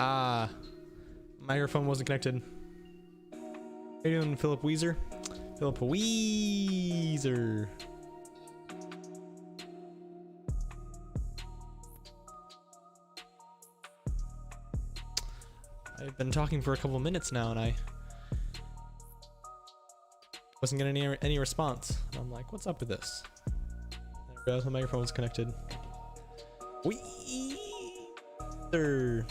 Ah, microphone wasn't connected. How you doing, Philip Weezer? Philip Weezer. I've been talking for a couple minutes now, and I wasn't getting any response. And I'm like, what's up with this? There we go, the microphone was connected. Weezer.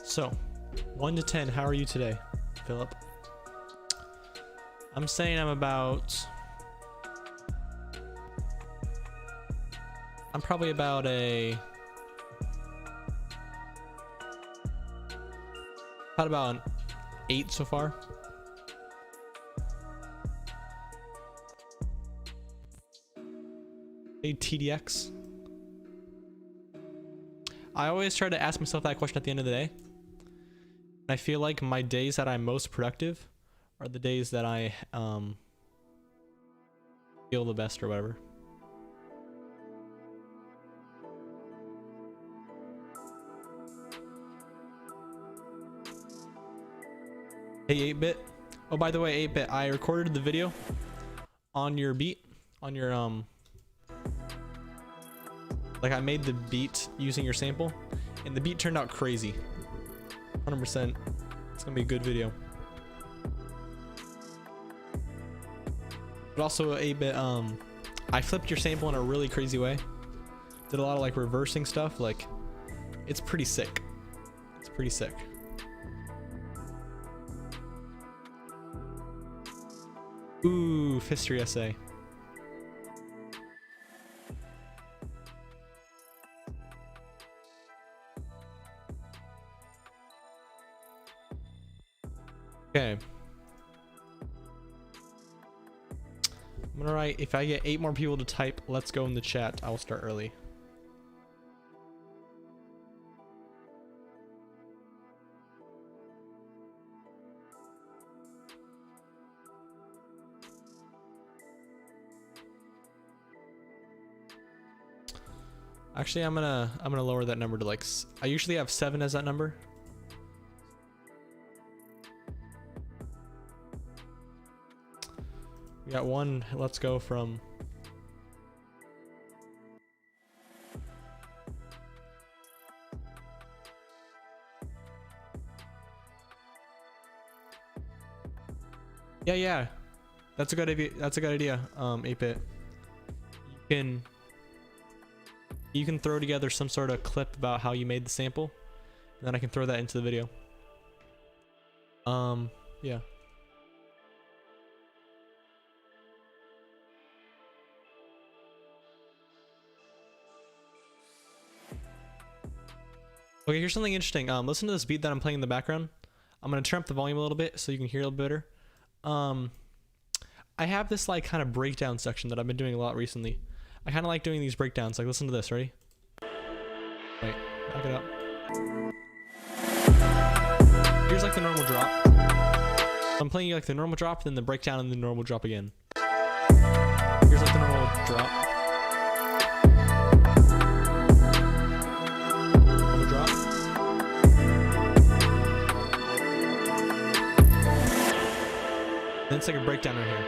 So, 1 to 10, how are you today, Philip? I'm saying I'm probably about an 8 so far. Hey, TDX. I always try to ask myself that question at the end of the day. I feel like my days that I'm most productive are the days that I feel the best or whatever. Hey 8-bit. Oh, by the way, 8-bit, I recorded the video on your beat, on your like I made the beat using your sample, and the beat turned out crazy. 100%. It's gonna be a good video. But also 8-bit, I flipped your sample in a really crazy way. Did a lot of like reversing stuff. Like, it's pretty sick. It's pretty sick. Ooh, history essay. Okay. I'm gonna write, if I get 8 more people to type let's go in the chat, I'll start early. Actually, I'm gonna lower that number to like, I usually have 7 as that number. We got 1, let's go from yeah. That's a good idea. That's a good idea. 8-bit. You can throw together some sort of clip about how you made the sample, and then I can throw that into the video. Yeah. Okay, here's something interesting. Listen to this beat that I'm playing in the background. I'm gonna turn up the volume a little bit so you can hear a little better. I have this like kind of breakdown section that I've been doing a lot recently. I kind of like doing these breakdowns. Like, listen to this. Ready? Wait, back it up. Here's like the normal drop. I'm playing like the normal drop, then the breakdown, and the normal drop again. Here's like the normal drop. Then it's like a breakdown right here.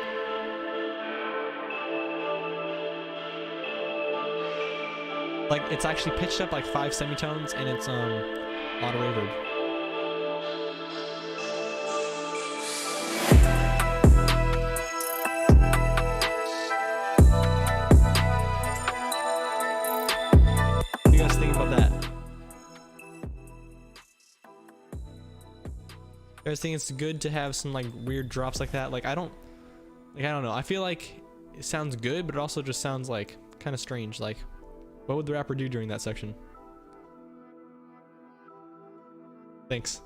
Like, it's actually pitched up like 5 semitones, and it's a lot of reverb. What do you guys think about that? You guys think it's good to have some like weird drops like that? Like, I don't know. I feel like it sounds good, but it also just sounds like kind of strange. Like, what would the rapper do during that section? Thanks.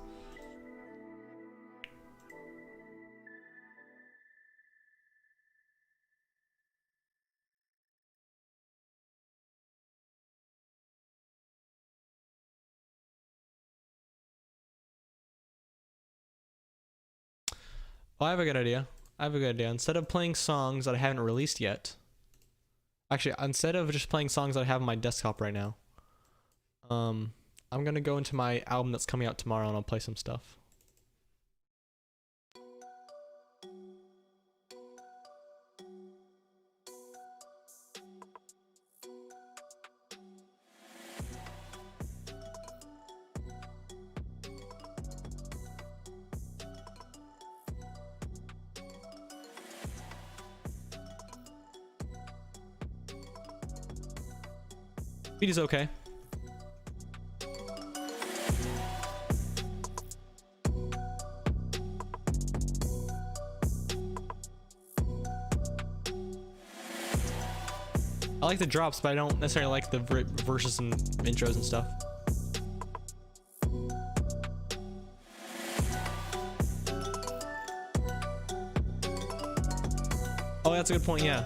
Well, I have a good idea. Instead of playing songs that I haven't released yet, actually, instead of just playing songs that I have on my desktop right now, I'm gonna go into my album that's coming out tomorrow and I'll play some stuff. Beat is okay. I like the drops, but I don't necessarily like the verses and intros and stuff. Oh, that's a good point, yeah.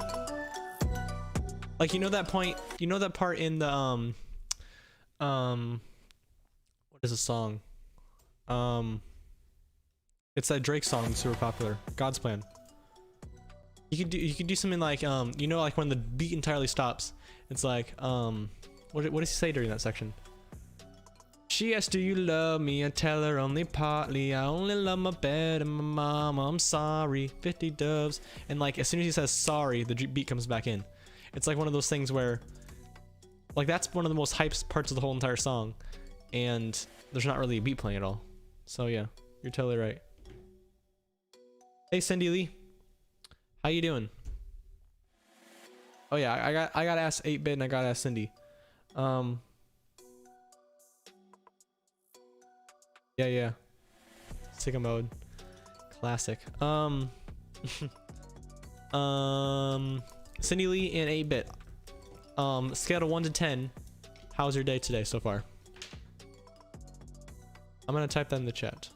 Like, you know that part in the, what is the song? It's that Drake song, super popular, God's Plan. You could do something like, you know, like when the beat entirely stops, it's like, what does he say during that section? She asked, do you love me? I tell her only partly. I only love my bed and my mama. I'm sorry. 50 doves. And like, as soon as he says sorry, the beat comes back in. It's like one of those things where, like, that's one of the most hyped parts of the whole entire song, and there's not really a beat playing at all. So yeah, you're totally right. Hey Cindy Lee, how you doing? Oh yeah, I gotta ask 8-Bit and I gotta ask Cindy. Yeah. Sicko mode. Classic. Cindy Lee and 8-Bit. Scale of 1 to 10. How's your day today so far? I'm gonna type that in the chat.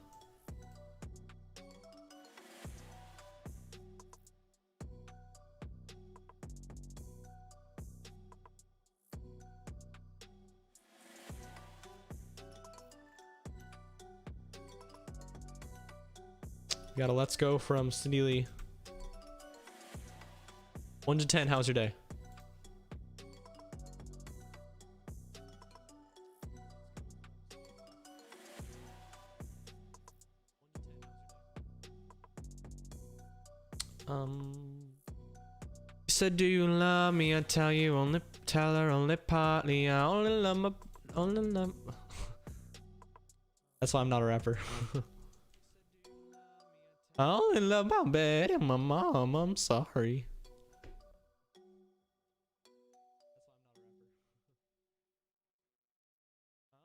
We got a let's go from Cindy Lee. 1 to 10, how's your day? You said, do you love me? I tell her only partly. I only love That's why I'm not a rapper. I only love my bed and my mom. I'm sorry.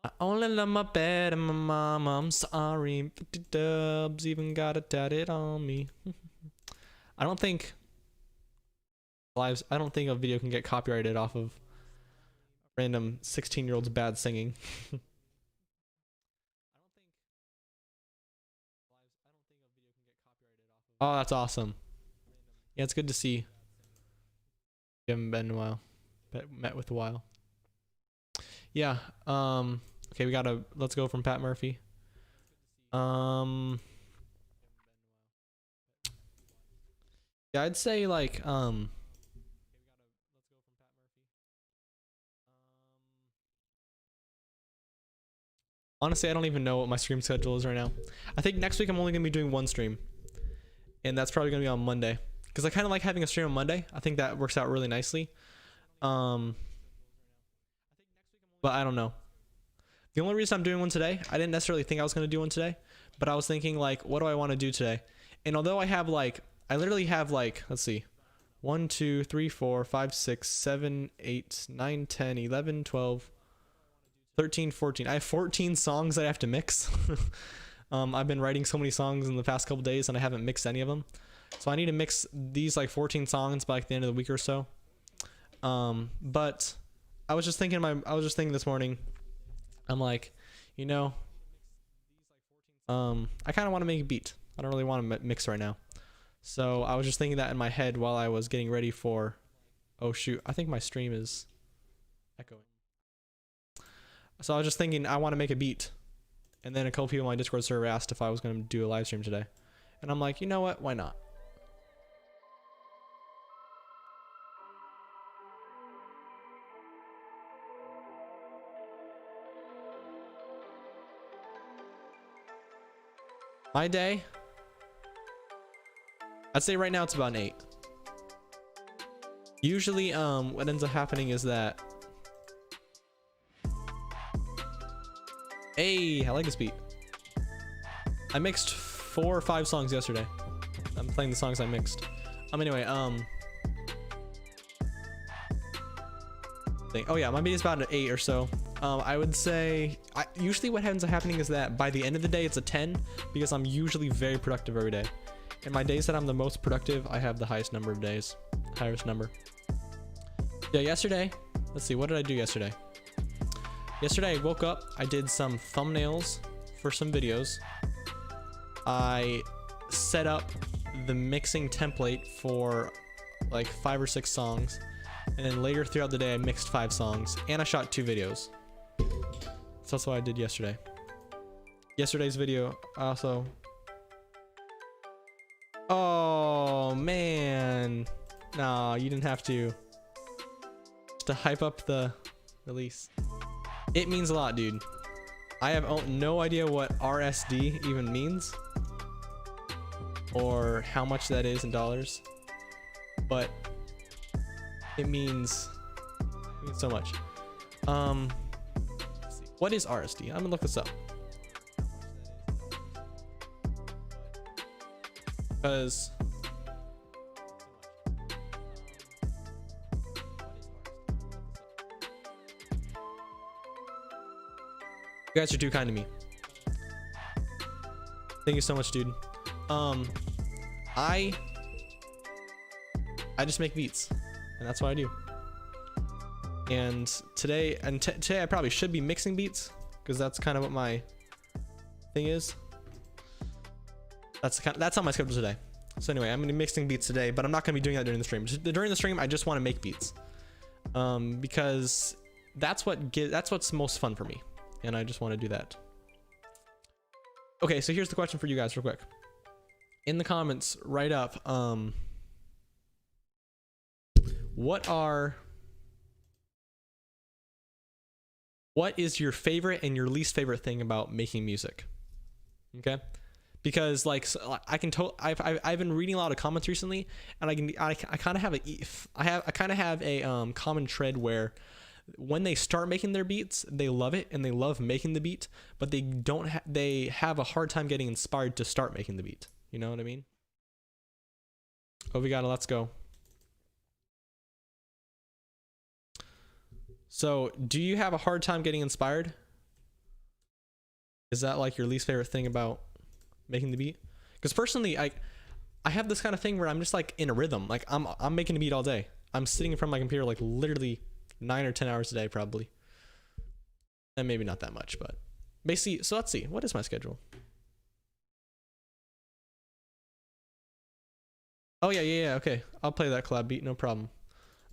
I only love my bed and my mom. I'm sorry. 50 dubs even got it tatted on me. I don't think a video can get copyrighted off of random 16-year-old's bad singing. Oh, that's awesome. Yeah, it's good to see. You haven't been in a while. Met with a while. Yeah. Okay, we got a let's go from Pat Murphy. Yeah, I'd say like honestly, I don't even know what my stream schedule is right now. I think next week I'm only gonna be doing one stream, and that's probably gonna be on Monday, because I kind of like having a stream on Monday. I think that works out really nicely. But I don't know. The only reason I'm doing one today, I didn't necessarily think I was gonna do one today, but I was thinking like, what do I want to do today? And although I literally have like, let's see, 1 2 3 4 5 6 7 8 9 10 11 12 13 14. I have 14 songs that I have to mix. I've been writing so many songs in the past couple days and I haven't mixed any of them, so I need to mix these like 14 songs by like the end of the week or so. But I was just thinking this morning, I'm like, you know, I kind of want to make a beat. I don't really want to mix right now. So I was just thinking that in my head while I was getting ready for, oh shoot, I think my stream is echoing. So I was just thinking I want to make a beat. And then a couple people on my Discord server asked if I was going to do a live stream today. And I'm like, you know what? Why not? My day, I'd say right now it's about an 8. Usually, what ends up happening is that, hey, I like this beat. I mixed 4 or 5 songs yesterday. I'm playing the songs I mixed. Anyway, oh yeah, my beat is about an 8 or so. I would say, usually what ends up happening is that by the end of the day, it's a 10 because I'm usually very productive every day. And my days that I'm the most productive, I have the highest number of days, highest number. Yeah, yesterday, let's see, what did I do yesterday? Yesterday I woke up, I did some thumbnails for some videos. I set up the mixing template for like 5 or 6 songs. And then later throughout the day, I mixed 5 songs and I shot 2 videos. So that's what I did yesterday. Yesterday's video also. Oh man. Nah, you didn't have to. Just to hype up the release. It means a lot, dude. I have no idea what RSD even means. Or how much that is in dollars. But it means so much. Let's see. What is RSD? I'm gonna look this up. Because you guys are too kind to me. Thank you so much, dude. I just make beats, and that's what I do. And today I probably should be mixing beats because that's kind of what my thing is. That's on my schedule today. So anyway, I'm gonna be mixing beats today, but I'm not gonna be doing that during the stream. During the stream, I just want to make beats, because that's what's most fun for me, and I just want to do that. Okay, so here's the question for you guys, real quick. In the comments, write up what is your favorite and your least favorite thing about making music? Okay, because like I've been reading a lot of comments recently, and I kind of have a common thread where when they start making their beats, they love it and they love making the beat, but they have a hard time getting inspired to start making the beat. You know what I mean? Oh, we got a let's go. So, do you have a hard time getting inspired? Is that like your least favorite thing about making the beat? Because personally, I have this kind of thing where I'm just like in a rhythm. Like I'm making a beat all day. I'm sitting in front of my computer like literally 9 or 10 hours a day probably. And maybe not that much, but basically, so let's see. What is my schedule? Oh yeah, okay. I'll play that collab beat, no problem.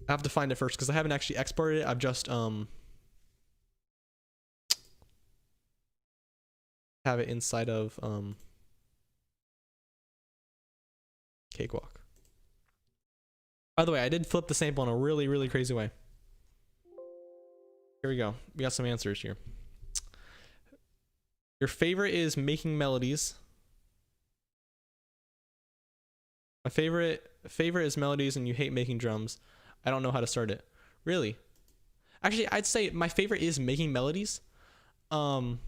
I have to find it first because I haven't actually exported it. I've just have it inside of Cakewalk. By the way, I did flip the sample in a really, really crazy way. Here we go. We got some answers here. Your favorite is making melodies. My favorite is melodies, and you hate making drums. I don't know how to start it. Really? Actually, I'd say my favorite is making melodies. But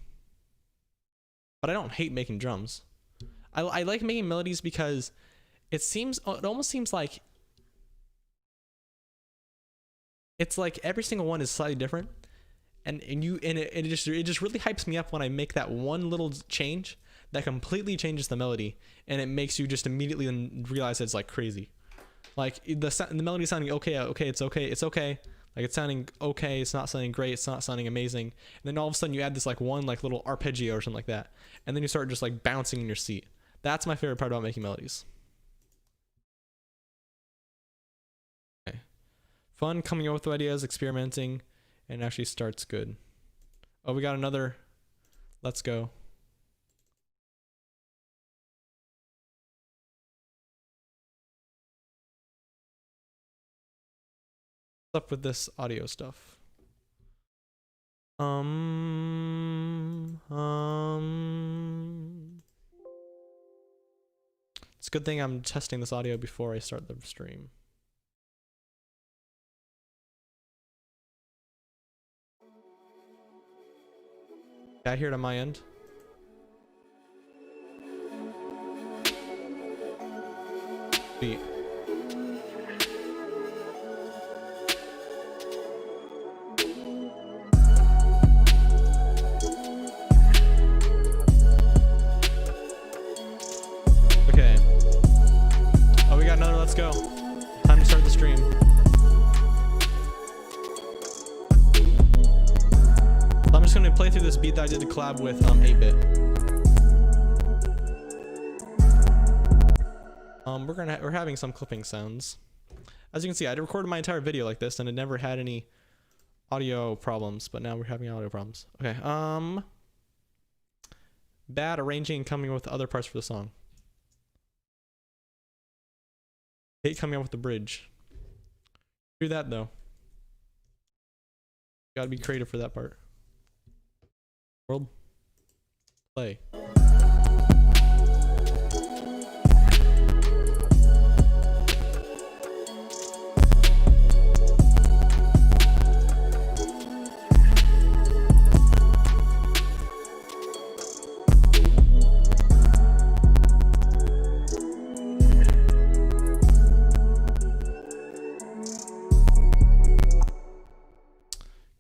I don't hate making drums. I like making melodies because it almost seems like it's like every single one is slightly different. And it just really hypes me up when I make that one little change that completely changes the melody, and it makes you just immediately realize that it's like crazy. Like the melody sounding okay, it's okay. Like it's sounding okay, it's not sounding great, it's not sounding amazing. And then all of a sudden you add this like one like little arpeggio or something like that, and then you start just like bouncing in your seat. That's my favorite part about making melodies. Okay. Fun coming up with ideas, experimenting, and it actually starts good. Oh, we got another. Let's go. up with this audio stuff? It's a good thing I'm testing this audio before I start the stream. Yeah, I hear it on my end. Beat. Okay. Oh, we got another. Let's go. Time to start the stream. I'm just gonna play through this beat that I did to collab with 8-Bit. We're having some clipping sounds. As you can see, I recorded my entire video like this and it never had any audio problems, but now we're having audio problems. Okay, bad arranging and coming up with other parts for the song. Hate coming up with the bridge. Do that though. Gotta be creative for that part. World. Play.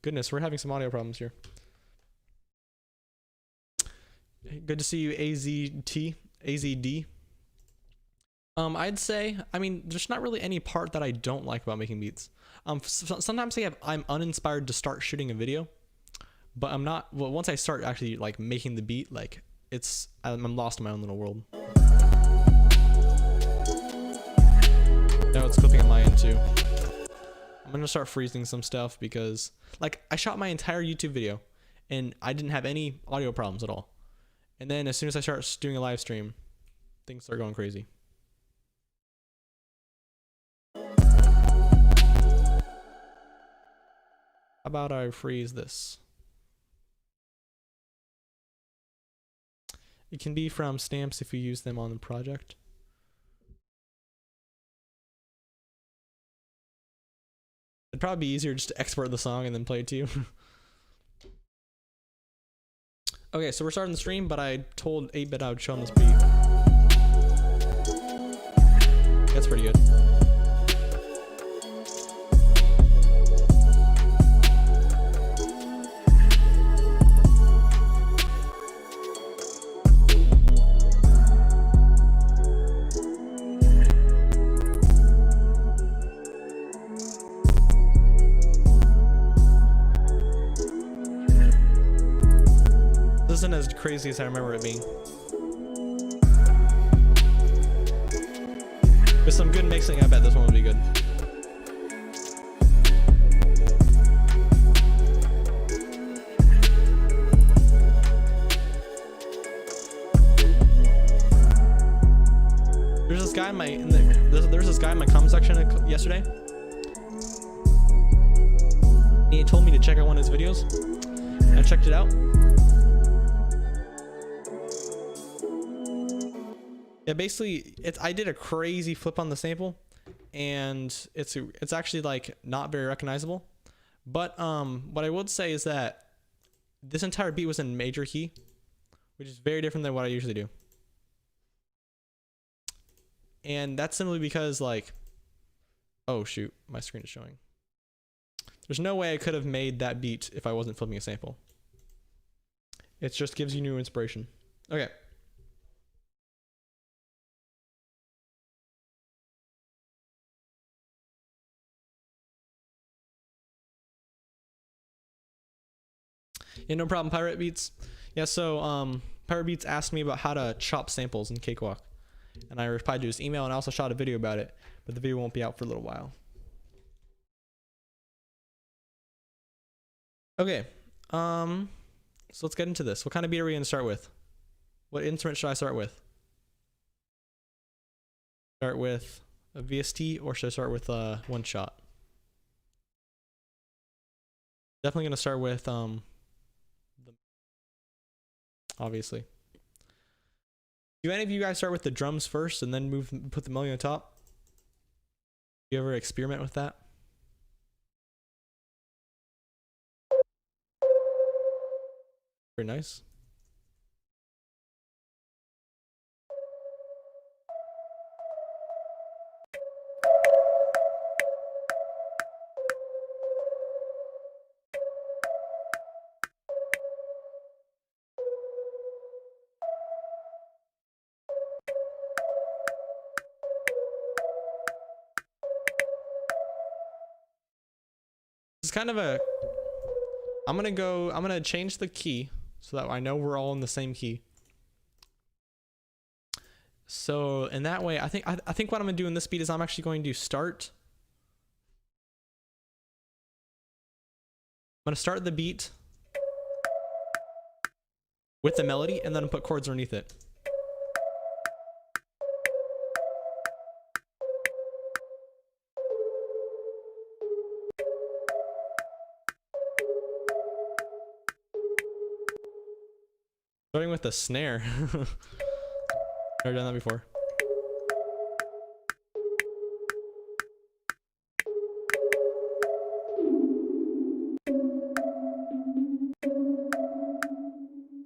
Goodness, we're having some audio problems here. Good to see you, AZD. I'd say, I mean, there's not really any part that I don't like about making beats. Sometimes I'm uninspired to start shooting a video, but I'm not. Well, once I start actually like making the beat, like I'm lost in my own little world. Now it's clipping on my end too. I'm gonna start freezing some stuff because, like, I shot my entire YouTube video and I didn't have any audio problems at all. And then as soon as I start doing a live stream, things start going crazy. How about I freeze this? It can be from stamps if you use them on the project. It'd probably be easier just to export the song and then play it to you. Okay, so we're starting the stream, but I told 8-Bit I would show him this beat. That's pretty good. This isn't as crazy as I remember it being. With some good mixing, I bet this one would be good. There's this guy in my there's this guy in my comment section yesterday. He told me to check out one of his videos. I checked it out. Yeah, basically, I did a crazy flip on the sample, and it's actually like not very recognizable. But what I would say is that this entire beat was in major key, which is very different than what I usually do. And that's simply because, like, oh shoot, my screen is showing. There's no way I could have made that beat if I wasn't flipping a sample. It just gives you new inspiration. Okay. Yeah, no problem, Pirate Beats. Yeah, so Pirate Beats asked me about how to chop samples in Cakewalk, and I replied to his email and I also shot a video about it, but the video won't be out for a little while. Okay, so let's get into this. What kind of beat are we gonna start with? What instrument should I start with? Start with a VST or should I start with one shot? Definitely gonna start with obviously. Do any of you guys start with the drums first and then put the melody on top? You ever experiment with that? Very nice. It's kind of a, I'm gonna change the key so that I know we're all in the same key. So in that way, I think what I'm gonna do in this beat is I'm actually going to start. I'm gonna start the beat with the melody and then put chords underneath it. Starting with the snare. Never done that before.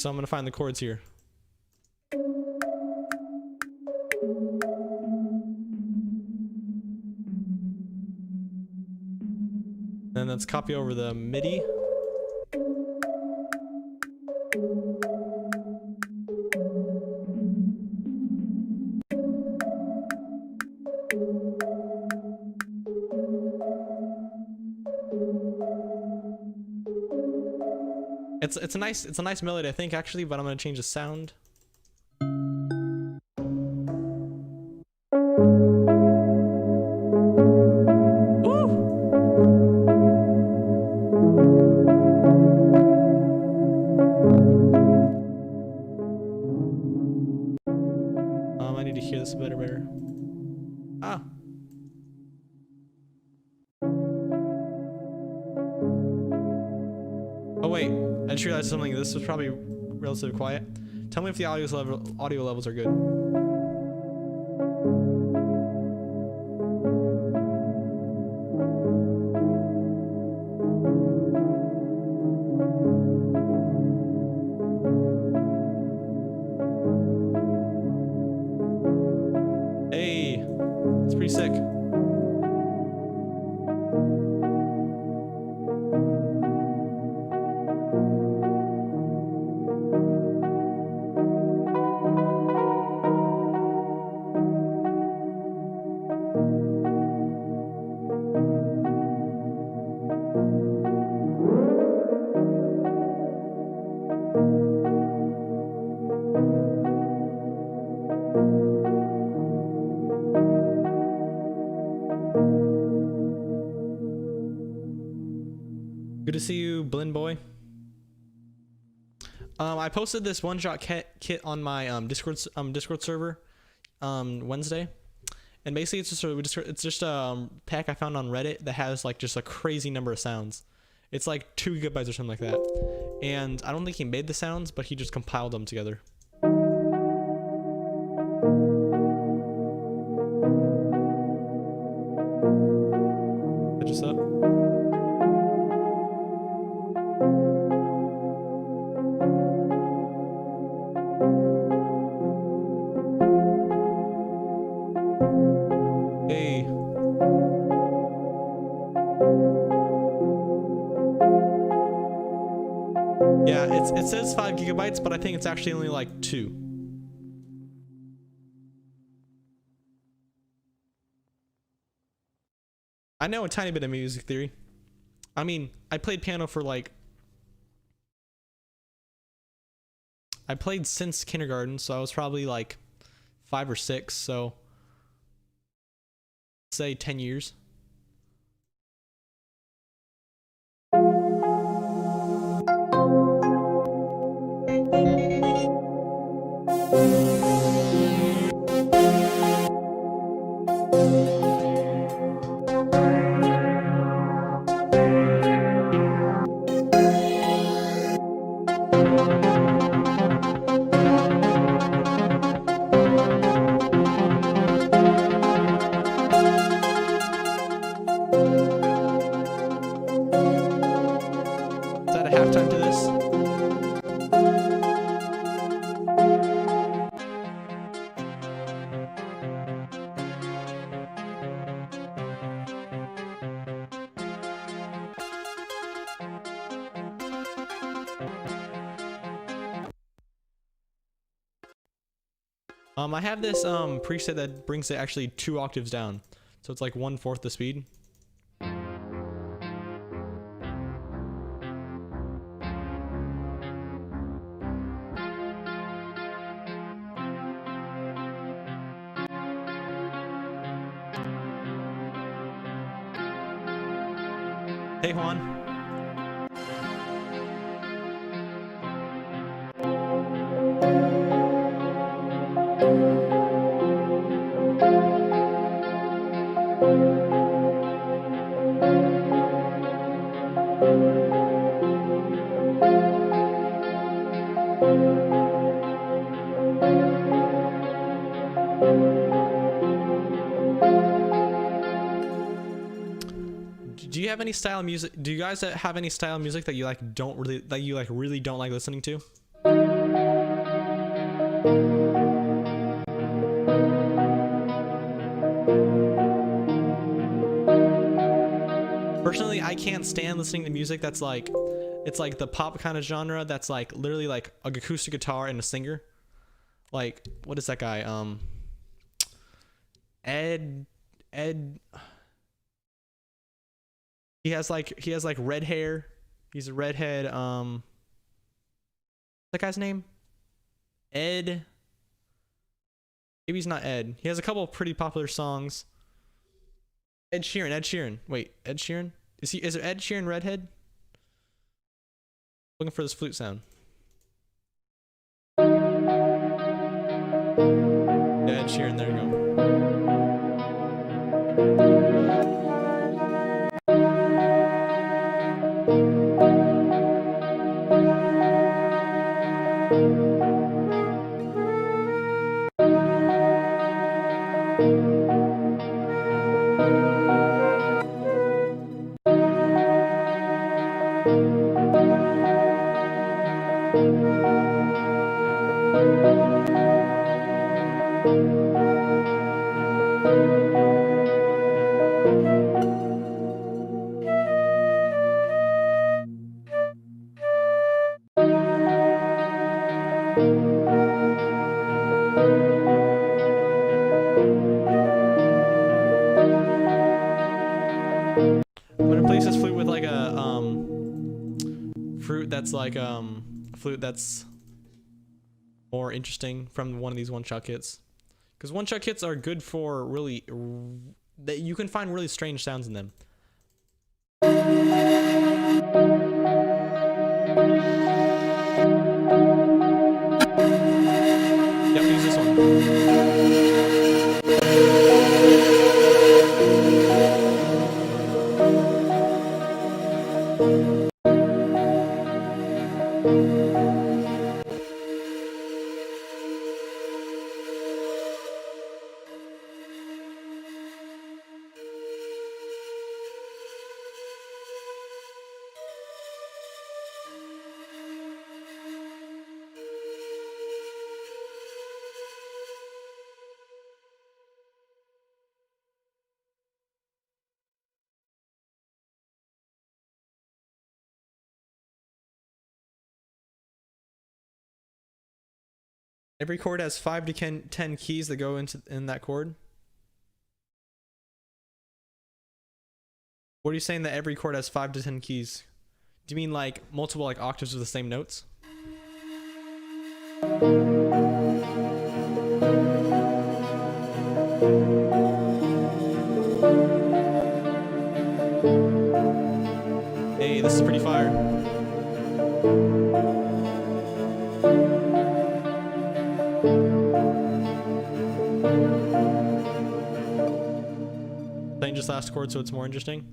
So I'm gonna find the chords here. And let's copy over the MIDI. It's a nice melody, I think, actually, but I'm gonna change the sound. I need to hear this better. Ah. Oh wait, I just realized something. This was probably relatively quiet. Tell me if the audio levels are good. Hey, it's pretty sick. Good to see you, Blinn Boy. I posted this one-shot kit on my Discord server Wednesday, and basically it's just a pack I found on Reddit that has like just a crazy number of sounds. It's like 2 GB or something like that, and I don't think he made the sounds, but he just compiled them together. Catch us up. Yeah, it says 5 GB, but I think it's actually only like 2. I know a tiny bit of music theory. I mean, I played piano for like... I played since kindergarten, so I was probably like 5 or 6, so... say 10 years. I have this preset that brings it actually 2 octaves down, so it's like 1/4 the speed. Hey Juan. Do you have any style of music? Do you guys have any style of music that you like really don't like listening to? Personally, I can't stand listening to music that's like, it's like the pop kind of genre that's like literally like an acoustic guitar and a singer. Like, what is that guy? Ed. He has like red hair. He's a redhead. That guy's name? Ed. Maybe he's not Ed. He has a couple of pretty popular songs. Ed Sheeran. Wait, Ed Sheeran? Is it Ed Sheeran redhead? Looking for this flute sound. Yeah, Ed Sheeran, there you go. That's like a flute that's more interesting from one of these one-shot kits, because one-shot kits are good for really that you can find really strange sounds in them. Yep, use this one. Every chord has 5 to 10 keys that go in that chord. What are you saying that every chord has 5 to 10 keys? Do you mean like multiple like octaves of the same notes? Hey, this is pretty fire. Playing just last chord so it's more interesting.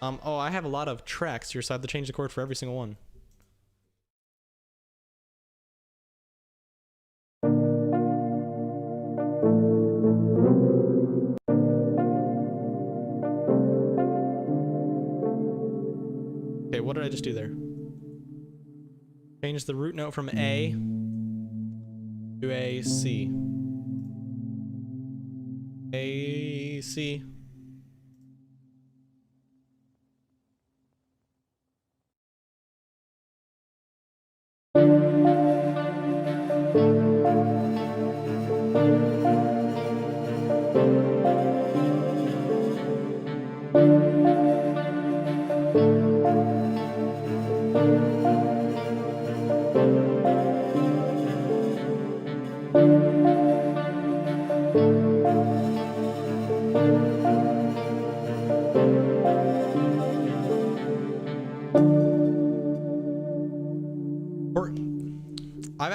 Oh, I have a lot of tracks here, so I have to change the chord for every single one. Okay, what did I just do there? Change the root note from A to a C. A, C.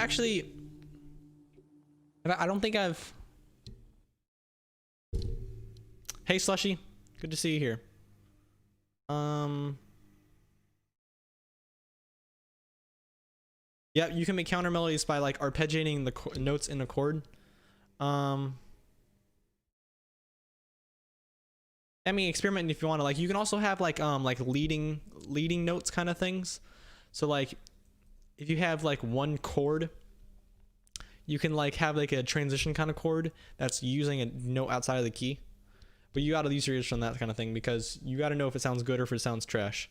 actually, I don't think I've. Hey Slushy, good to see you here. Yeah, you can make counter melodies by like arpeggiating the notes in a chord. I mean, experiment if you want to. Like, you can also have like leading notes kind of things. So like, if you have like one chord, you can like have like a transition kind of chord that's using a note outside of the key. But you gotta use your ears on that kind of thing because you gotta know if it sounds good or if it sounds trash.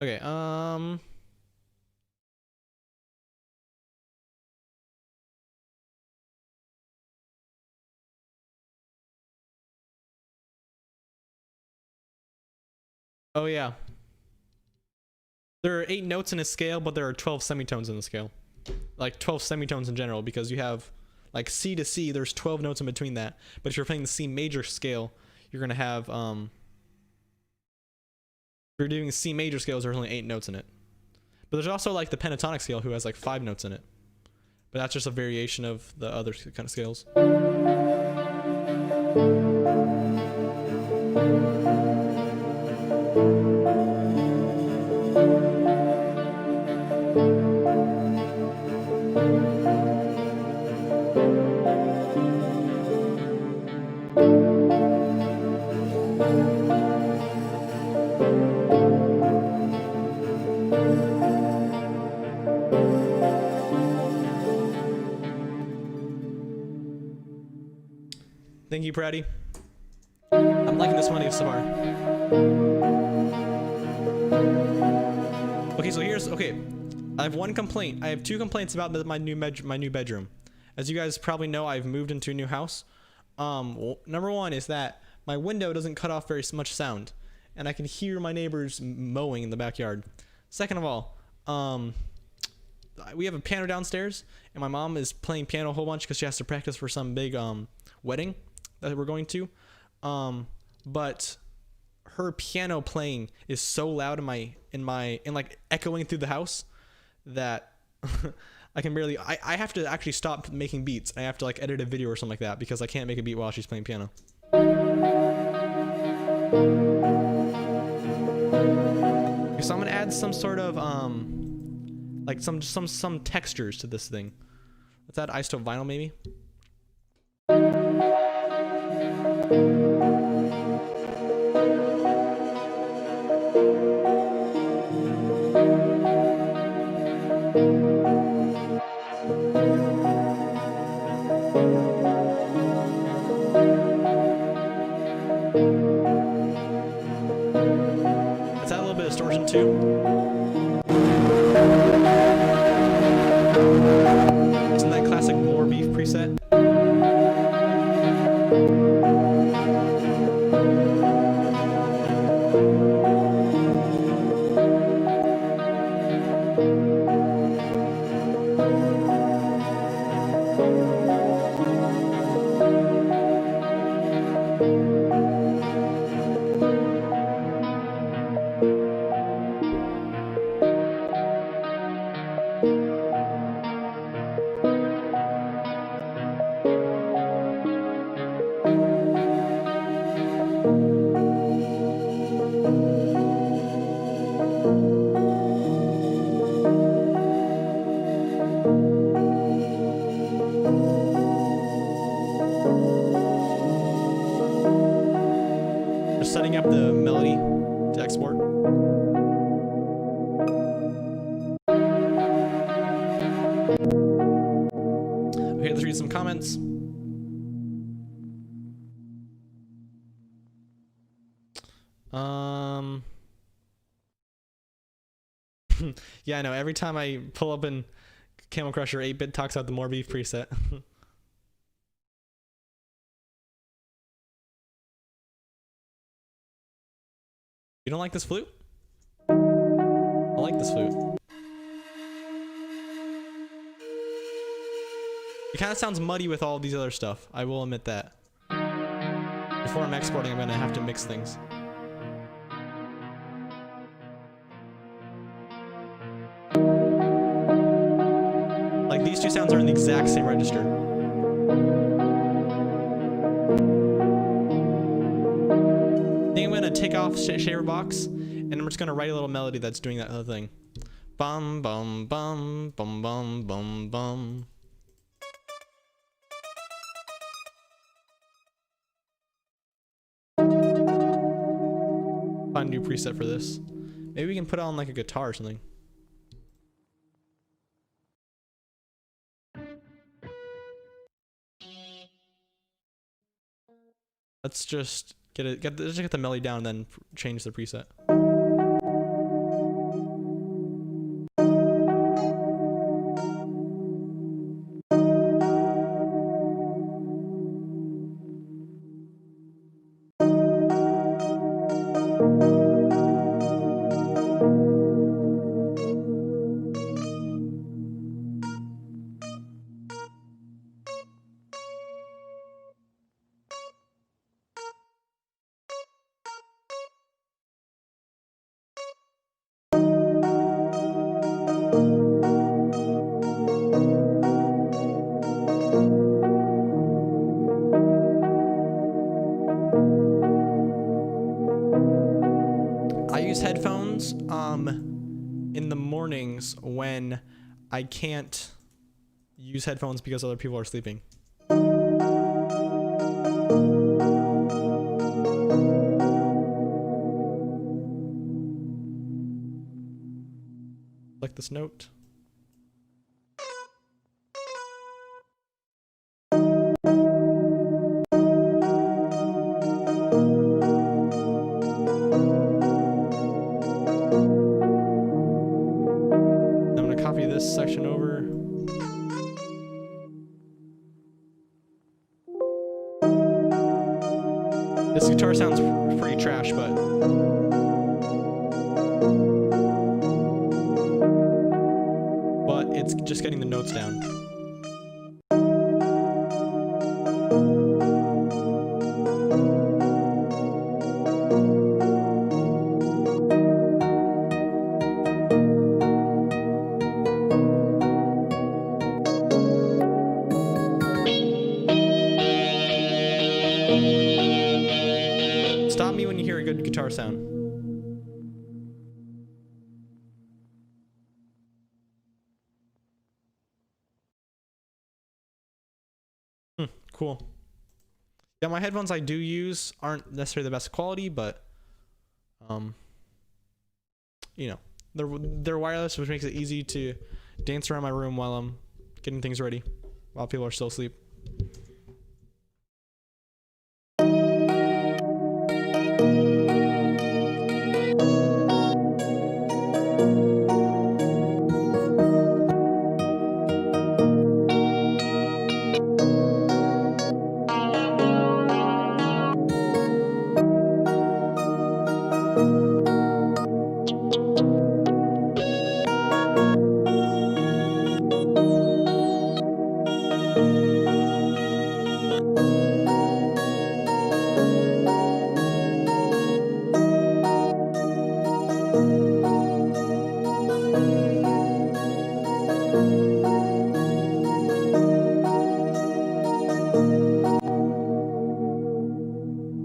Okay, oh yeah. There are 8 notes in a scale, but there are 12 semitones in the scale. Like 12 semitones in general, because you have like C to C, there's 12 notes in between that. But if you're playing the C major scale, you're gonna have if you're doing C major scales, there's only 8 notes in it. But there's also like the pentatonic scale who has like 5 notes in it. But that's just a variation of the other kind of scales. Thank you, Pratty. I'm liking this one so far. Okay, so here's okay. I have one complaint. I have 2 complaints about my new bedroom. As you guys probably know, I've moved into a new house. Well, number 1 is that my window doesn't cut off very much sound, and I can hear my neighbors mowing in the backyard. Second of all, we have a piano downstairs, and my mom is playing piano a whole bunch because she has to practice for some big wedding that we're going to. But her piano playing is so loud in like echoing through the house that I can barely. I have to actually stop making beats. I have to like edit a video or something like that because I can't make a beat while she's playing piano. So I'm gonna add some sort of like some textures to this thing. Let's add isotope vinyl maybe. Let's add a little bit of distortion too. Isn't that classic more beef preset? Setting up the melody to export. Okay, let's read some comments. Yeah, I know. Every time I pull up in Camel Crusher, 8-bit talks about the more beef preset. You don't like this flute? I like this flute. It kind of sounds muddy with all these other stuff. I will admit that. Your before I'm exporting, I'm gonna have to mix things. Like these two sounds are in the exact same register. I think I'm gonna take off Shaver Box, and I'm just gonna write a little melody that's doing that other thing. Bum bum bum bum bum bum bum. Find a new preset for this. Maybe we can put on like a guitar or something. Let's just let's just get the melody down and then change the preset. I use headphones in the mornings when I can't use headphones because other people are sleeping. Like this note. This section over. This guitar sounds pretty trash, but it's just getting the notes down. Stop me when you hear a good guitar sound. Cool. Yeah, my headphones I do use aren't necessarily the best quality, but you know, they're wireless, which makes it easy to dance around my room while I'm getting things ready, while people are still asleep.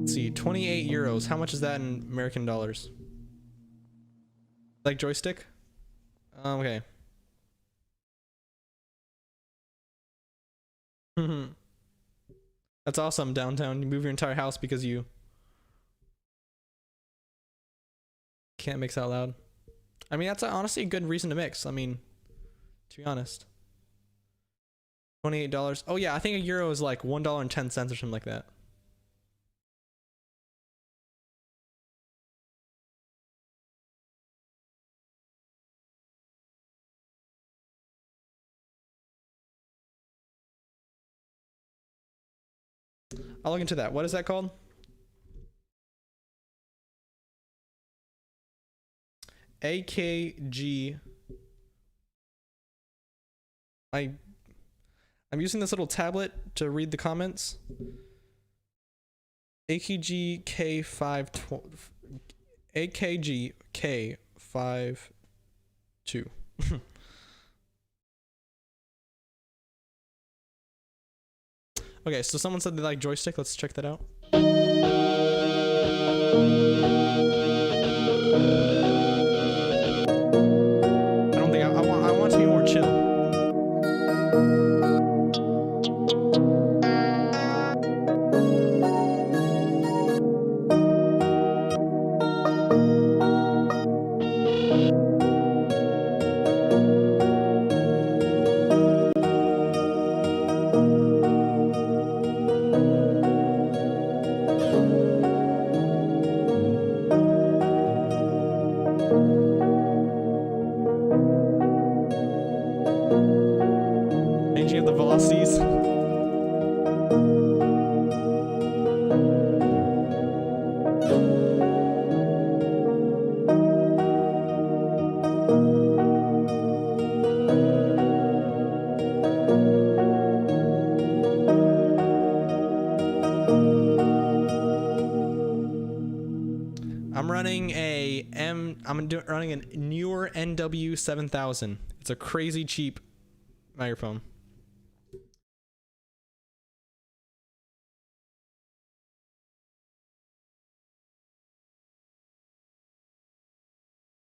Let's see, 28 euros. How much is that in American dollars? Like joystick? Okay. That's awesome, downtown. You move your entire house because you can't mix out loud. I mean, that's honestly a good reason to mix. I mean, to be honest. $28. Oh yeah, I think a euro is like $1.10 or something like that. I'll look into that. What is that called? AKG. I'm using this little tablet to read the comments. AKG K5 AKG K52. Okay, so someone said they like joystick. Let's check that out. I don't think I want to be more chill. Changing of the velocities. Running a newer NW7000. It's a crazy cheap microphone.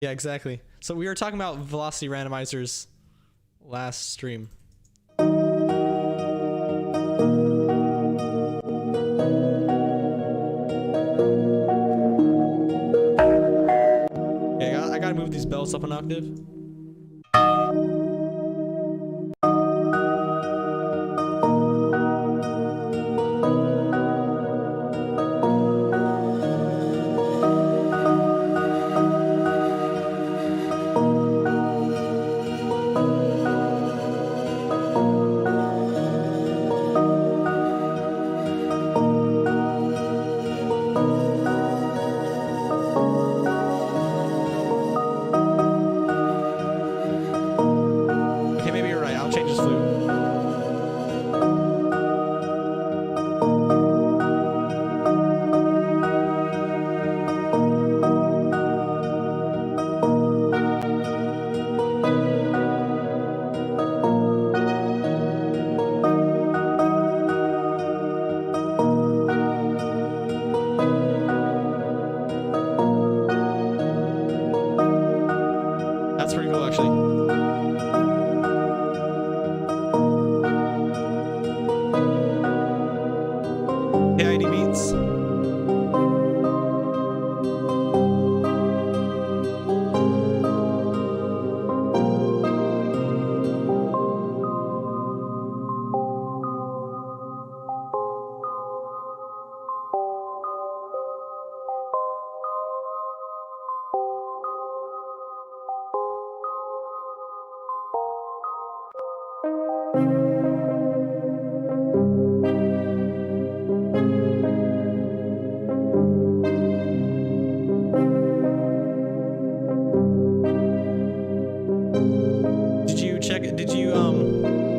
Yeah, exactly. So we were talking about velocity randomizers last stream. Yeah, I gotta move these belts up an octave.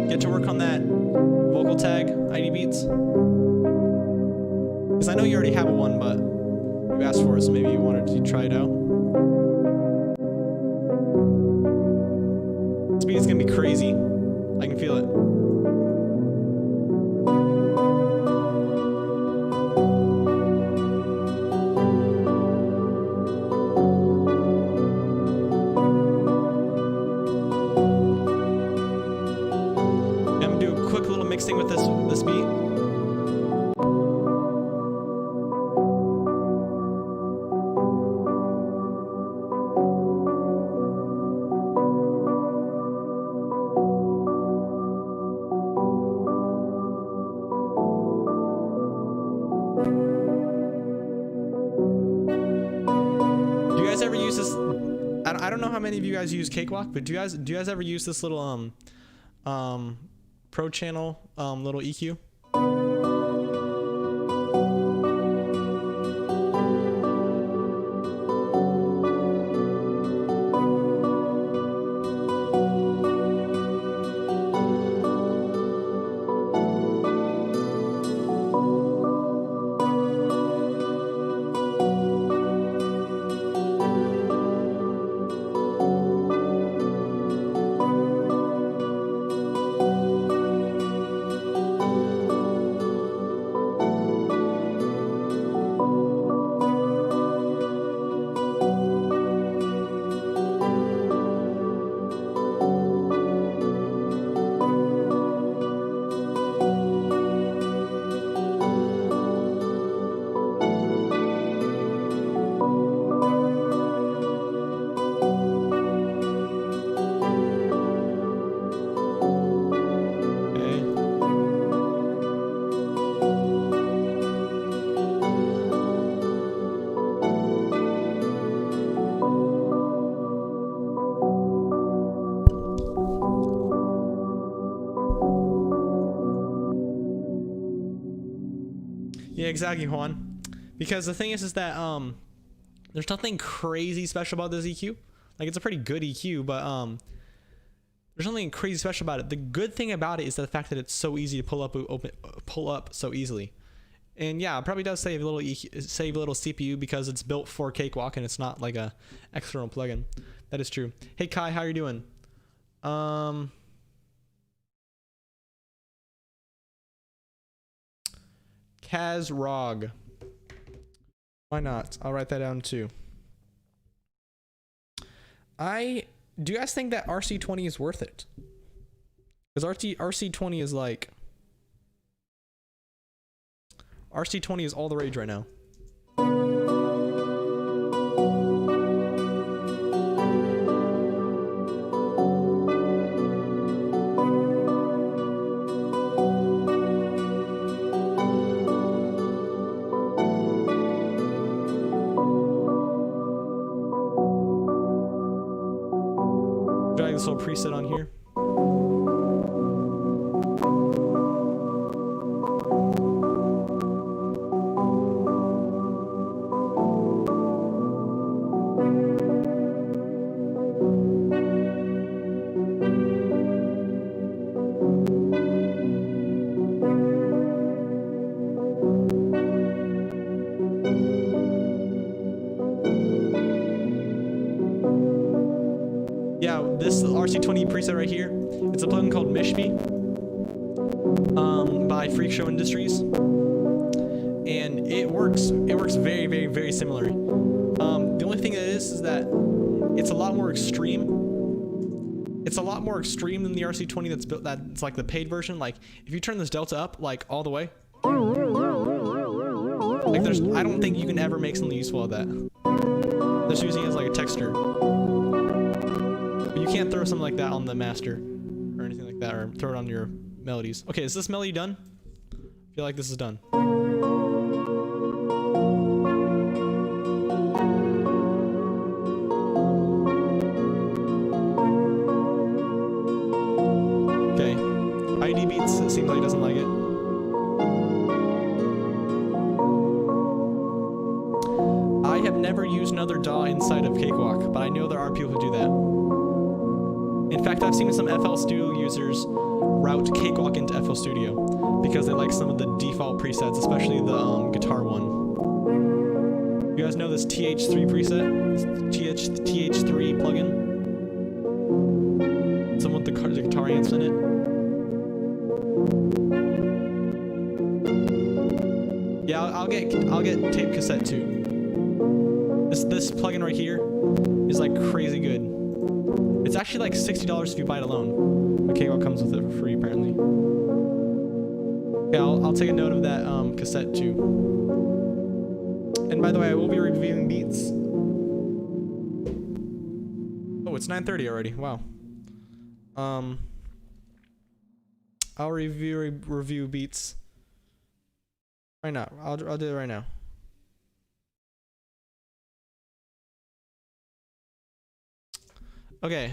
Get to work on that vocal tag ID beats? Because I know you already have one, but you asked for it, so maybe you wanted to try it out. This beat is gonna be crazy. I can feel it. With this beat. Do you guys ever use this? I don't know how many of you guys use Cakewalk, but do you guys ever use this little Pro Channel little EQ? exactly, Juan. Because the thing is that there's nothing crazy special about this EQ. Like, it's a pretty good EQ, but there's nothing crazy special about it. The good thing about it is the fact that it's so easy to pull up so easily. And yeah, it probably does save a little CPU because it's built for Cakewalk and it's not like a external plugin. That is true. Hey Kai, how are you doing? Kazrog. Why not? I'll write that down too. Do you guys think that RC20 is worth it? Because RC20 is like... RC20 is all the rage right now. Drag this little preset on here. This RC20 preset right here, it's a plugin called Mishby by Freak Show Industries, and it works very, very, very similarly. The only thing that is that it's a lot more extreme. It's a lot more extreme than the RC20 that's built, that's like the paid version. Like if you turn this delta up like all the way, like I don't think you can ever make something useful of that. Just using it as like a texture. You can't throw something like that on the master or anything like that, or throw it on your melodies. Okay, is this melody done? I feel like this is done. Okay, ID Beats, it seems like he doesn't like it. I have never used another DAW inside of Cakewalk, but I know there are people who do that. In fact, I've seen some FL Studio users route Cakewalk into FL Studio because they like some of the default presets, especially the guitar one. You guys know this TH3 preset? TH3 plugin? Someone with the guitar amps in it. Yeah, I'll get tape cassette too. This plugin right here is like crazy good. It's actually like $60 if you buy it alone. But Cakewalk comes with it for free, apparently. Okay, I'll take a note of that cassette too. And by the way, I will be reviewing beats. Oh, it's 9:30 already. Wow. I'll review beats right now. I'll do it right now. Okay,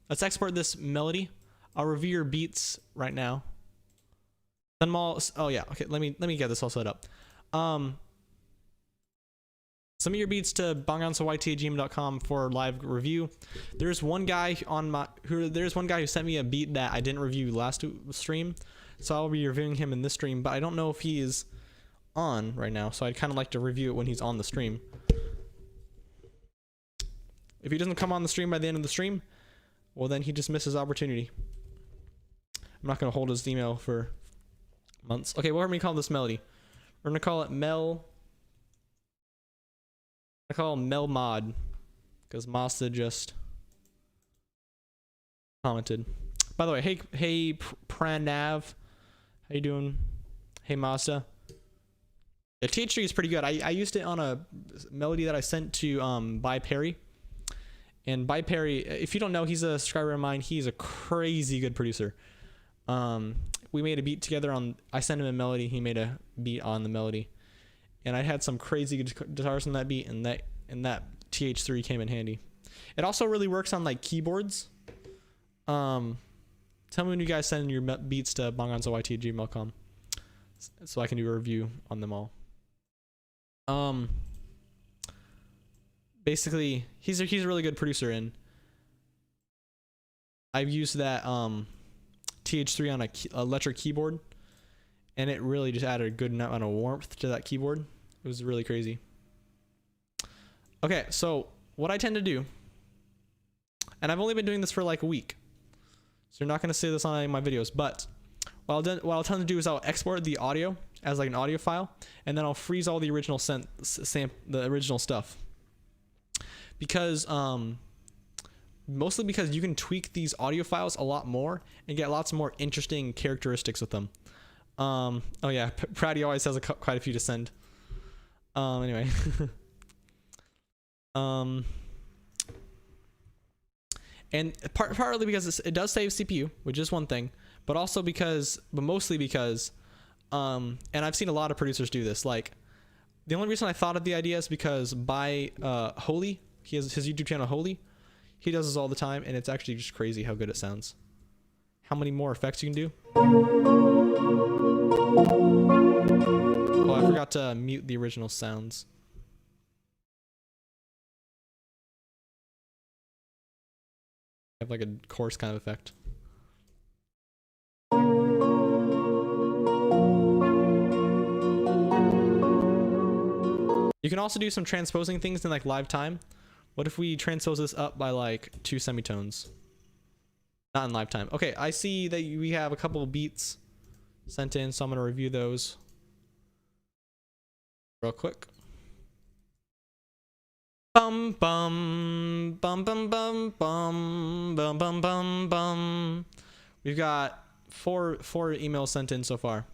let's export this melody. I'll review your beats right now. Then I'm all, oh yeah, okay, let me get this all set up. Submit your beats to bongonzoyt@gmail.com for live review. There's one guy who sent me a beat that I didn't review last stream, so I'll be reviewing him in this stream, but I don't know if he is on right now, so I'd kind of like to review it when he's on the stream. If he doesn't come on the stream by the end of the stream, well then he just misses opportunity. I'm not going to hold his email for months. Okay, what are we going to call this melody? We're going to call it Mel Mod, because Mazda just commented. By the way, hey Pranav, how you doing? Hey Mazda. The TH3 is pretty good. I used it on a melody that I sent to By Perry. And By Perry, if you don't know, he's a subscriber of mine. He's a crazy good producer. We made a beat together on, I sent him a melody, he made a beat on the melody. And I had some crazy guitars on that beat, and that TH3 came in handy. It also really works on like keyboards. Tell me when you guys send your beats to bongonzoyt@gmail.com. so I can do a review on them all. Basically, he's a really good producer, and I've used that TH3 on a electric keyboard, and it really just added a good amount of warmth to that keyboard. It was really crazy. Okay, so what I tend to do, and I've only been doing this for like a week, so you're not going to see this on any of my videos, but what I'll tend to do is I'll export the audio as like an audio file, and then I'll freeze all the original the original stuff, because mostly because you can tweak these audio files a lot more and get lots more interesting characteristics with them. Oh yeah, Pratty always has quite a few to send. Anyway. And partly because it does save CPU, which is one thing, but mostly because, and I've seen a lot of producers do this. Like, the only reason I thought of the idea is because Holy, he has his YouTube channel Holy, he does this all the time, and it's actually just crazy how good it sounds. How many more effects you can do? Oh, I forgot to mute the original sounds. Have like a coarse kind of effect. You can also do some transposing things in like live time. What if we transpose this up by like 2 semitones? Not in live time. Okay, I see that we have a couple of beats sent in, so I'm gonna review those real quick. Bum bum bum bum bum bum bum bum bum bum. We've got four emails sent in so far.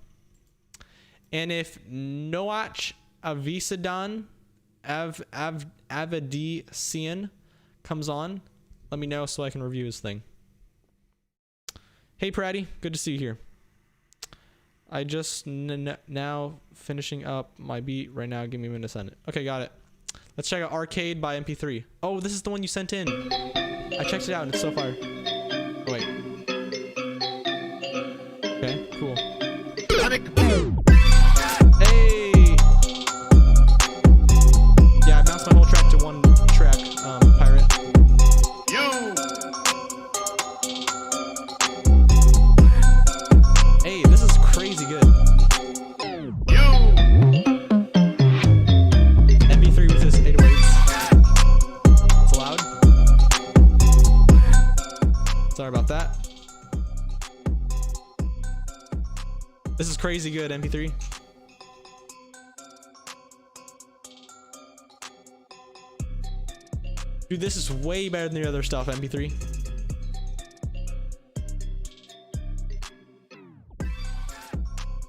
And if Noach Avisadan Avadician comes on, let me know so I can review his thing. Hey Pratty, good to see you here. I just now finishing up my beat right now. Give me a minute to send it. Okay, got it. Let's check out Arcade by MP3. Oh, this is the one you sent in. I checked it out and it's so fire. Oh, wait. Okay, cool. Hey! Yeah, I bounced my whole track to one track, Pirate. Hey, this is crazy good. Sorry about that. This is crazy good, MP3. Dude, this is way better than the other stuff, MP3.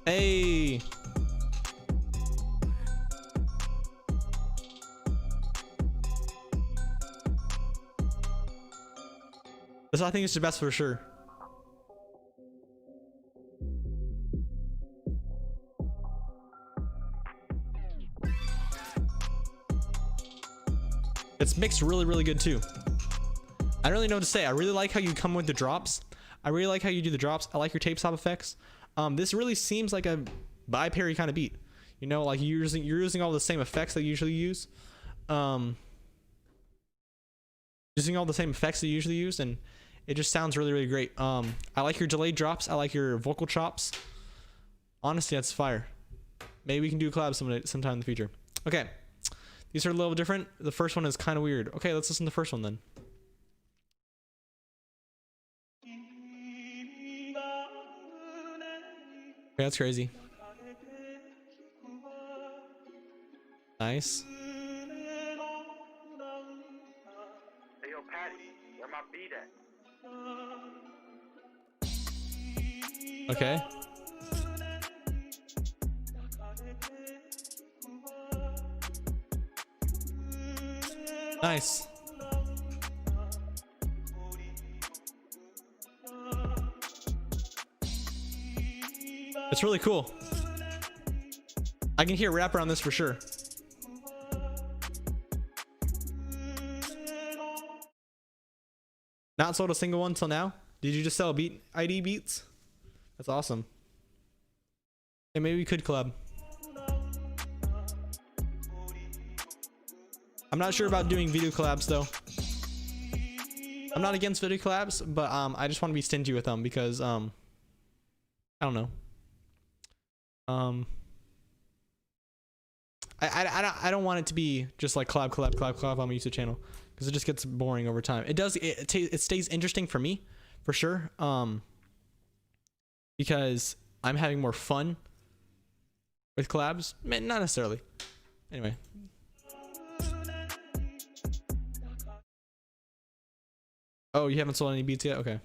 Hey. This, I think, is the best for sure. It's mixed really, really good too. I don't really know what to say. I really like how you come with the drops. I really like how you do the drops. I like your tape stop effects. This really seems like a bi-parry kind of beat. You know, like you're using all the same effects that you usually use. Using all the same effects that you usually use, and it just sounds really, really great. I like your delayed drops. I like your vocal chops. Honestly, that's fire. Maybe we can do a collab sometime in the future. Okay. These are a little different. The first one is kind of weird. Okay, let's listen to the first one then. Okay, that's crazy. Nice. Hey, yo, Patty, where my beat at? Okay. Nice. It's really cool. I can hear rapper on this for sure. Not sold a single one till now. Did you just sell beat ID beats? That's awesome. Yeah, maybe we could collab. I'm not sure about doing video collabs though. I'm not against video collabs, but I just want to be stingy with them because I don't know. I don't want it to be just like collab on my YouTube channel because it just gets boring over time. It stays interesting for me for sure. Because I'm having more fun with collabs. Man, not necessarily. Anyway. Oh, you haven't sold any beats yet? Okay.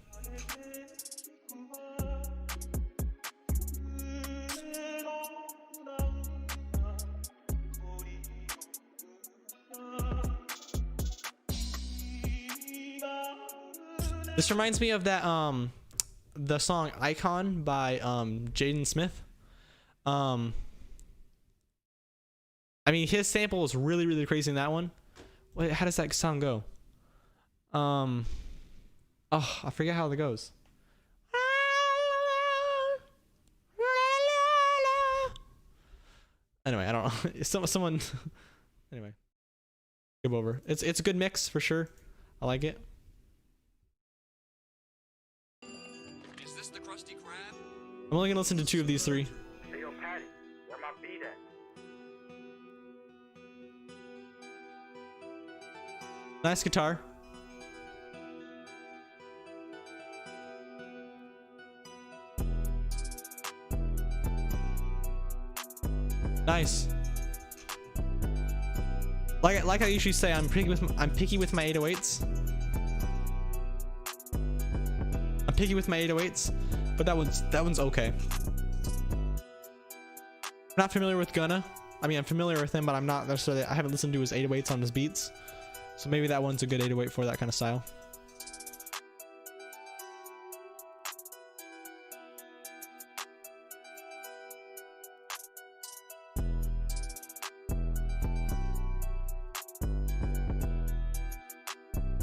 This reminds me of that the song Icon by Jaden Smith. I mean his sample is really crazy in that one. Wait, how does that sound go? Oh, I forget how it goes. Anyway, I don't know. Someone anyway. Skip over. It's a good mix for sure. I like it. Is this the Krusty Krab? I'm only gonna listen to 2 of these 3. Hey, yo, Patty, where my beat at? Nice guitar. Nice. Like I usually say, I'm picky with my 808s. I'm picky with my 808s, but that one's okay. I'm not familiar with Gunna. I mean, I'm familiar with him, but I'm not necessarily. I haven't listened to his 808s on his beats, so maybe that one's a good 808 for that kind of style.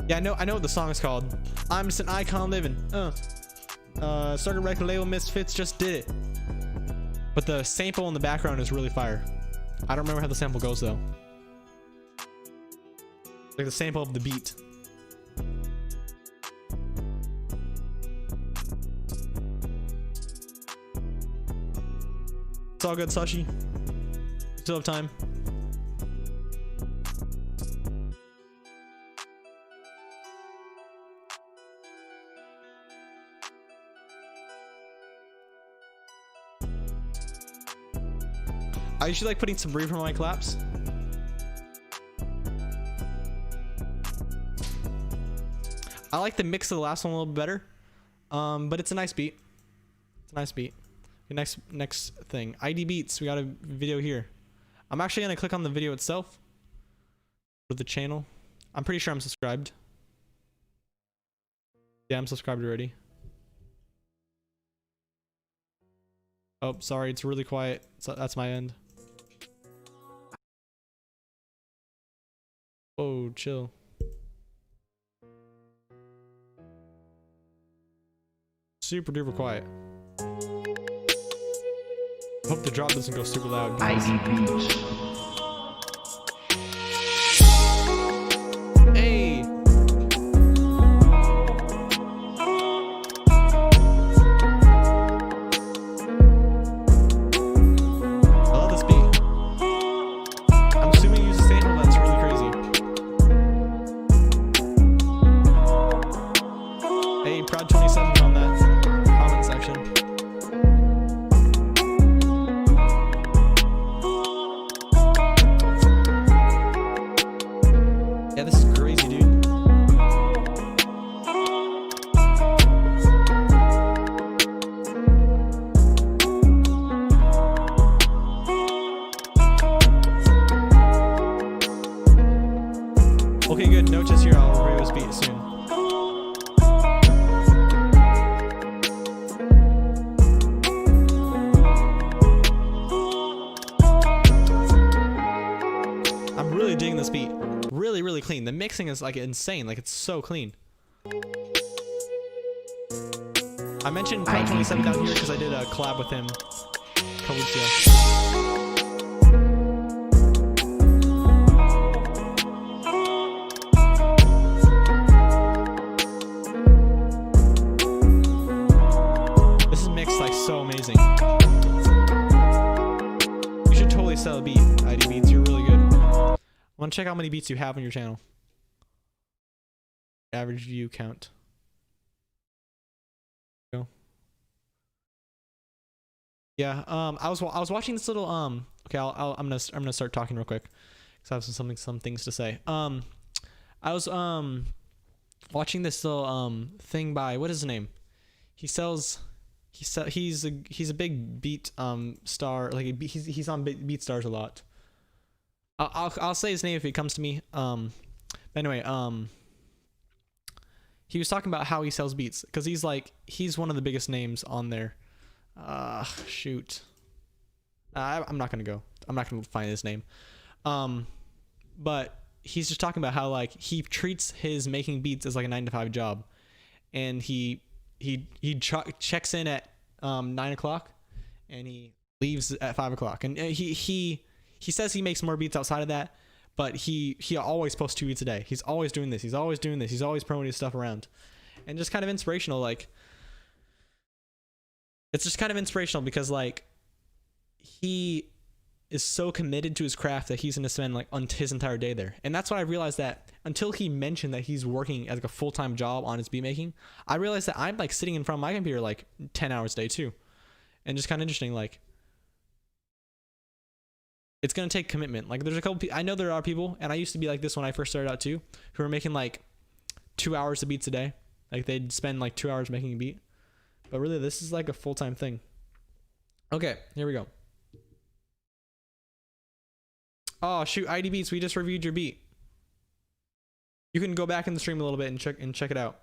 Yeah, I know what the song is called. I'm just an icon living. Started record label, Misfits just did it. But the sample in the background is really fire. I don't remember how the sample goes though. Like the sample of the beat. It's all good, Sashi. Still have time. I usually like putting some reverb on my claps. I like the mix of the last one a little bit better, but it's a nice beat. It's a nice beat. Okay, next thing, ID Beats. We got a video here. I'm actually gonna click on the video itself for the channel. I'm pretty sure I'm subscribed. Yeah, I'm subscribed already. Oh, sorry, it's really quiet. So that's my end. Oh, chill. Super duper quiet. Hope the drop doesn't go super loud. ID Beats. Hey! I love this beat. I'm assuming you use a sample that's really crazy. Hey, Proud 27 on that comment section. Yeah, this is crazy, dude. Okay, good. No just here. I'll review his beat soon. I'm really digging this beat. Really clean. The mixing is like insane. Like it's so clean. I mentioned Prod 27 down here because I did a collab with him couple weeks ago. This is mixed like so amazing. You should totally sell a beat, ID Beats. You're really good. I want to check how many beats you have on your channel. Average view count. Go. Yeah. I was watching this little Okay, I'm gonna start talking real quick because I have some things to say. I was watching this little thing by, what is his name? He's a big beat star. Like he's on BeatStars a lot. I'll say his name if it comes to me. Anyway, he was talking about how he sells beats because he's one of the biggest names on there. Shoot. I'm not gonna find his name. But he's just talking about how like he treats his making beats as like a 9-to-5 job, and he checks in at 9 o'clock and he leaves at 5 o'clock, and he says he makes more beats outside of that, but he always posts 2 beats a day. He's always doing this. He's always promoting his stuff around, and just kind of inspirational. Like, it's just kind of inspirational because like he is so committed to his craft that he's going to spend like his entire day there. And that's why I realized that until he mentioned that he's working as like a full-time job on his beat making, I realized that I'm like sitting in front of my computer like 10 hours a day too. And just kind of interesting, like it's going to take commitment. Like there's a couple I know there are people, and I used to be like this when I first started out too, who were making like 2 hours of beats a day. Like they'd spend like 2 hours making a beat. But really this is like a full-time thing. Okay, here we go. Oh shoot, ID Beats, we just reviewed your beat. You can go back in the stream a little bit and check it out.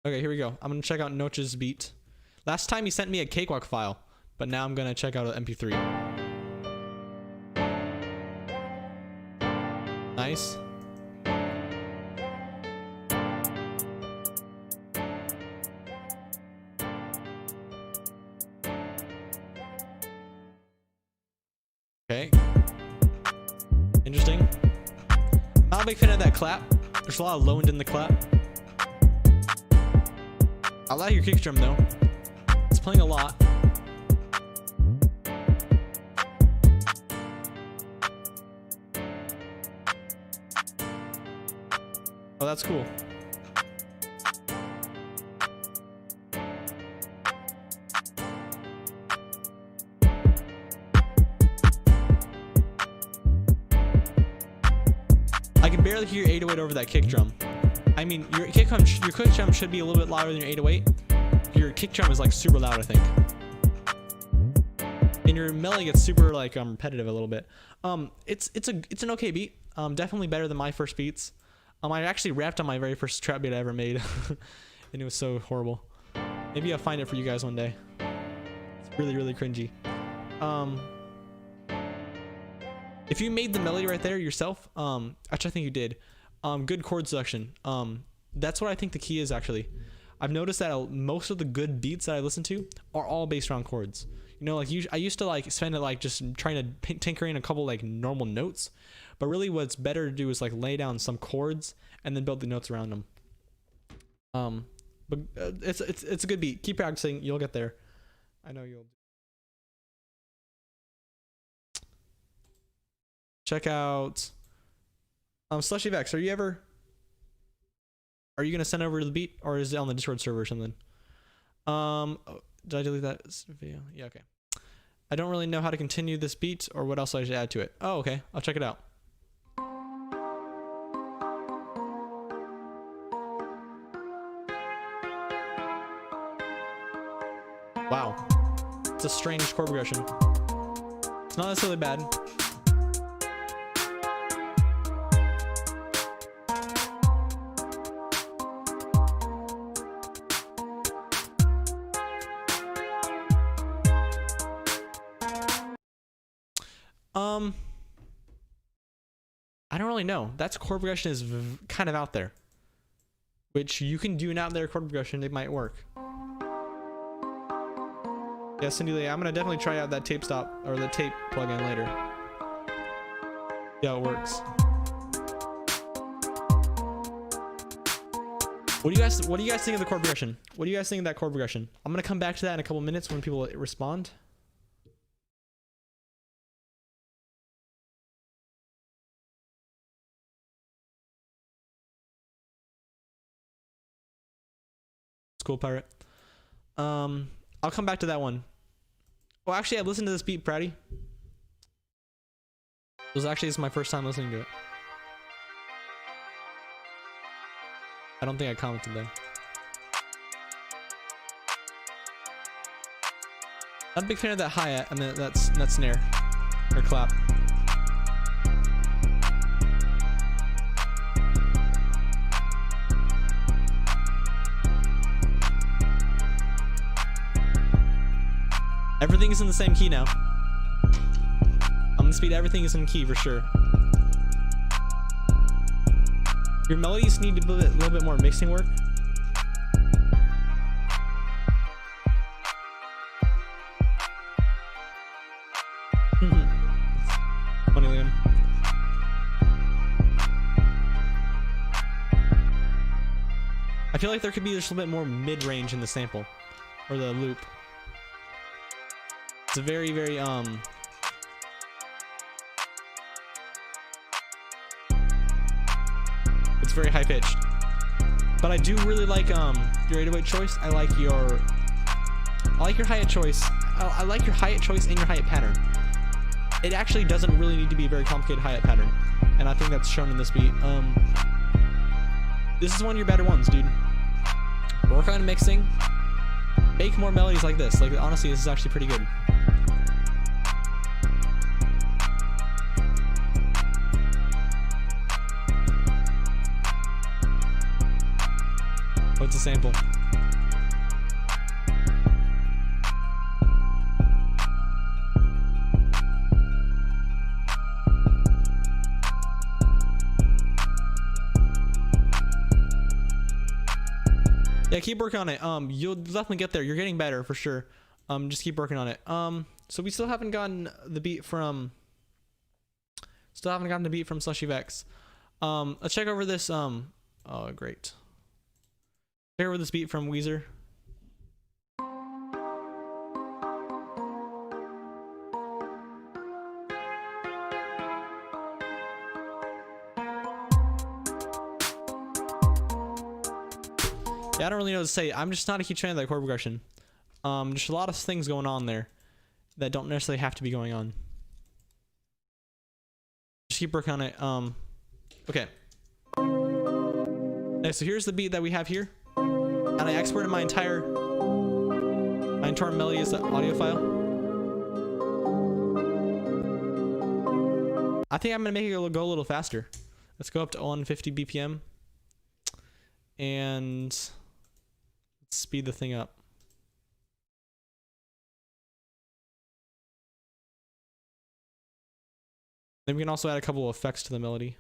Okay, here we go. I'm gonna check out Noche's beat. Last time he sent me a Cakewalk file, but now I'm gonna check out an MP3. Nice. Okay. Interesting. Not a big fan of that clap. There's a lot of low end in the clap. I like your kick drum though. It's playing a lot. Oh, that's cool. I can barely hear your 808 over that kick drum. I mean, your kick drum should be a little bit louder than your 808. Your kick drum is like super loud, I think. And your melody gets super like repetitive a little bit. It's an okay beat. Definitely better than my first beats. I actually rapped on my very first trap beat I ever made, and it was so horrible. Maybe I'll find it for you guys one day. It's really, really cringy. If you made the melody right there yourself, actually I think you did. Good chord selection. That's what I think the key is actually. I've noticed that most of the good beats that I listen to are all based around chords. You know, like I used to like spend it like just trying to tinker in a couple like normal notes, but really what's better to do is like lay down some chords and then build the notes around them. But it's a good beat. Keep practicing. You'll get there. I know you'll. Check out Slushy Vex. Are you gonna send over the beat, or is it on the Discord server or something? Did I delete that video? Yeah, okay. I don't really know how to continue this beat or what else I should add to it. Oh, okay. I'll check it out. Wow. It's a strange chord progression. It's not necessarily bad. I don't really know. That's chord progression is kind of out there, which you can do an out there chord progression. It might work. Yeah, Cindy Lee, I'm gonna definitely try out that tape stop or the tape plugin later. Yeah, it works. What do you guys think of the chord progression? What do you guys think of that chord progression? I'm gonna come back to that in a couple minutes when people respond. School pirate. I'll come back to that one. Well, actually, I listened to this beat, Pratty. This is my first time listening to it. I don't think I commented though. Not a big fan of that hi-hat and that snare or clap. Everything is in the same key now. On the speed, everything is in key for sure. Your melodies need a little bit more mixing work. Funny, Liam. I feel like there could be just a little bit more mid-range in the sample or the loop. It's a very, very it's very high pitched. But I do really like your 808 choice. I like your hi-hat choice. I like your hi-hat choice and your hi-hat pattern. It actually doesn't really need to be a very complicated hi-hat pattern, and I think that's shown in this beat. This is one of your better ones, dude. Work on mixing. Make more melodies like this. Like, honestly, this is actually pretty good. What's a sample? Yeah, keep working on it. You'll definitely get there. You're getting better for sure. Just keep working on it. So we still haven't gotten the beat from Slushy Vex. Let's check over this. Oh, great. Check over this beat from Weezer. Yeah, I don't really know what to say. I'm just not a huge fan of that chord progression. Just a lot of things going on there that don't necessarily have to be going on. Just keep working on it. Okay. Okay, so here's the beat that we have here, and I exported my entire melody as an audio file. I think I'm gonna make it go a little faster. Let's go up to 150 BPM, and let's speed the thing up. Then we can also add a couple of effects to the melody.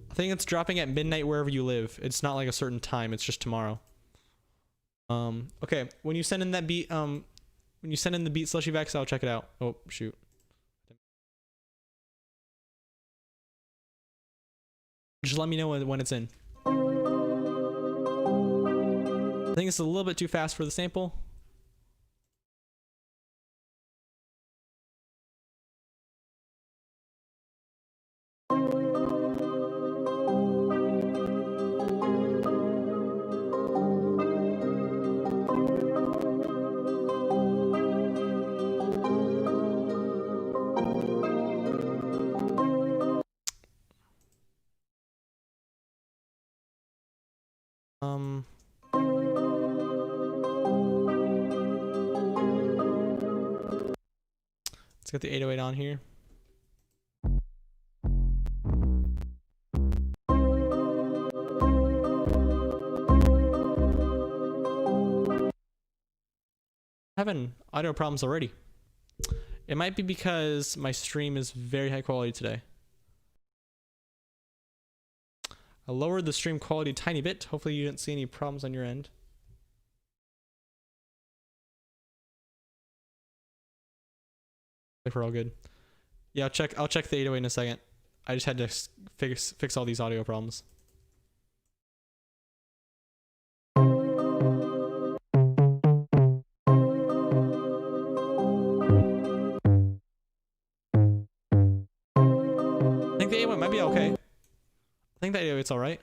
I think it's dropping at midnight wherever you live. It's not like a certain time, it's just tomorrow. Okay, when you send in that beat, when you send in the beat Slushy Vex, I'll check it out. Oh, shoot. Just let me know when it's in. I think it's a little bit too fast for the sample. Let's get the 808 on here. having audio problems already. It might be because my stream is very high quality today. I lowered the stream quality a tiny bit. Hopefully you didn't see any problems on your end. If we're all good. Yeah, I'll check the 808 in a second. I just had to fix all these audio problems. I think the 808 might be okay. I think the 808's alright.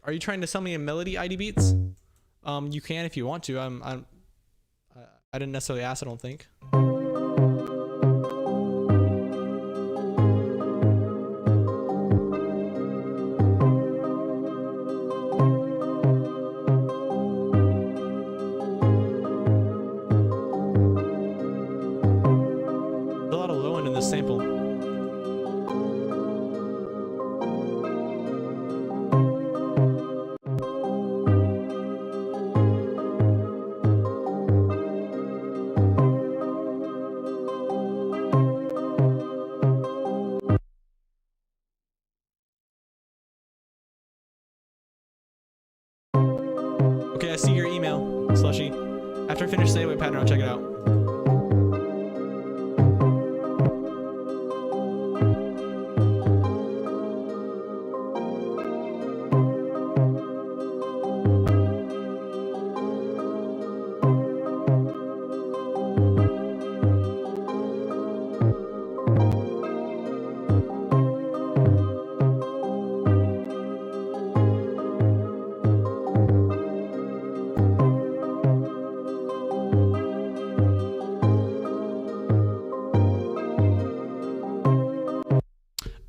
Are you trying to sell me a melody ID beats? You can if you want to. I didn't necessarily ask, I don't think. There's a lot of low end in this sample. Okay, I see your email, Slushy. After I finish the 808 pattern, I'll check it out.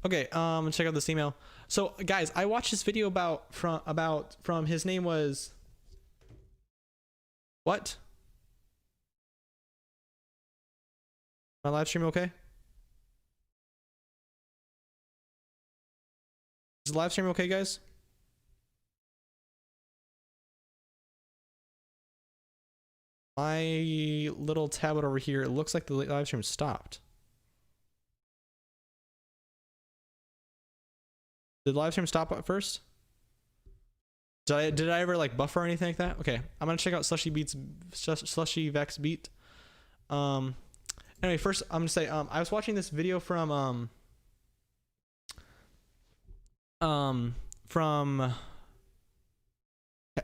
Okay, check out this email. So guys, I watched this video from his name was what? My live stream okay? Is the live stream okay, guys? My little tablet over here, it looks like the live stream stopped. Did the live stream stop at first? Did I ever like buffer or anything like that? Okay, I'm gonna check out Slushy Vex beat. Anyway, first I'm gonna say I was watching this video from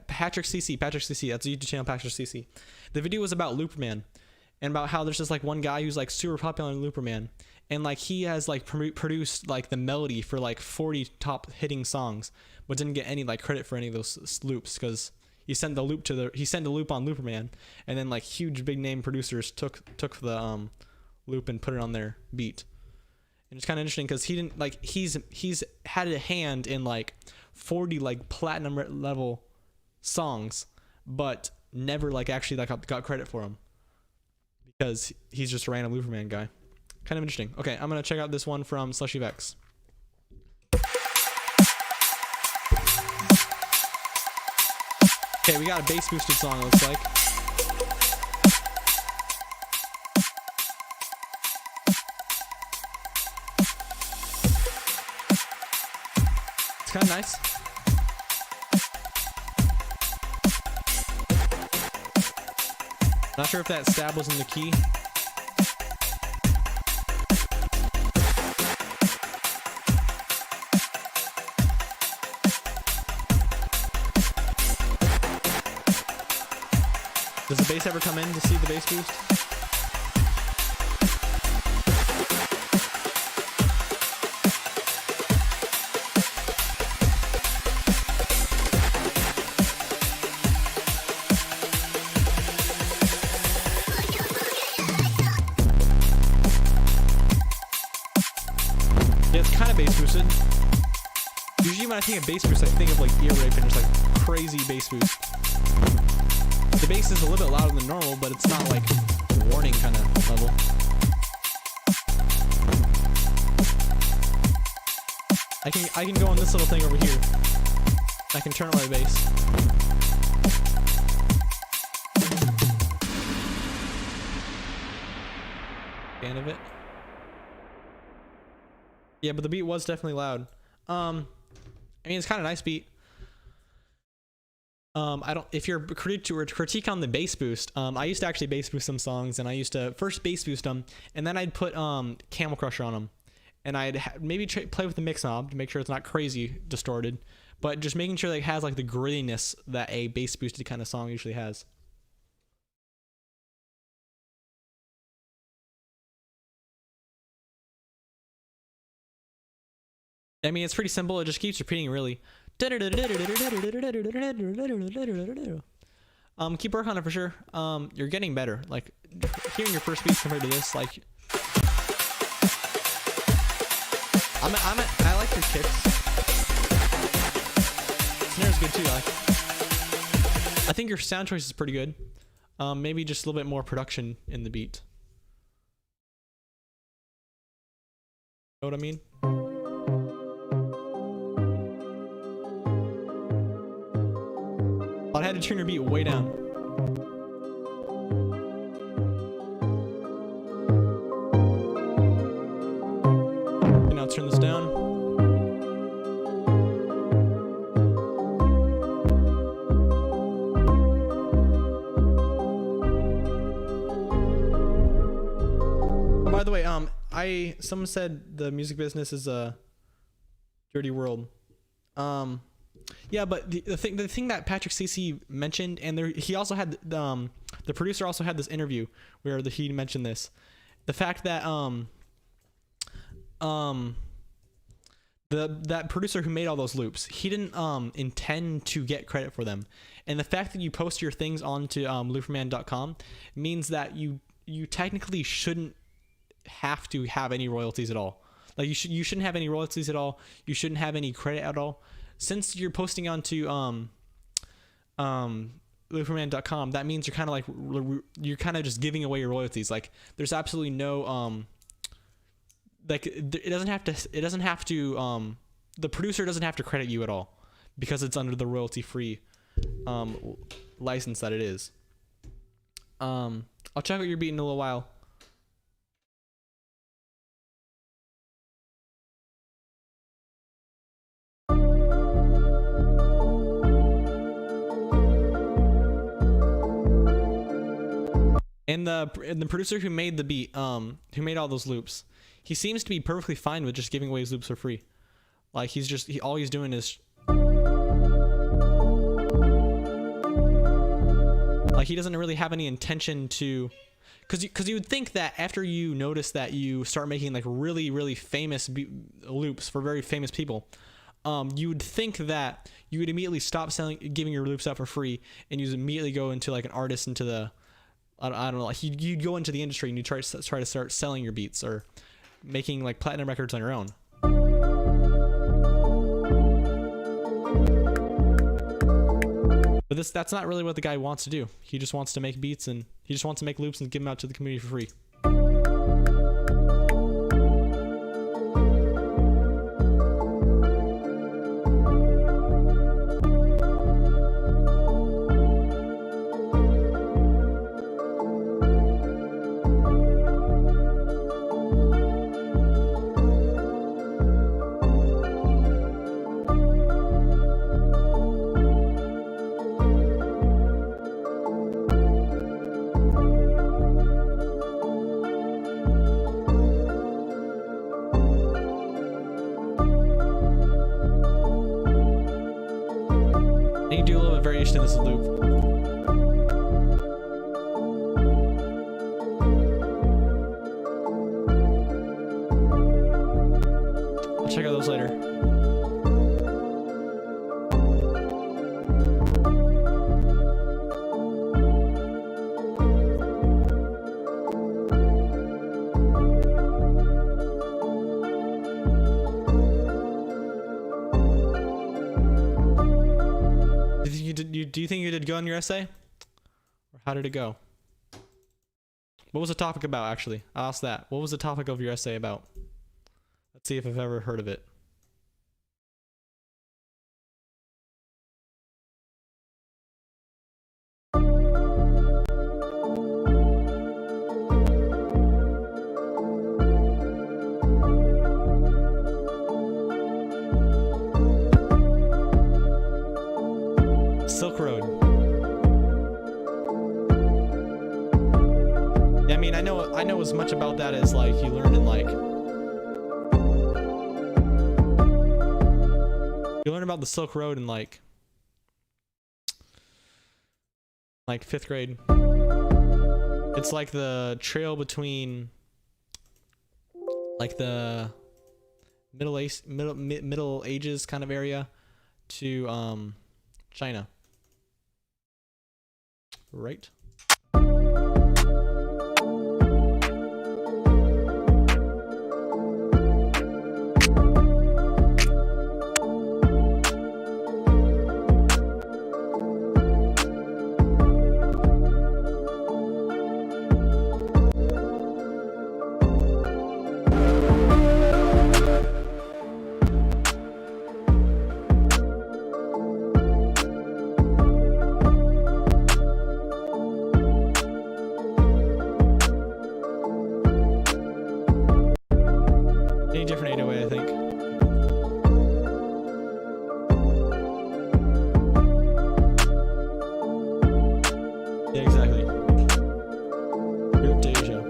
Patrick CC. That's a YouTube channel, Patrick CC. The video was about Looperman and about how there's just like one guy who's like super popular in Looperman. And like he has like produced like the melody for like 40 top hitting songs, but didn't get any like credit for any of those loops because he sent the loop on Looperman, and then like huge big name producers took the loop and put it on their beat. And it's kind of interesting because he didn't like he's had a hand in like 40 like platinum level songs, but never like actually like got credit for them because he's just a random Looperman guy. Kind of interesting. Okay, I'm gonna check out this one from Slushy Vex. Okay, we got a bass boosted song, it looks like. It's kind of nice. Not sure if that stab was in the key. Does the bass ever come in to see the bass boost? boosted. Usually when I think of bass boost, I think of like ear rape and just like crazy bass boost. The bass is a little bit louder than normal, but it's not like warning kind of level. I can go on this little thing over here. I can turn up my bass. Fan of it. Yeah, but the beat was definitely loud. I mean, it's kind of nice beat. I don't, if you're critique on the bass boost, I used to actually bass boost some songs, and I used to first bass boost them, and then I'd put Camel Crusher on them, and I'd maybe play with the mix knob to make sure it's not crazy distorted, but just making sure that it has like the grittiness that a bass boosted kind of song usually has. I mean, it's pretty simple. It just keeps repeating, really. Keep working on it for sure. You're getting better. Like hearing your first beats compared to this, like I like your kicks. Snare's good too. I think your sound choice is pretty good. Maybe just a little bit more production in the beat. Know what I mean? I had to turn your beat way down. Okay, now turn this down. Oh, by the way, someone said the music business is a dirty world. Yeah, but the thing that Patrick Stacey mentioned, and he also had the producer also had this interview where he mentioned this, the fact that that producer who made all those loops, he didn't intend to get credit for them, and the fact that you post your things onto looperman.com means that you technically shouldn't have to have any royalties at all. Like you shouldn't have any royalties at all. You shouldn't have any credit at all. Since you're posting onto looperman.com, that means you're kind of just giving away your royalties. Like there's absolutely no like it doesn't have to the producer doesn't have to credit you at all because it's under the royalty free license that it is. I'll check out your beat in a little while. And the producer who made the beat, who made all those loops, he seems to be perfectly fine with just giving away his loops for free. Like all he's doing is like he doesn't really have any intention to, because you would think that after you notice that you start making like really famous loops for very famous people, you would think that you would immediately stop giving your loops out for free, and you immediately go into like an artist into the I don't know, like you'd go into the industry and you try to start selling your beats or making like platinum records on your own. But that's not really what the guy wants to do. He just wants to make beats, and he just wants to make loops and give them out to the community for free. good go in your essay? Or how did it go? What was the topic about, actually? I'll ask that. What was the topic of your essay about? Let's see if I've ever heard of it. Silk Road. Yeah, I mean, I know as much about that as like you learn in like you learn about the Silk Road in like 5th grade. It's like the trail between like the Middle Ages kind of area to China. Right? Different 808, I think. Yeah, exactly. Group Deja.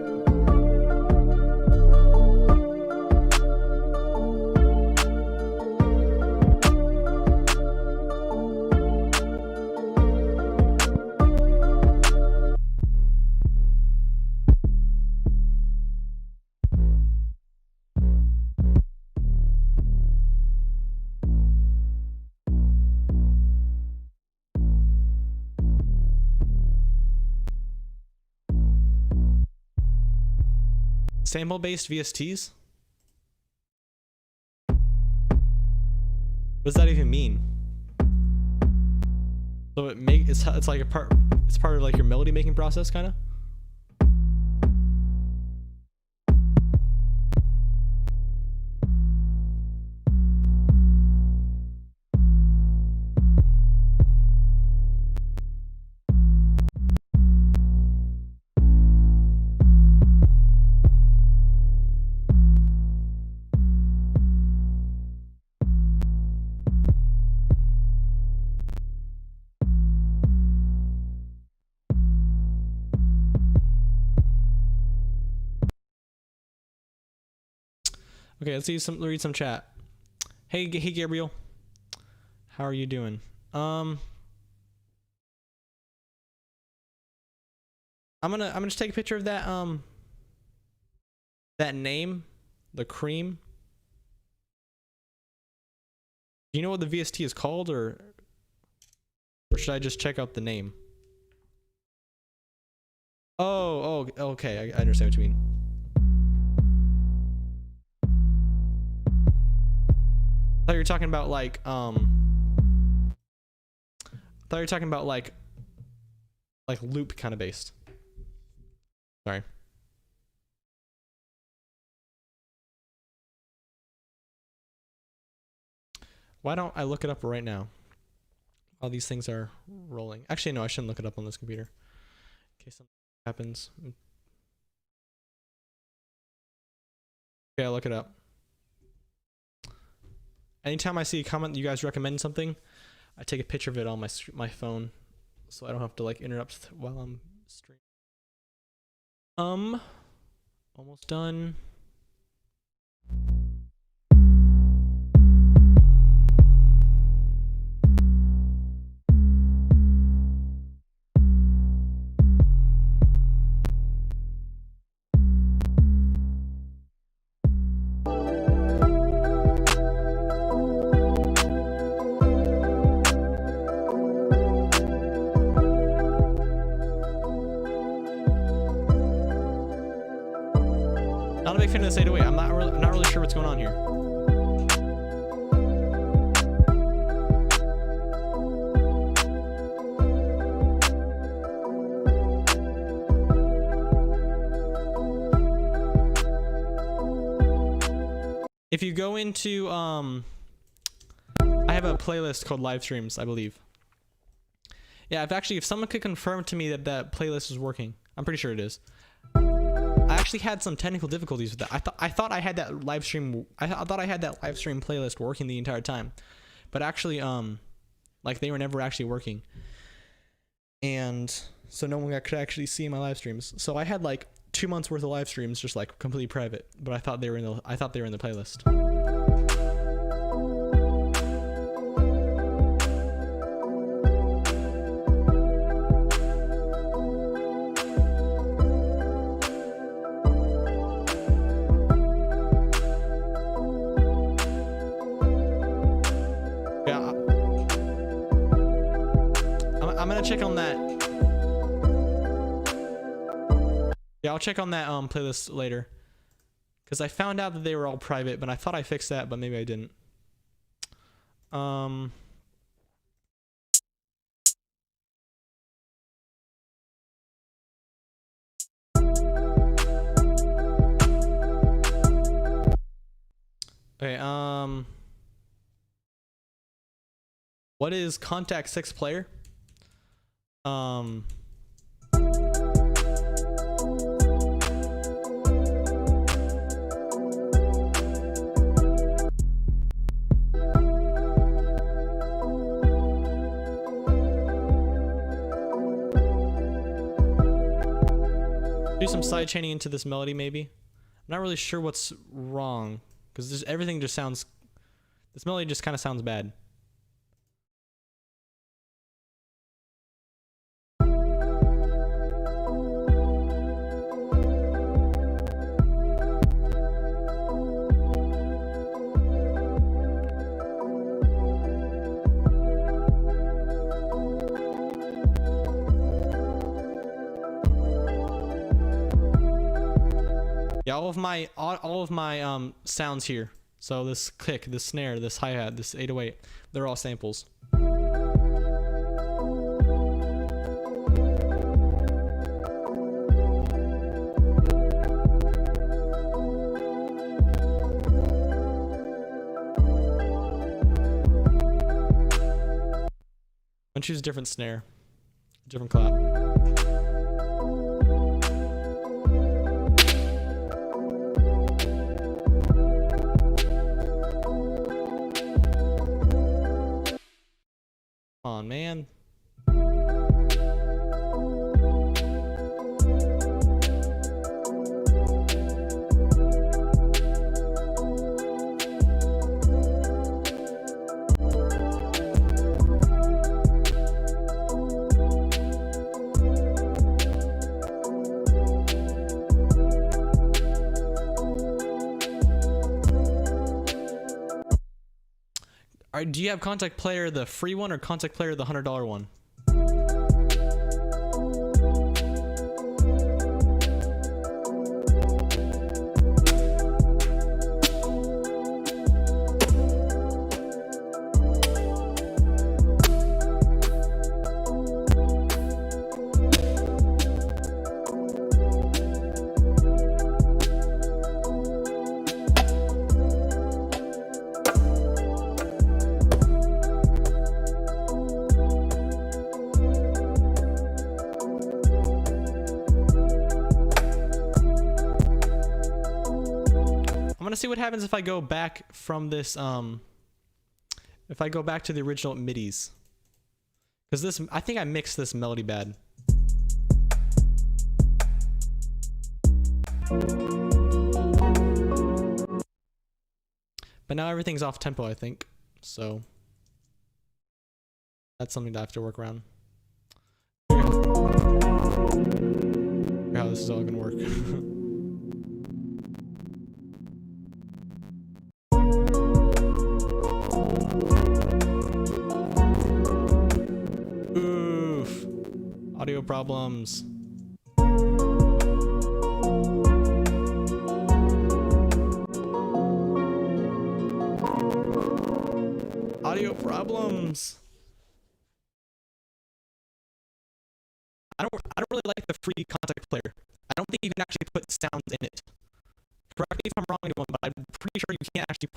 Sample-based VSTs? What does that even mean? So it's like it's part of like your melody making process, kind of. Okay, let's read some chat. Hey Gabriel, how are you doing? I'm gonna just take a picture of that that name, the cream. Do you know what the VST is called, or should I just check out the name? Oh, okay, I understand what you mean. I thought you were talking about like loop kind of based. Sorry. Why don't I look it up right now while these things are rolling? Actually, no, I shouldn't look it up on this computer in case something happens. Okay, I'll look it up. Anytime I see a comment you guys recommend something, I take a picture of it on my phone, so I don't have to like interrupt while I'm streaming. Almost done. Not a big fan of this 808. I'm not really sure what's going on here. if you go into I have a playlist called live streams, I believe. Yeah, if someone could confirm to me that that playlist is working, I'm pretty sure it is. I actually had some technical difficulties with that. I thought I had that live stream. I thought I had that live stream playlist working the entire time, but actually, like they were never actually working, and so no one could actually see my live streams. So I had like 2 months worth of live streams just like completely private, but I thought they were in the playlist. I'm gonna check on that. Yeah, I'll check on that playlist later, because I found out that they were all private, but I thought I fixed that, but maybe I didn't. Okay, what is Contact 6 player? Do some side chaining into this melody, maybe. I'm not really sure what's wrong, because everything just sounds. This melody just kind of sounds bad. Yeah, all of my sounds here. So this kick, this snare, this hi-hat, this 808, they're all samples. I'm gonna choose a different snare, different clap. Come on, man. Alright, do you have Contact Player the free one or Contact Player the $100 one? I'm gonna see what happens if I go back from this, if I go back to the original MIDIs. Because this, I think I mixed this melody bad. But now everything's off tempo, I think. So that's something that I have to work around. How this is all gonna work. Oof. Audio problems. Audio problems. I don't really like the free Contact Player. I don't think you can actually put sounds in it. Correct me if I'm wrong, anyone, but I'm pretty sure you can't actually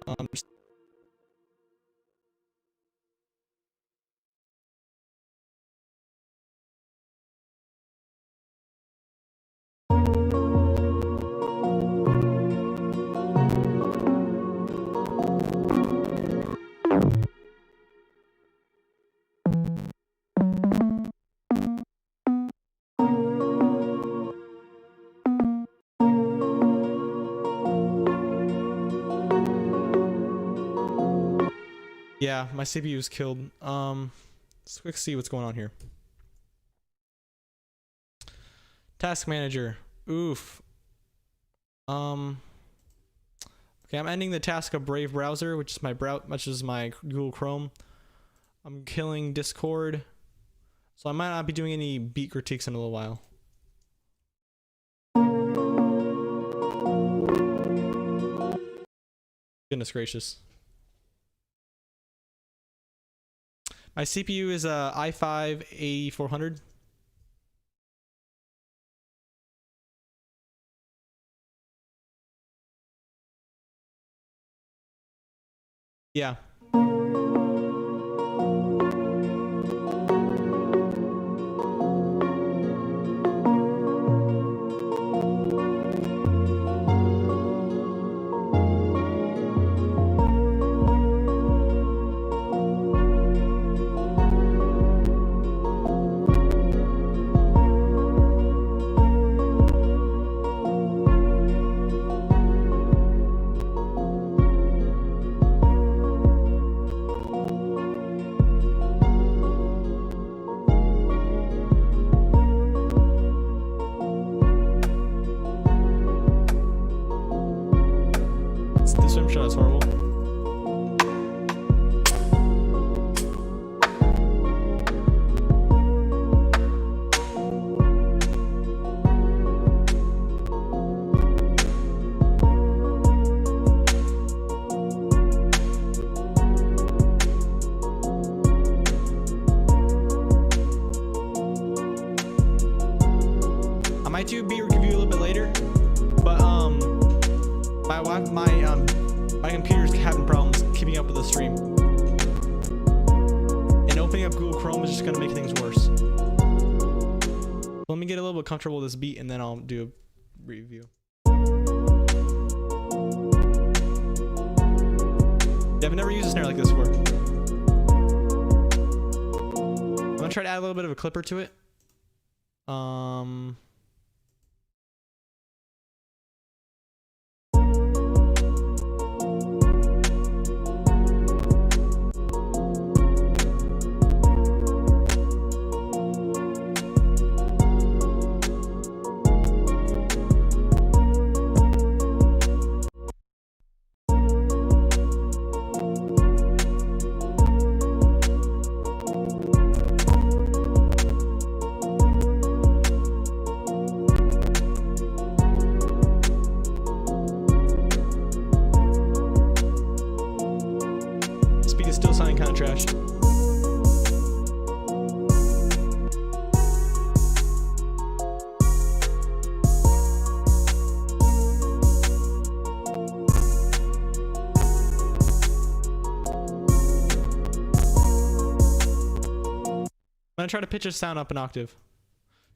Just yeah, my CPU is killed. Let's quick see what's going on here. Task manager. Oof. Okay, I'm ending the task of Brave browser, which is my Google Chrome. I'm killing Discord, so I might not be doing any beat critiques in a little while. Goodness gracious. My CPU is a i5 8400. Yeah. The swim shot is horrible. I might do a beat review a little bit later, but my computer's having problems keeping up with the stream, and opening up Google Chrome is just gonna make things worse. Let me get a little bit comfortable with this beat, and then I'll do a review. Yeah, I've never used a snare like this before. I'm gonna try to add a little bit of a clipper to it. Speed is still sounding kind of trash. I'm gonna try to pitch this sound up an octave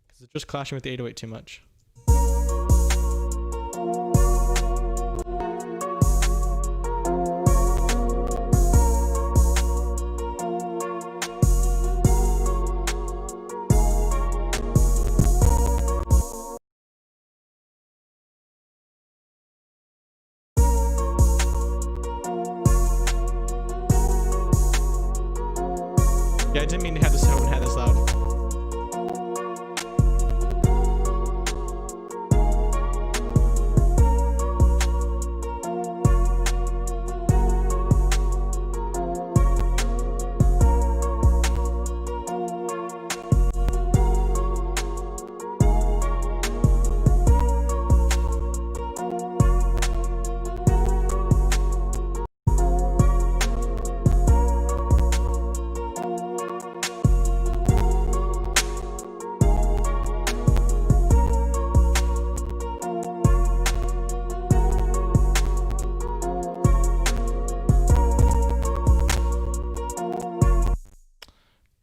because it's just clashing with the 808 too much. Yeah, I didn't mean to have this loud.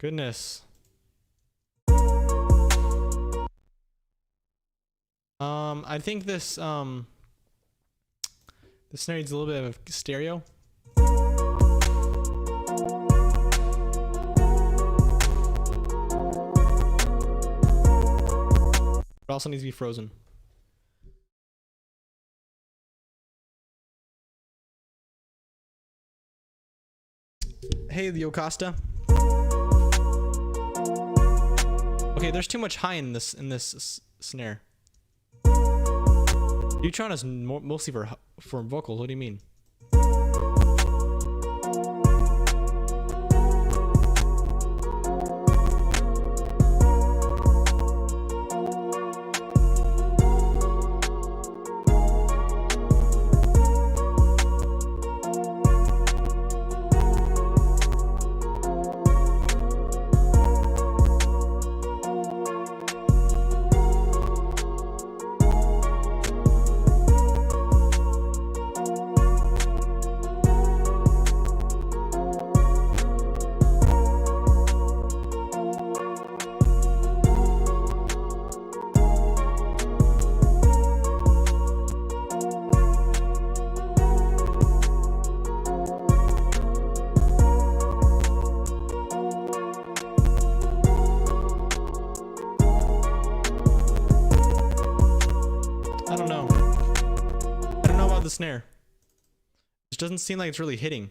Goodness. I think this this snare needs a little bit of stereo. It also needs to be frozen. Hey, Leo Costa. Okay, there's too much high in this snare. Neutron is mostly for vocals. What do you mean? Snare. It doesn't seem like it's really hitting.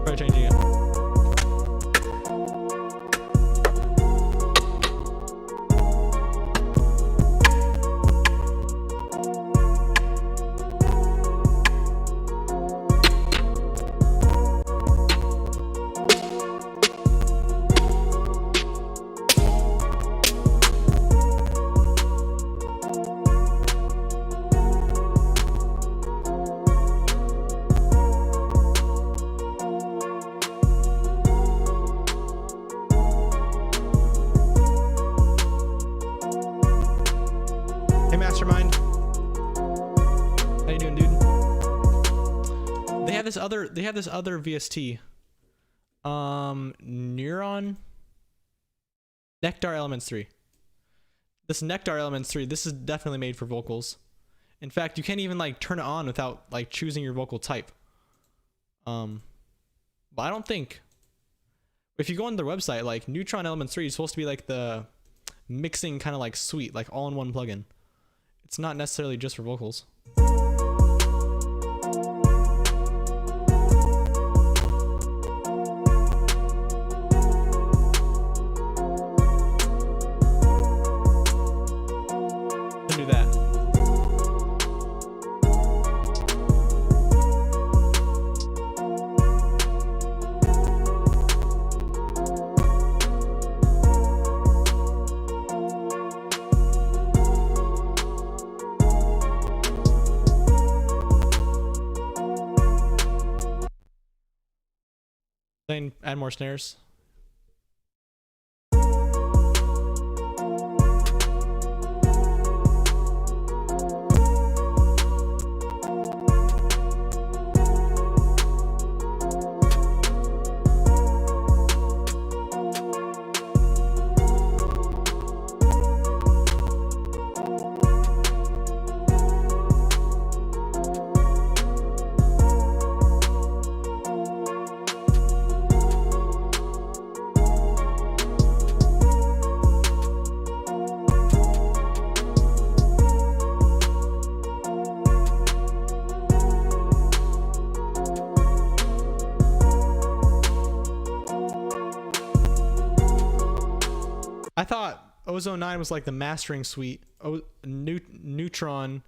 Try changing it. They have this other VST. Neuron Nectar Elements 3. This Nectar Elements 3, this is definitely made for vocals. In fact, you can't even like turn it on without like choosing your vocal type. But I don't think, if you go on their website, like Neutron Elements 3 is supposed to be like the mixing kind of like suite, like all-in-one plugin. It's not necessarily just for vocals. Add more snares. I thought Ozone 9 was like the mastering suite. Neutron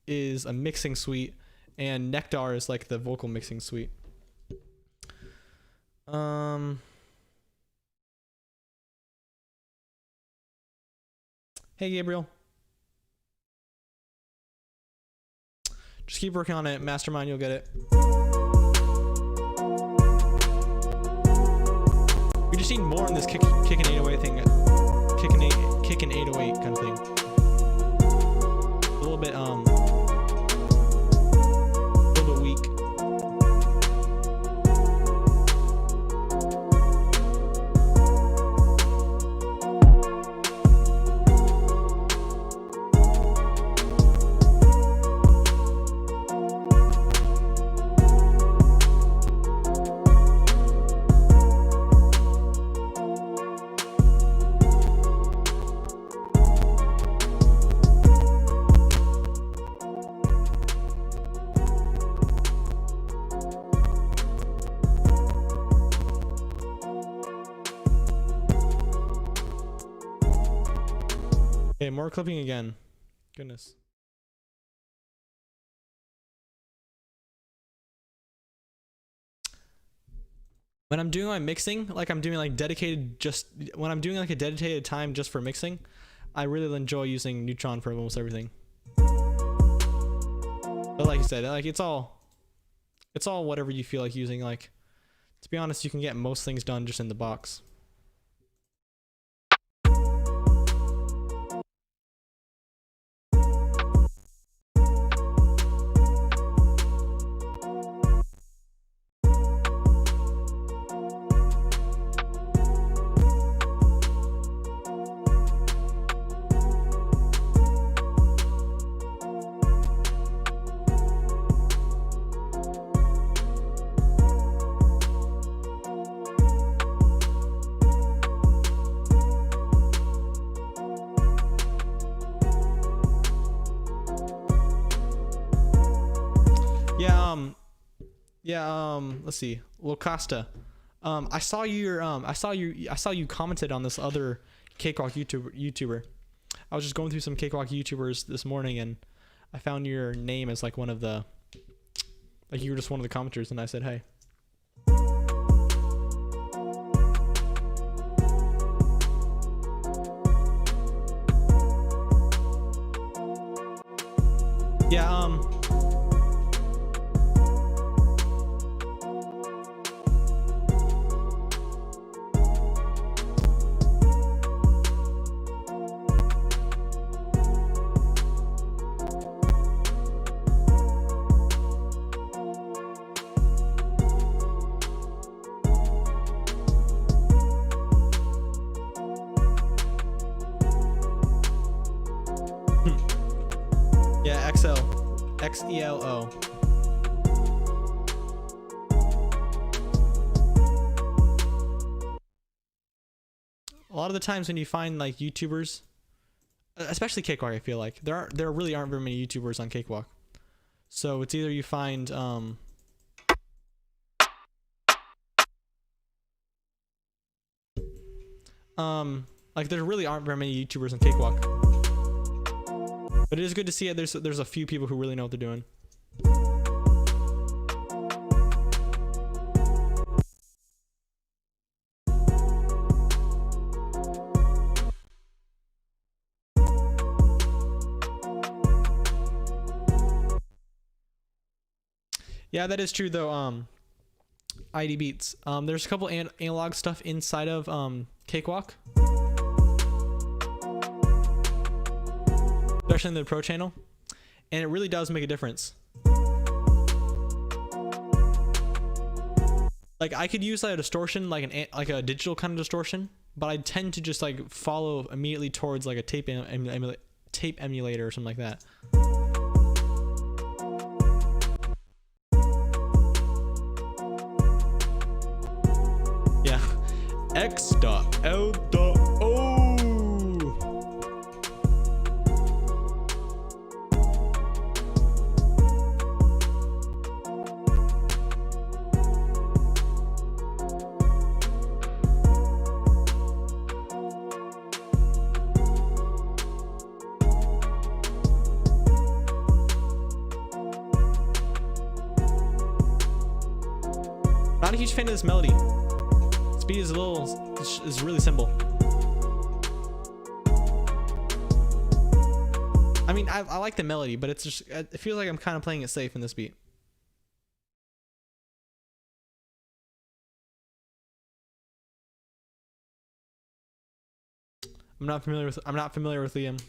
is a mixing suite, and Nectar is like the vocal mixing suite. Hey Gabriel. Just keep working on it, Mastermind, you'll get it. We just need more in this kick and 808 thing. Kick and 808 kind of thing. A little bit we're clipping again. Goodness. When I'm doing my mixing, like I'm doing like dedicated, just when I'm doing like a dedicated time just for mixing, I really enjoy using Neutron for almost everything. But like you said, like it's all whatever you feel like using. Like, to be honest, you can get most things done just in the box. Let's see, Locosta. I saw you commented on this other Cakewalk YouTuber. I was just going through some Cakewalk YouTubers this morning, and I found your name as like one of the, like you were just one of the commenters, and I said, hey. Yeah, yeah, XELO. A lot of the times when you find like YouTubers, especially Cakewalk, I feel like there really aren't very many YouTubers on Cakewalk. So it's either you find like there really aren't very many YouTubers on Cakewalk. But it is good to see it. There's a few people who really know what they're doing. Yeah, that is true though. ID Beats. There's a couple analog stuff inside of Cakewalk. Especially in the pro channel, and it really does make a difference. Like I could use like a distortion, like a digital kind of distortion, but I tend to just like follow immediately towards like a tape emulator or something like that. Yeah, X.L.O. Not a huge fan of this melody. Speed is is really simple. I mean, I like the melody, but it's just, it feels like I'm kind of playing it safe in this beat. I'm not familiar with Liam.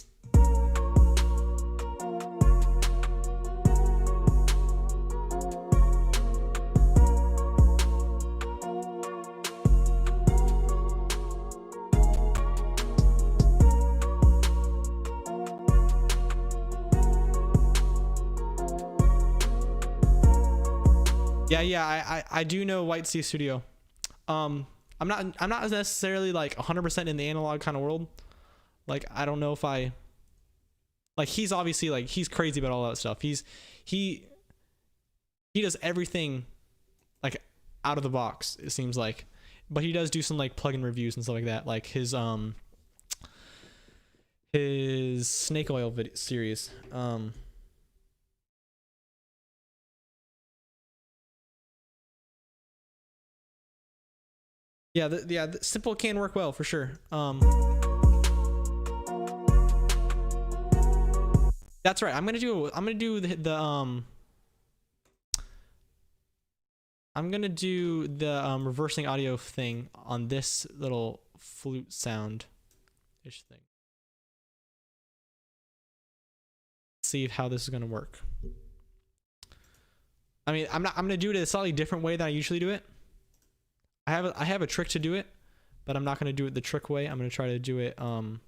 Yeah, I do know White Sea Studio. I'm not necessarily like 100% in the analog kind of world. Like I don't know if I like, he's obviously like, he's crazy about all that stuff. He does everything like out of the box, it seems like. But he does do some like plugin reviews and stuff like that. Like his his snake oil video series. Yeah, the simple can work well for sure. That's right. I'm gonna do the reversing audio thing on this little flute sound ish thing. See how this is gonna work. I mean, I'm gonna do it a slightly different way than I usually do it. I have a trick to do it, but I'm not gonna do it the trick way. I'm gonna try to do it I'm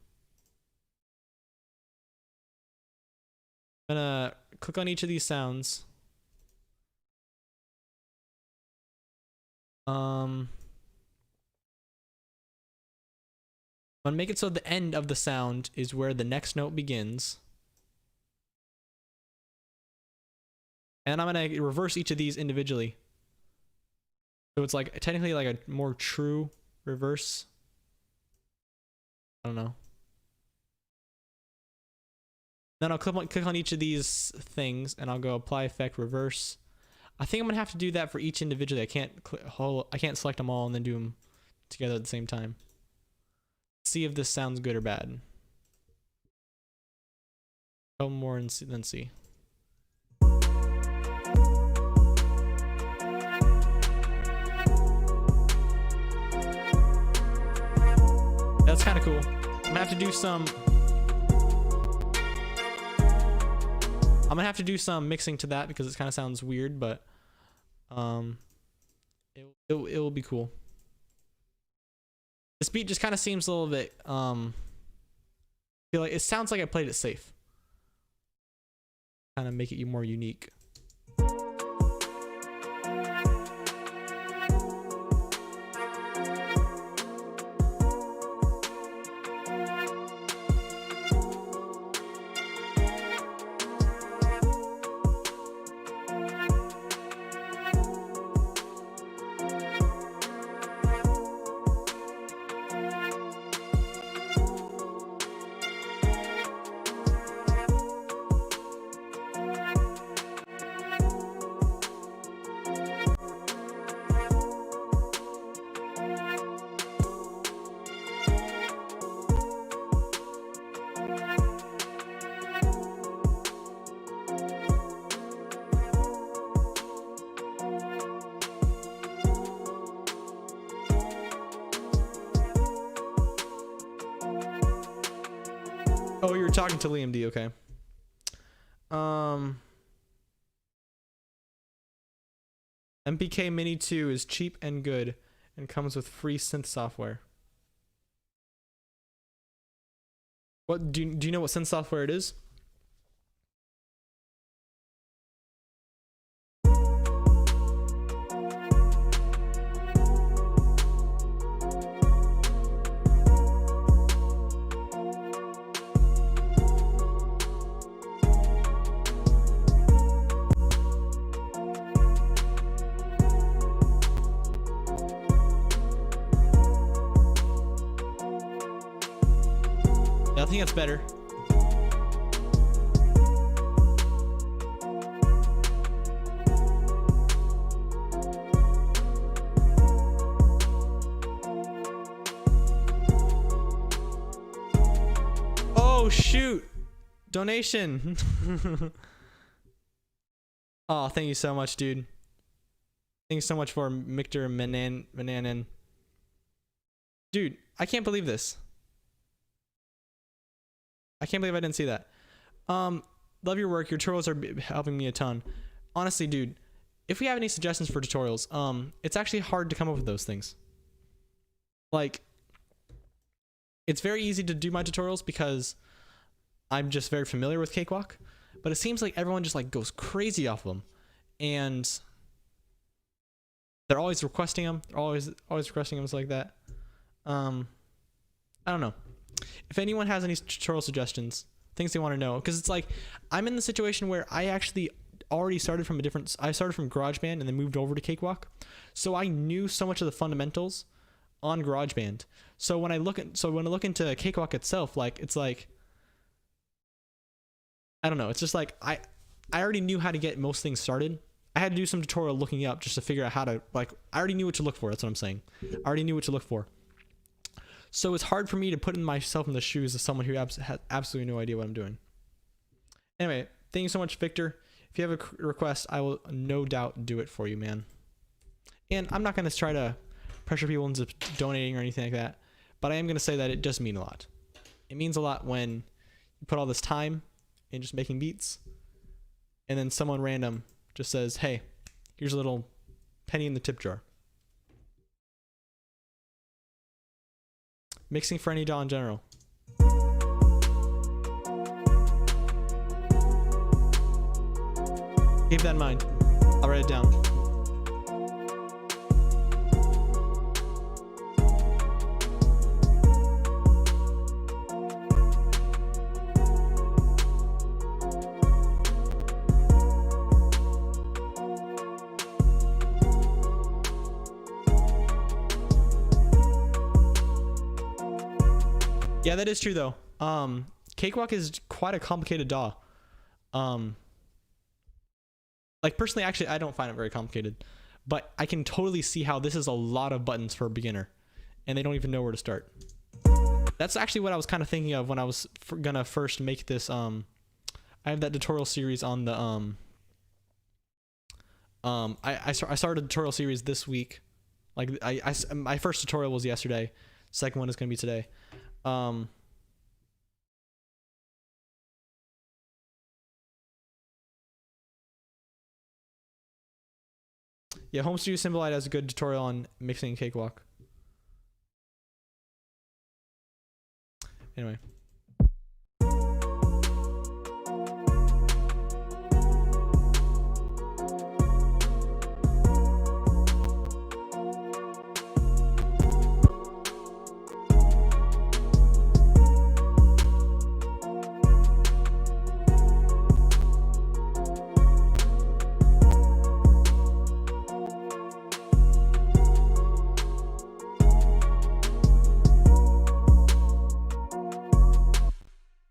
gonna click on each of these sounds. I'm gonna make it so the end of the sound is where the next note begins. And I'm gonna reverse each of these individually. So it's like technically like a more true reverse. I don't know. Then I'll click on each of these things and I'll go apply effect reverse. I think I'm gonna have to do that for each individually. I can't select them all and then do them together at the same time. See if this sounds good or bad. Go more and see, then see. That's kind of cool. I'm gonna have to do some mixing to that because it kind of sounds weird, but it will be cool. This beat just kind of seems a little bit feel like it sounds like I played it safe. Kind of make it more unique. Oh, you were talking to Liam D. Okay. MPK Mini 2 is cheap and good and comes with free synth software. What do you know what synth software it is? I think that's better. Oh shoot! Donation. Oh, thank you so much, dude. Thank you so much for Mictor Mananen. Dude, I can't believe this. I can't believe I didn't see that. Love your work. Your tutorials are helping me a ton. Honestly, dude, if we have any suggestions for tutorials, it's actually hard to come up with those things. Like, it's very easy to do my tutorials because I'm just very familiar with Cakewalk, but it seems like everyone just like goes crazy off of them, and they're always requesting them. They're always requesting them like that. I don't know. If anyone has any tutorial suggestions, things they want to know, because it's like I'm in the situation where I actually already started from I started from GarageBand and then moved over to Cakewalk, so I knew so much of the fundamentals on GarageBand. So when I look into Cakewalk itself, like it's like I don't know. It's just like I already knew how to get most things started. I had to do some tutorial looking up just to figure out how to, like, I already knew what to look for. That's what I'm saying. I already knew what to look for. So it's hard for me to put myself in the shoes of someone who has absolutely no idea what I'm doing. Anyway, thank you so much, Victor. If you have a request, I will no doubt do it for you, man. And I'm not going to try to pressure people into donating or anything like that, but I am going to say that it does mean a lot. It means a lot when you put all this time in just making beats, and then someone random just says, hey, here's a little penny in the tip jar. Mixing for any DAW in general. Keep that in mind. I'll write it down. Yeah, that is true though. Cakewalk is quite a complicated DAW. Like personally, actually, I don't find it very complicated, but I can totally see how this is a lot of buttons for a beginner, and they don't even know where to start. That's actually what I was kind of thinking of when I was gonna first make this. I have that tutorial series on the I started a tutorial series this week. Like my first tutorial was yesterday. Second one is gonna be today. Yeah, Home Studio Symbolite has a good tutorial on mixing Cakewalk. Anyway.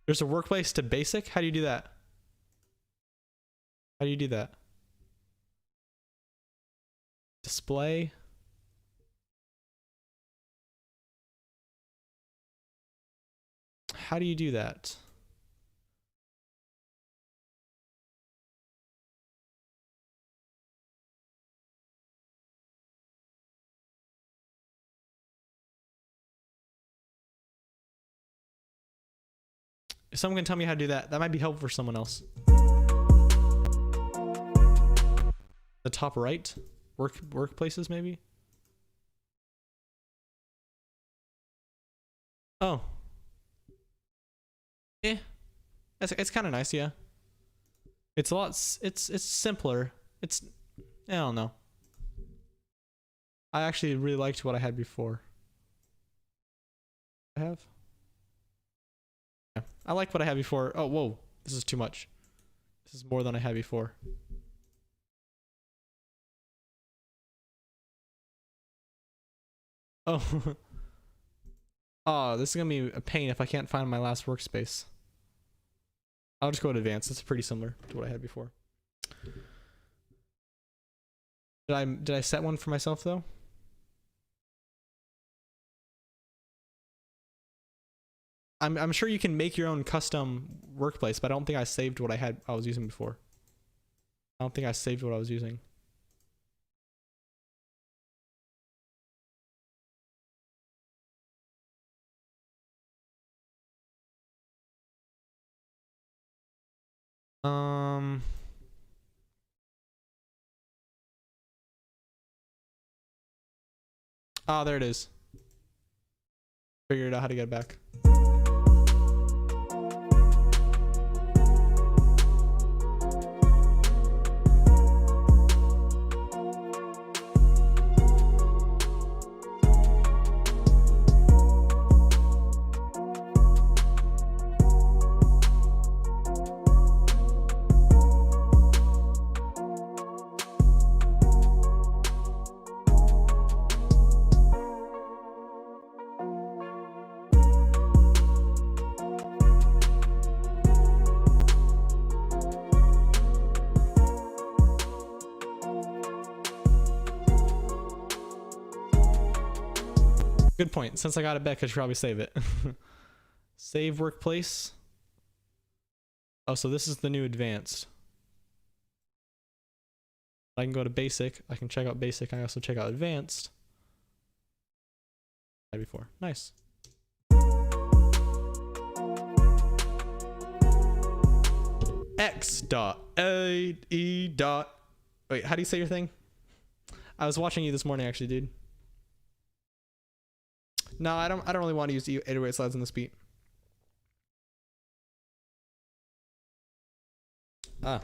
There's a workplace to basic? How do you do that? How do you do that? Display. How do you do that? If someone can tell me how to do that, that might be helpful for someone else. The top right? Workplaces maybe? Oh. Eh. It's kind of nice, yeah. It's a lot, it's simpler. It's, I don't know. I actually really liked what I had before. I have? Yeah, I like what I had before. Oh, whoa. This is too much. This is more than I had before. Oh. Oh, this is gonna be a pain if I can't find my last workspace. I'll just go to advanced. It's pretty similar to what I had before. Did I set one for myself though? I'm sure you can make your own custom workplace, but I don't think I saved what I was using before. I don't think I saved what I was using. Oh, there it is. Figured out how to get it back. Good point. Since I got it back, I should probably save it. Save workplace. Oh, so this is the new advanced. I can go to basic. I can check out basic. I also check out advanced. Before. Nice. X dot A E dot. Wait, how do you say your thing? I was watching you this morning, actually, dude. No, I don't really want to use the 808 slides in this beat. Ah.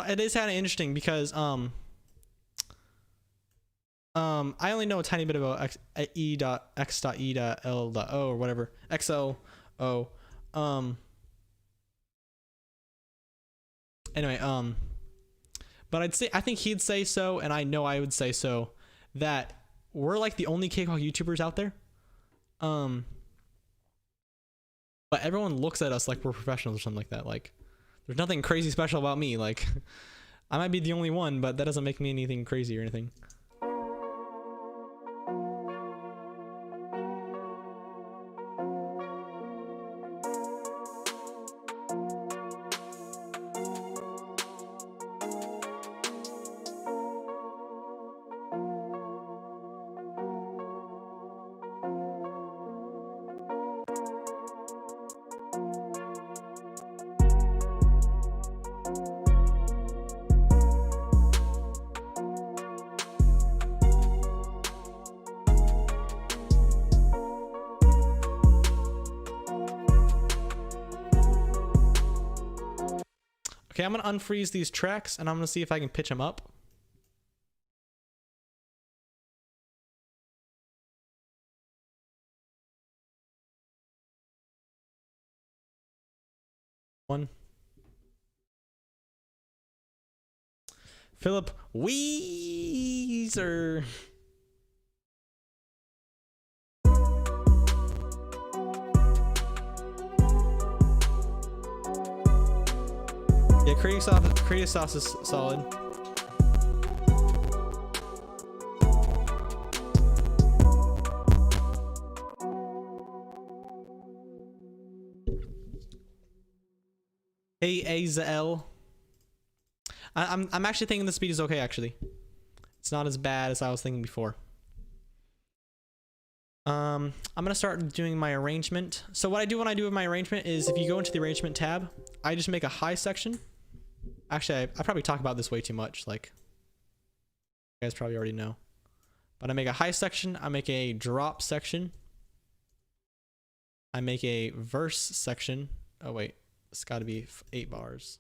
It is kind of interesting because I only know a tiny bit about X.E.L.O or whatever, XO. Anyway, but I think he'd say so, and I know I would say so, that we're like the only Cakewalk YouTubers out there. But everyone looks at us like we're professionals or something like that. Like, there's nothing crazy special about me. Like, I might be the only one, but that doesn't make me anything crazy or anything. Okay, I'm gonna unfreeze these tracks and I'm gonna see if I can pitch them up. One. Philip Weezer. Yeah, creative sauce is solid. AAZL. I'm actually thinking the speed is okay, actually. It's not as bad as I was thinking before. I'm gonna start doing my arrangement. So what I do when I do with my arrangement is, if you go into the arrangement tab, I just make a high section. Actually, I probably talk about this way too much, like, you guys probably already know. But I make a high section, I make a drop section, I make a verse section. Oh wait, it's gotta be 8 bars.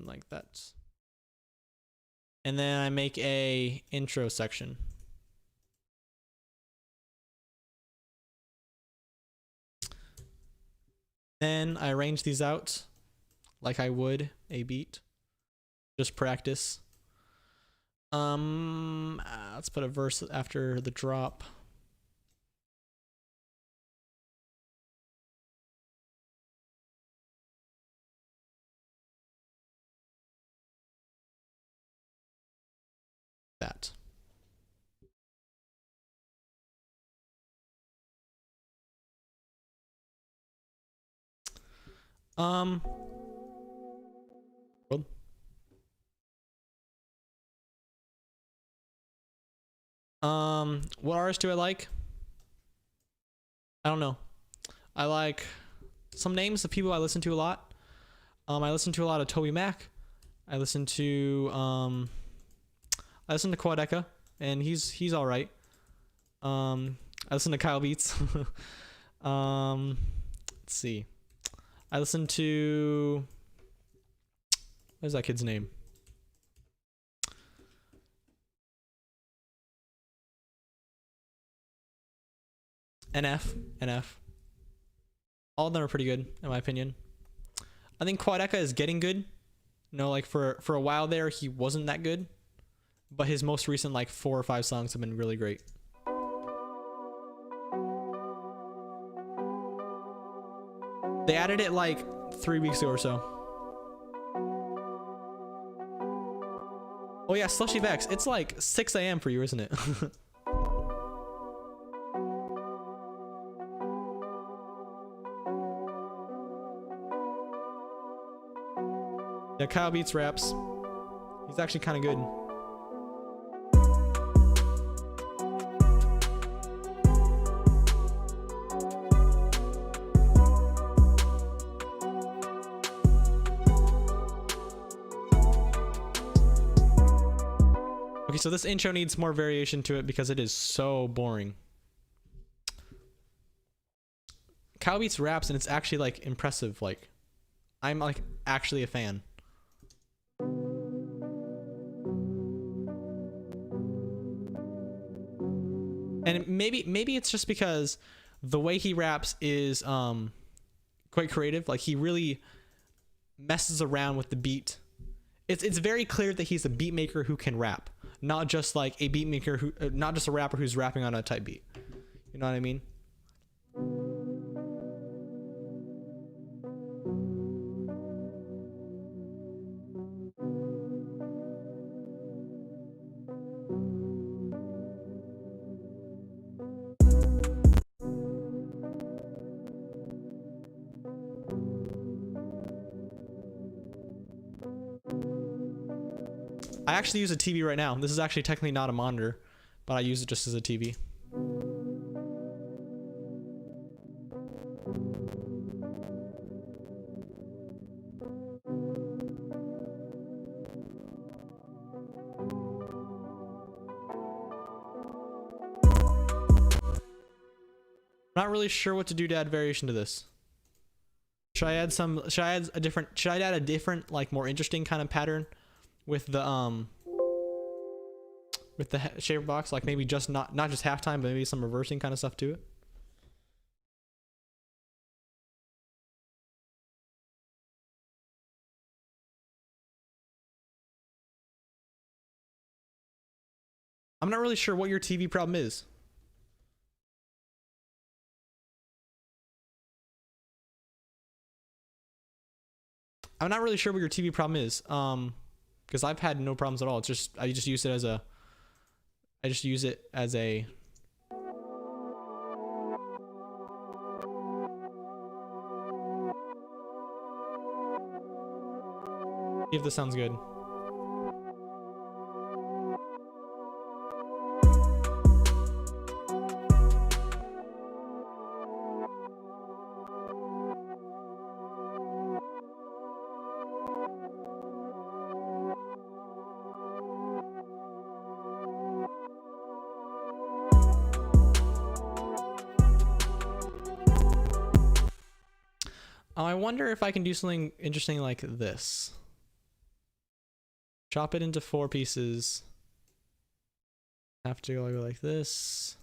Like that. And then I make a intro section. Then I arrange these out like I would a beat. Just practice. Let's put a verse after the drop. That. What artists do I like? I don't know. I like some names of people I listen to a lot. I listen to a lot of Toby Mac. I listen to Quadeka, and he's all right. I listen to Kyle Beats. Let's see. I listened to, what is that kid's name? NF. All of them are pretty good in my opinion. I think Quadeca is getting good. No, like for a while there he wasn't that good, but his most recent like 4 or 5 songs have been really great. They added it like 3 weeks ago or so. Oh yeah, Slushy Vex. It's like 6 a.m. for you, isn't it? Yeah, Kyle Beats raps. He's actually kind of good. Okay, so this intro needs more variation to it because it is so boring. Kyle Beats raps and it's actually like impressive. Like, I'm like actually a fan. And maybe it's just because the way he raps is quite creative. Like he really messes around with the beat. It's very clear that he's a beat maker who can rap, not just like a beat maker who, not just a rapper who's rapping on a type beat. You know what I mean? I actually use a TV right now. This is actually technically not a monitor, but I use it just as a TV. I'm not really sure what to do to add variation to this. Should I add a different like more interesting kind of pattern with the shaper box, like maybe just not just halftime, but maybe some reversing kind of stuff to it? I'm not really sure what your TV problem is. I'm not really sure what your TV problem is. Because I've had no problems at all. It's just I just use it as a see if this sounds good. I wonder if I can do something interesting like this. Chop it into 4 pieces. Have to go like this.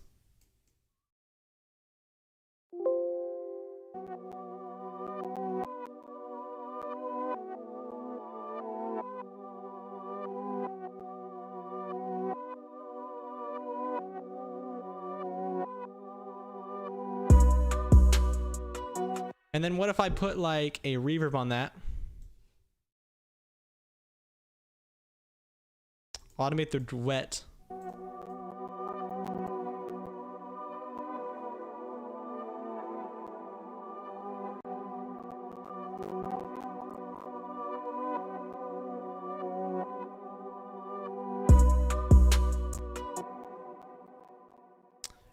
And then what if I put like a reverb on that? Automate the duet.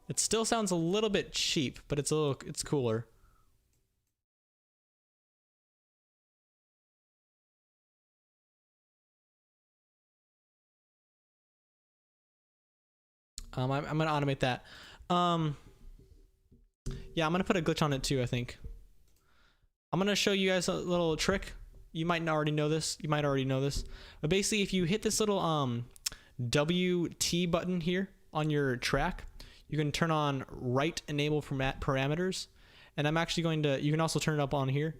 It still sounds a little bit cheap, but it's cooler. I'm gonna automate that. Yeah, I'm gonna put a glitch on it too, I think. I'm gonna show you guys a little trick. You might already know this. You might already know this. But basically, if you hit this little WT button here on your track, you can turn on write enable parameters. And I'm actually going to, you can also turn it up on here.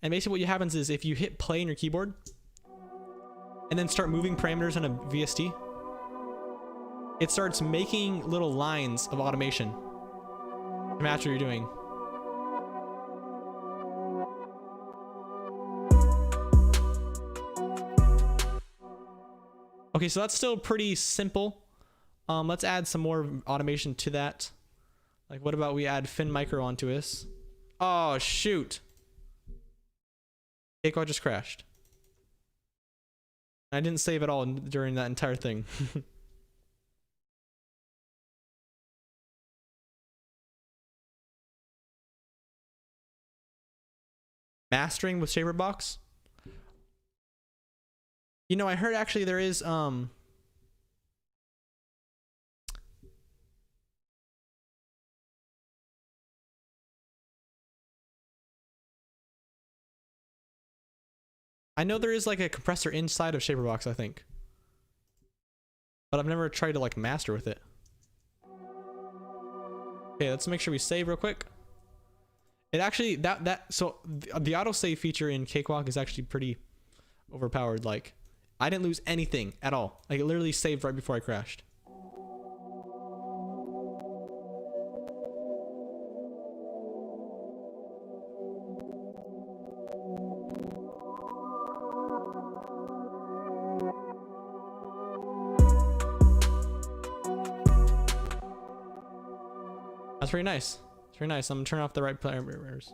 And basically what happens is if you hit play on your keyboard and then start moving parameters on a VST, it starts making little lines of automation to match what you're doing. Okay, so that's still pretty simple. Let's add some more automation to that. Like, what about we add Fin Micro onto this? Oh, shoot. Cakewalk just crashed. I didn't save at all during that entire thing. Mastering with Shaperbox? You know, I heard actually there is I know there is like a compressor inside of Shaperbox, I think. But I've never tried to like master with it. Okay, let's make sure we save real quick. It actually, so the autosave feature in Cakewalk is actually pretty overpowered. Like, I didn't lose anything at all. Like, it literally saved right before I crashed. That's pretty nice. It's very nice. I'm gonna turn off the right parameters.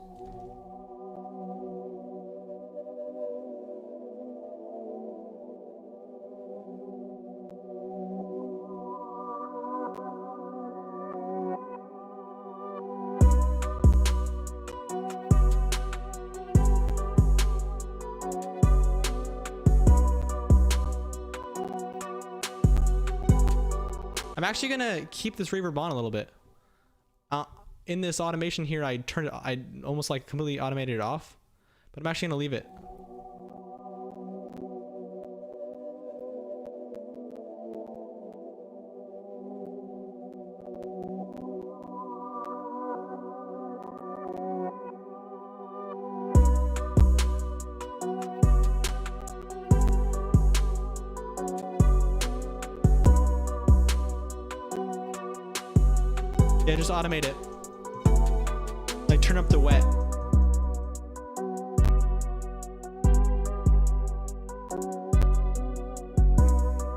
I'm actually gonna keep this reverb on a little bit. In this automation here, I almost like completely automated it off, but I'm actually gonna leave it. Yeah, just automate it. Like, turn up the wet.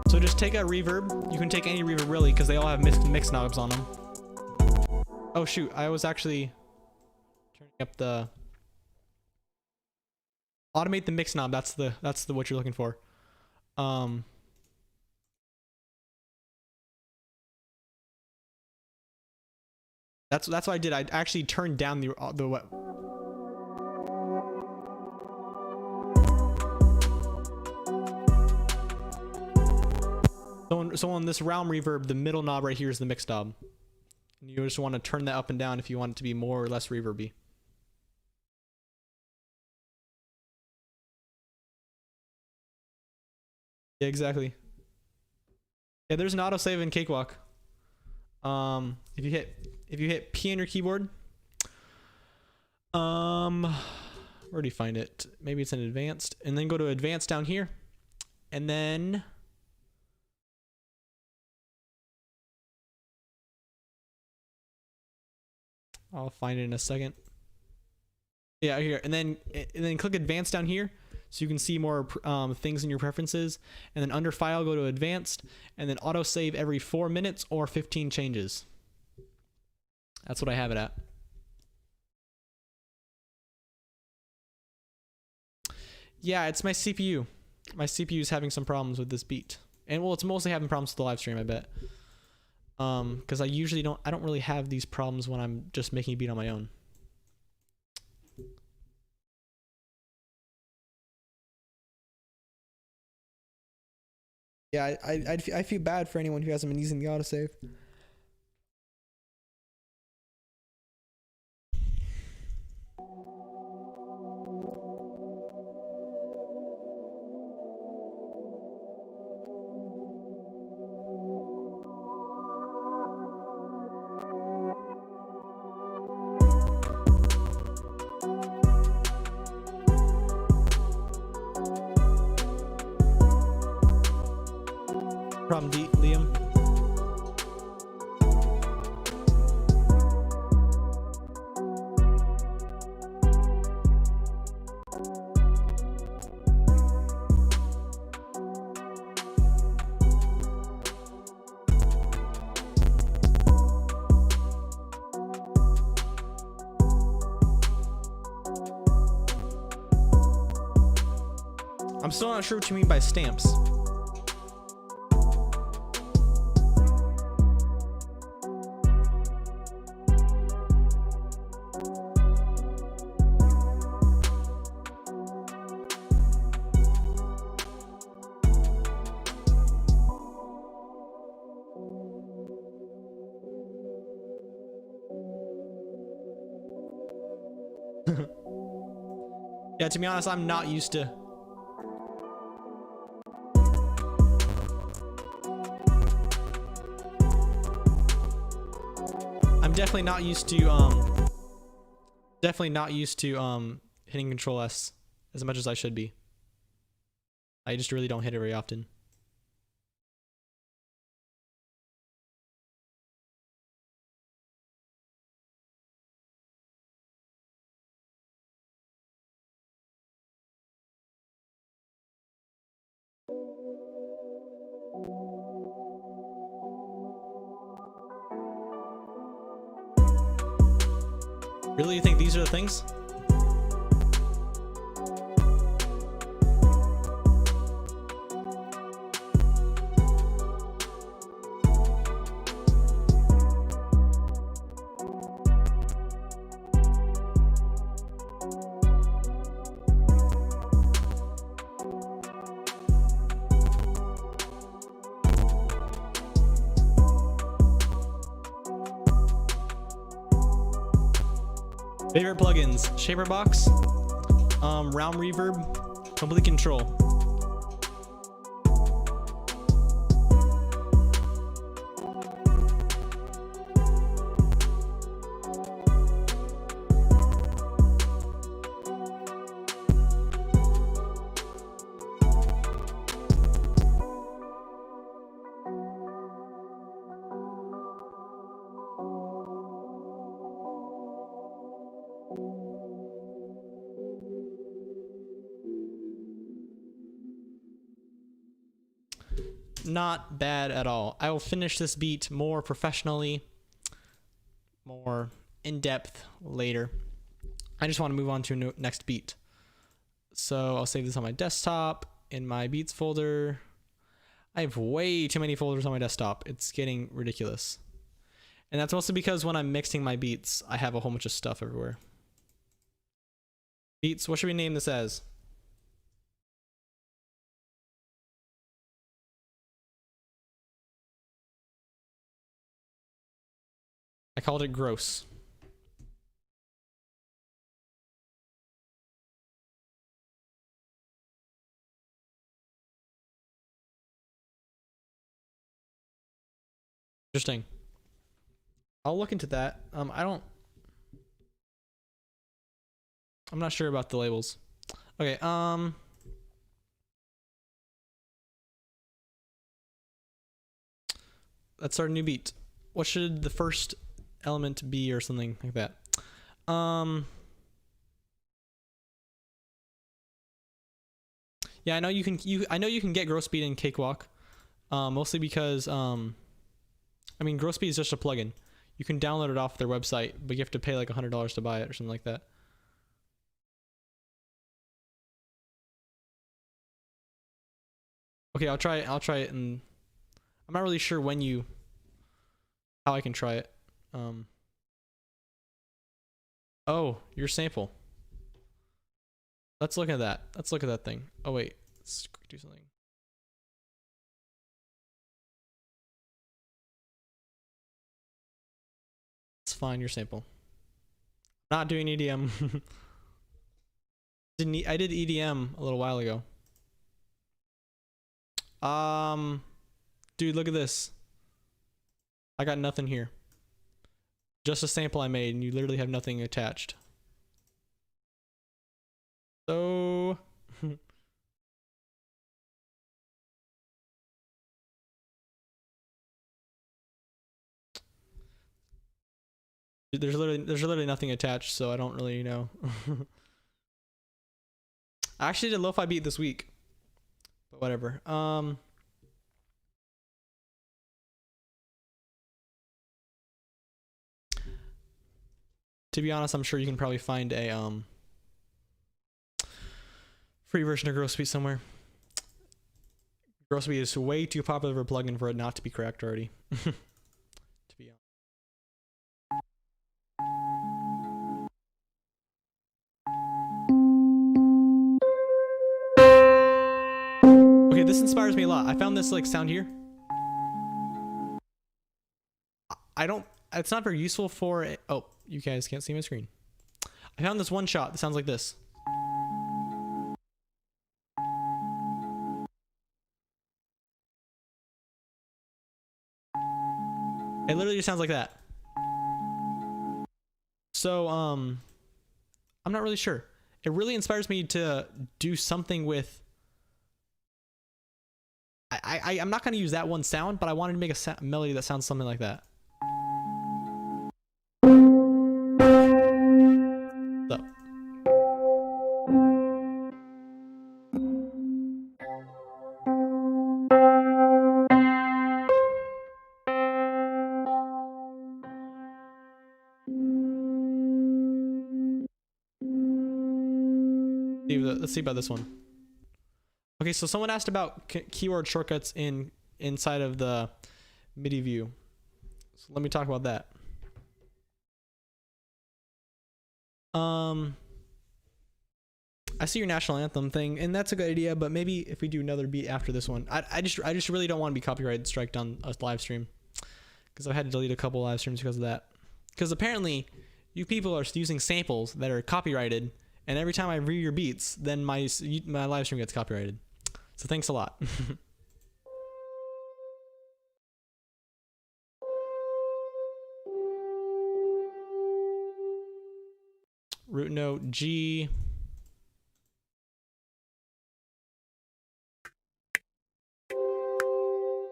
So just take a reverb. You can take any reverb really, because they all have mix knobs on them. Oh shoot, I was actually turning up the automate the mix knob. That's the what you're looking for. That's what I did. I actually turned down the wet. So on this round reverb, the middle knob right here is the mix knob. And you just want to turn that up and down if you want it to be more or less reverby. Yeah, exactly. Yeah, there's an autosave in Cakewalk. If you hit P on your keyboard, where do you find it? Maybe it's in advanced, and then go to advanced down here, and then I'll find it in a second. Yeah, here, and then click advanced down here, so you can see more things in your preferences, and then under file go to advanced, and then auto save every 4 minutes or 15 changes. That's what I have it at. Yeah, it's my CPU. My CPU is having some problems with this beat, and well, it's mostly having problems with the live stream, I bet. Because I don't really have these problems when I'm just making a beat on my own. Yeah, I feel bad for anyone who hasn't been using the autosave. Problem D, Liam. I'm still not sure what you mean by stamps. Yeah, to be honest, I'm not used to. I'm definitely not used to hitting Control S as much as I should be. I just really don't hit it very often. Really, you think these are the things? Favorite plugins: Shaper Box, Round Reverb, Complete Control. Not bad at all. I will finish this beat more professionally, more in depth later. I just want to move on to a next beat. So I'll save this on my desktop in my beats folder. I have way too many folders on my desktop. It's getting ridiculous. And that's mostly because when I'm mixing my beats, I have a whole bunch of stuff everywhere. Beats, what should we name this as? I called it gross. Interesting. I'll look into that. I'm not sure about the labels. Okay, let's start a new beat. What should the first element be or something like that? Yeah, I know you can get gross beat in Cakewalk. Mostly because I mean, gross beat is just a plugin. You can download it off their website, but you have to pay like $100 to buy it or something like that. Okay, I'll try it, and I'm not really sure how I can try it. Oh, your sample. Let's look at that. Let's look at that thing. Oh wait, let's do something. Let's find your sample. Not doing EDM. I did EDM a little while ago. Dude, look at this. I got nothing here. Just a sample I made, and you literally have nothing attached. So There's literally nothing attached, so I don't really know. I actually did a lo-fi beat this week, but whatever. To be honest, I'm sure you can probably find a free version of Gross Beat somewhere. Gross Beat is way too popular of a plugin for it not to be cracked already. To be honest. Okay, this inspires me a lot. I found this like sound here. It's not very useful for it. Oh, you guys can't see my screen. I found this one shot that sounds like this. It literally just sounds like that. So, I'm not really sure. It really inspires me to do something with... I'm not going to use that one sound, but I wanted to make a melody that sounds something like that. So. Let's see about this one. Okay, so someone asked about keyword shortcuts inside of the MIDI view. So let me talk about that. I see your national anthem thing, and that's a good idea, but maybe if we do another beat after this one. I just really don't want to be copyright striked on a live stream, because I've had to delete a couple live streams because of that. Because apparently you people are using samples that are copyrighted, and every time I read your beats, then my live stream gets copyrighted. So thanks a lot. Root note G.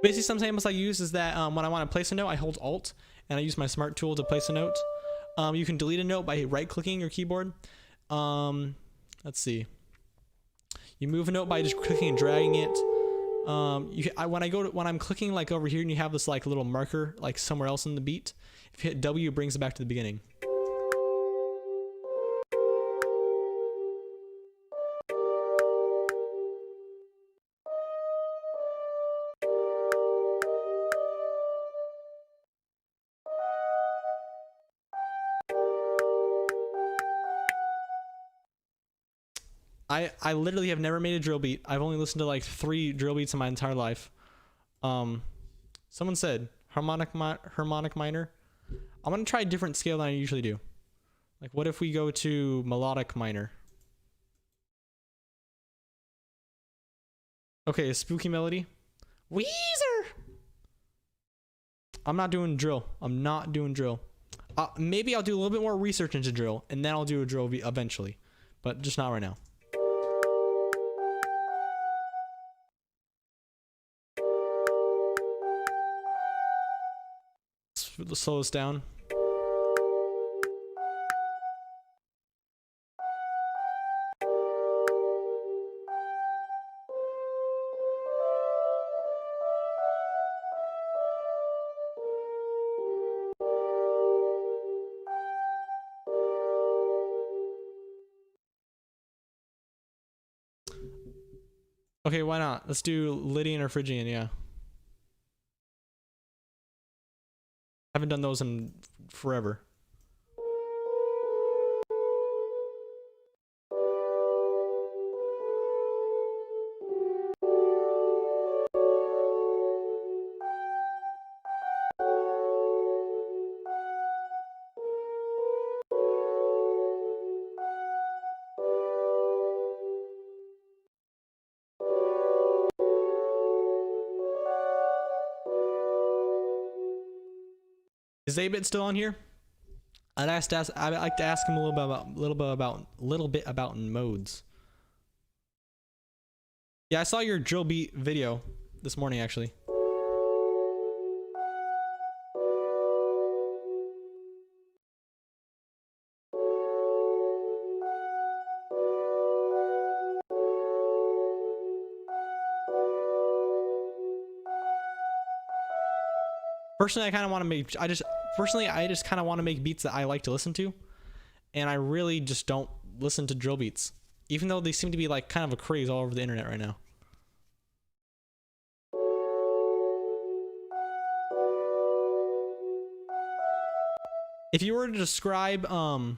Basically, some samples I use is that when I want to place a note, I hold Alt, and I use my smart tool to place a note. You can delete a note by right-clicking your keyboard. Let's see. You move a note by just clicking and dragging it. When I'm clicking like over here and you have this like little marker like somewhere else in the beat, if you hit W, it brings it back to the beginning. I literally have never made a drill beat. I've only listened to like 3 drill beats in my entire life. Someone said harmonic minor. I'm gonna try a different scale than I usually do. Like, what if we go to melodic minor? Okay, a spooky melody. Weezer. I'm not doing drill. I'm not doing drill. Maybe I'll do a little bit more research into drill, and then I'll do a drill eventually, but just not right now. Slow us down. Okay, why not? Let's do Lydian or Phrygian, yeah. Haven't done those in forever. Is Abit still on here? I'd like to ask him a little bit about modes. Yeah, I saw your drill beat video this morning actually. Personally, I kind of want to make. I just kind of want to make beats that I like to listen to, and I really just don't listen to drill beats, even though they seem to be like kind of a craze all over the internet right now. If you were to describe the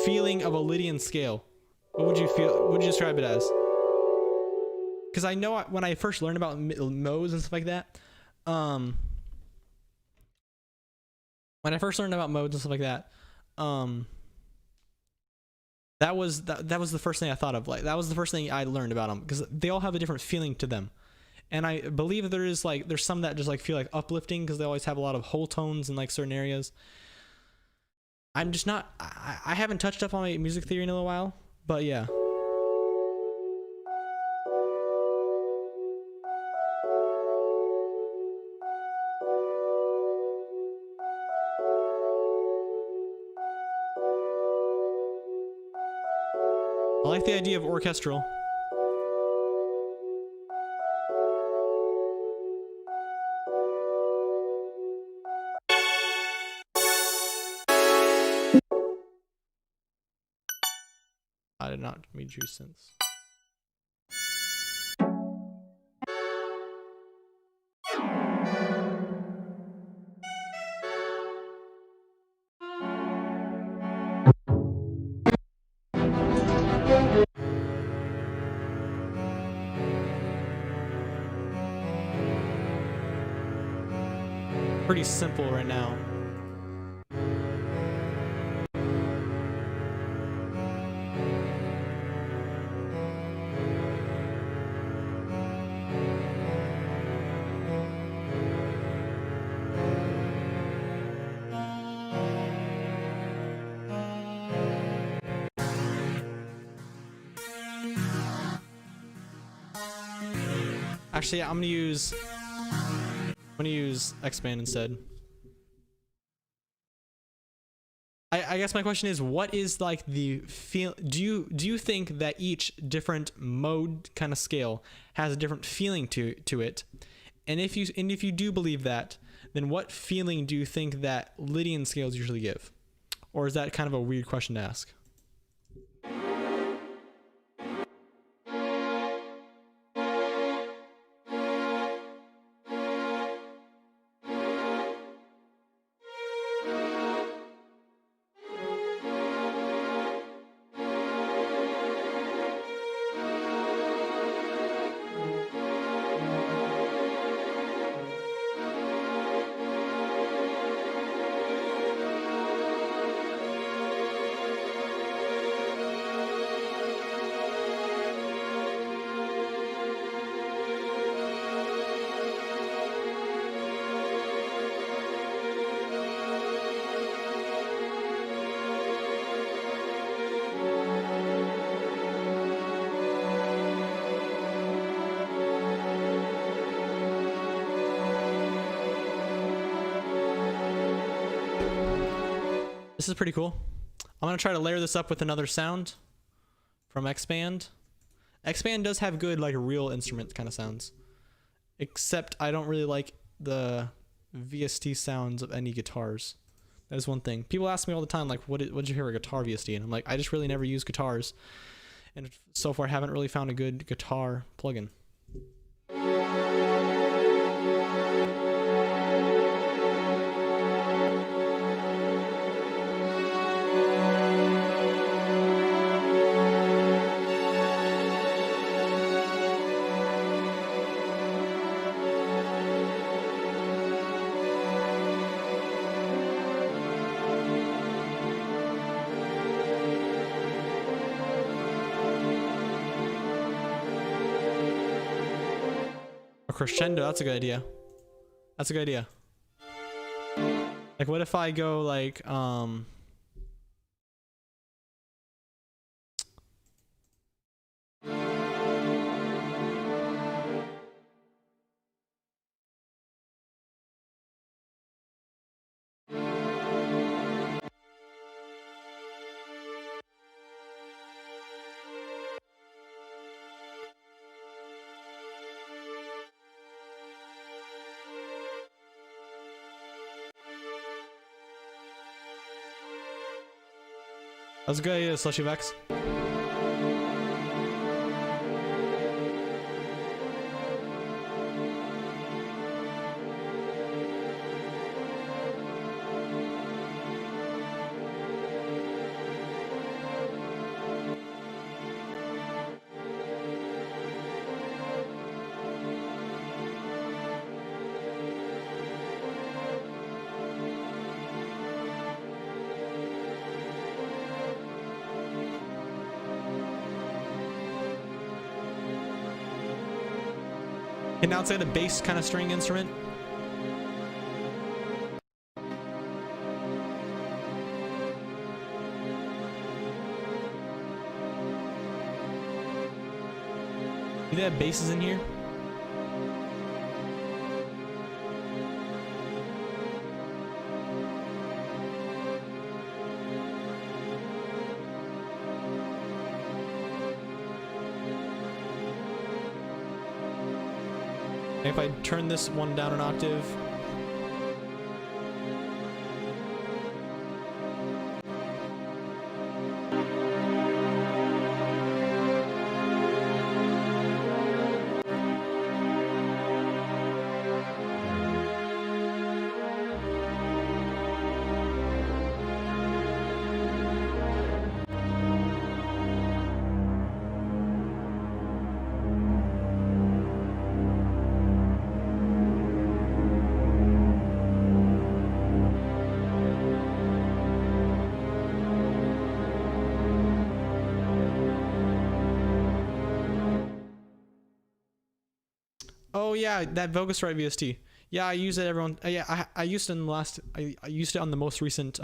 feeling of a Lydian scale, what would you feel? What would you describe it as? Because I know when I first learned about modes and stuff like that, when I first learned about modes and stuff like that, that was the first thing I thought of. Like that was the first thing I learned about them, because they all have a different feeling to them. And I believe there's some that just like feel like uplifting because they always have a lot of whole tones in like certain areas. I'm just not, I haven't touched up on my music theory in a little while, but yeah. I like the idea of orchestral. I did not meet you since. Pretty simple right now. Actually, I'm gonna use X-Band instead. I guess my question is, what is like the feel? Do you think that each different mode kind of scale has a different feeling to it? And if you do believe that, then what feeling do you think that Lydian scales usually give? Or is that kind of a weird question to ask? This is pretty cool. I'm gonna try to layer this up with another sound from X-Band. X-Band does have good like real instrument kind of sounds, except I don't really like the VST sounds of any guitars. That is one thing. People ask me all the time, like, what did you hear a guitar VST? And I'm like, I just really never use guitars, and so far haven't really found a good guitar plugin. Crescendo, that's a good idea. That's a good idea. Like, what if I go like That's a good idea, Slushy Vex. And now it's like the bass kind of string instrument. Do they have basses in here? If I turn this one down an octave. Oh yeah, that Vogelstrike VST. Yeah, I use it. Everyone. Yeah, I used it in the last. I used it on the most recent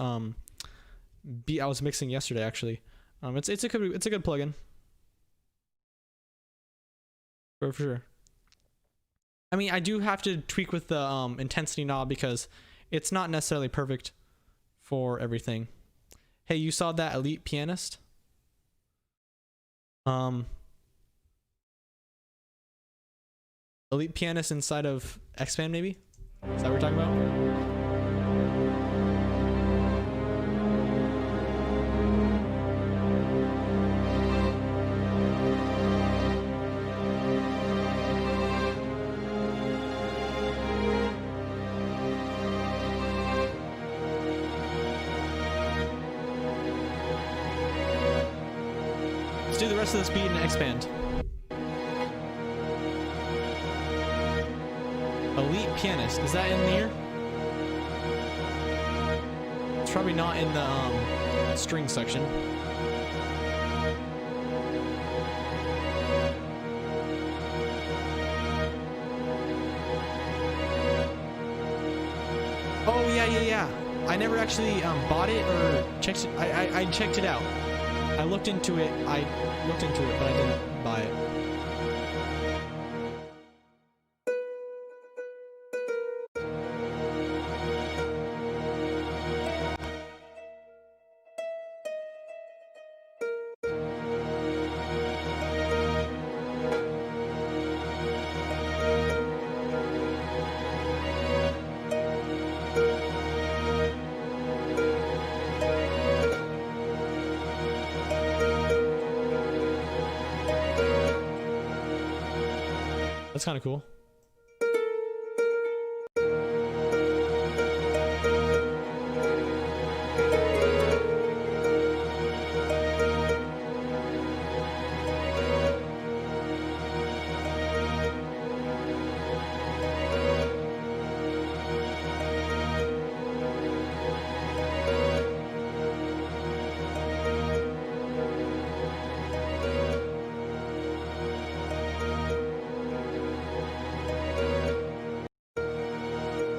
beat I was mixing yesterday. Actually, it's a good plugin. For sure. I mean, I do have to tweak with the intensity knob because it's not necessarily perfect for everything. Hey, you saw that Elite Pianist? Elite Pianist inside of Expand, maybe? Is that what we're talking about? Let's do the rest of this beat and Expand. Elite Pianist, is that in here? It's probably not in the string section. Oh yeah. I never actually bought it or checked it. I checked it out. I looked into it, but I didn't buy it. That's kind of cool.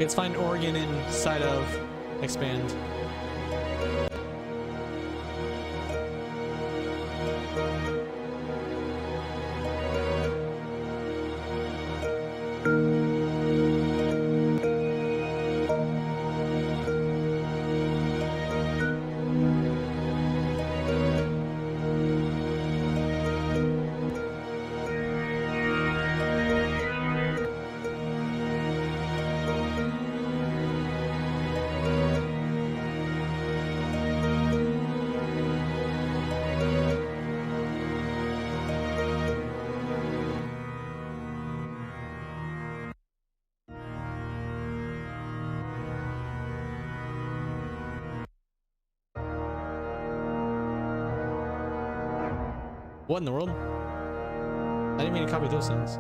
Let's find organ inside of Expand. What in the world? I didn't mean to copy those sounds.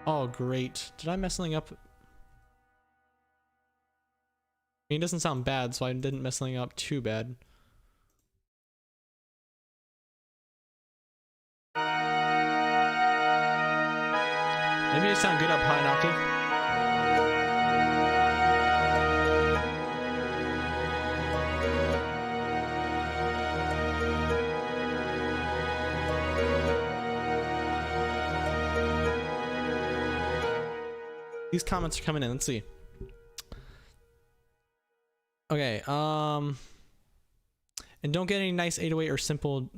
Oh, great. Did I mess something up? I mean, it doesn't sound bad, so I didn't mess something up too bad. Maybe it sound good up high an octave. These comments are coming in. Let's see. Okay. And don't get any nice 808 or simple.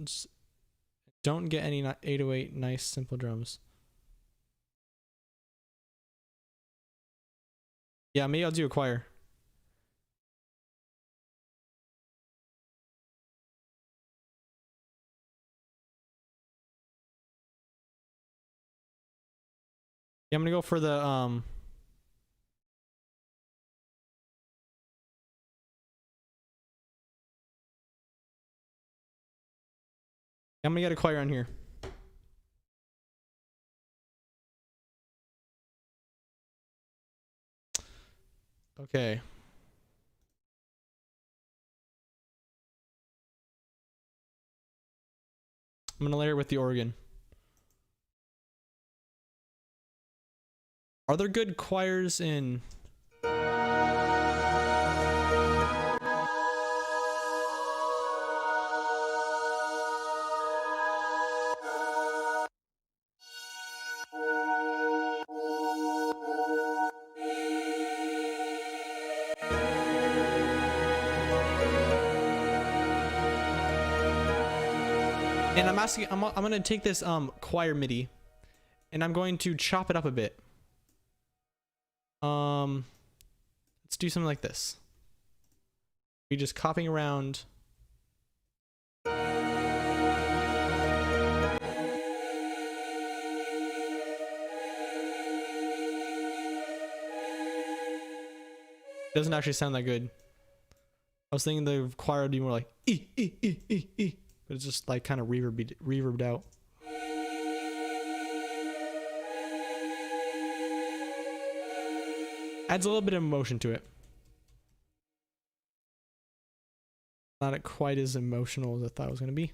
Don't get any 808 nice simple drums. Yeah, maybe I'll do a choir. Yeah, I'm gonna go for the I'm gonna get a choir on here. Okay. I'm gonna layer it with the organ. Are there good choirs in? And I'm asking, I'm gonna take this choir MIDI, and I'm going to chop it up a bit. Let's do something like this. We're just copying around. Doesn't actually sound that good. I was thinking the choir would be more like e e e e e, but it's just like kind of reverbed out. Adds a little bit of emotion to it. Not quite as emotional as I thought it was gonna be.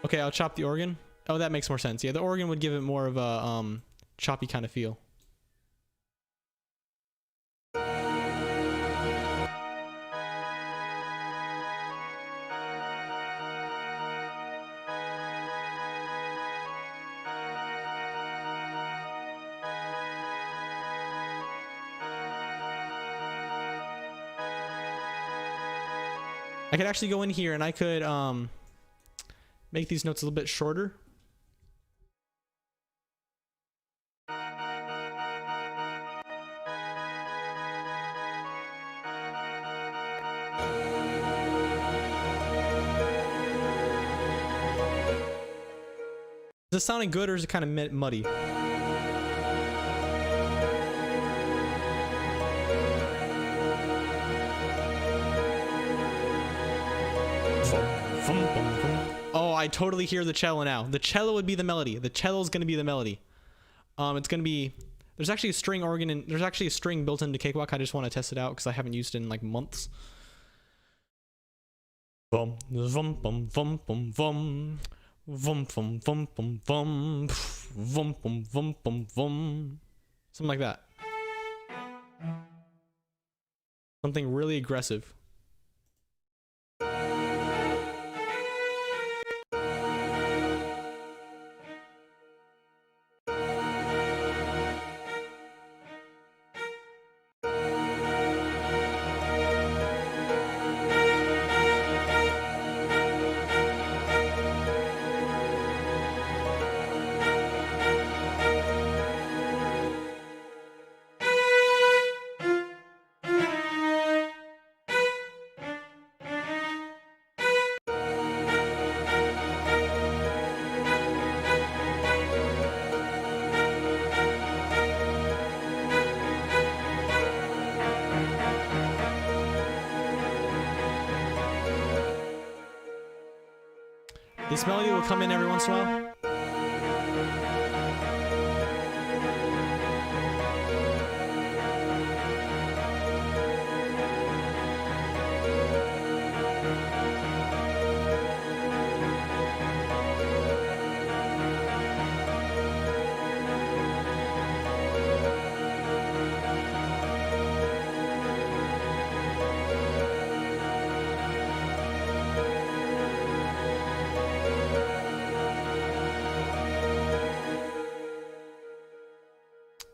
Okay, I'll chop the organ. Oh, that makes more sense. Yeah, the organ would give it more of a choppy kind of feel. I could actually go in here and I could make these notes a little bit shorter. Is it sounding good or is it kind of muddy? Oh, I totally hear the cello now. The cello would be the melody. The cello is going to be the melody. It's going to be... There's actually a string organ and there's actually a string built into Cakewalk. I just want to test it out because I haven't used it in like months. Vum, vum, vum, vum, vum, vum. Vum, vum, vum, vum, vum. Vum, vum, vum, vum, vum. Something like that. Something really aggressive. This melody will come in every once in a while.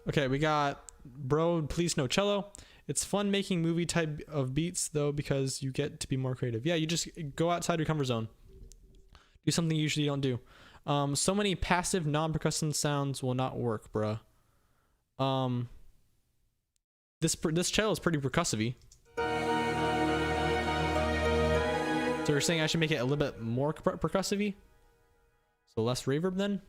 Okay, we got Bro, Please No Cello. It's fun making movie type of beats though because you get to be more creative. Yeah, you just go outside your comfort zone. Do something you usually don't do. So many passive non-percussive sounds will not work, bruh. This cello is pretty percussive-y. So you're saying I should make it a little bit more percussive-y? So less reverb then?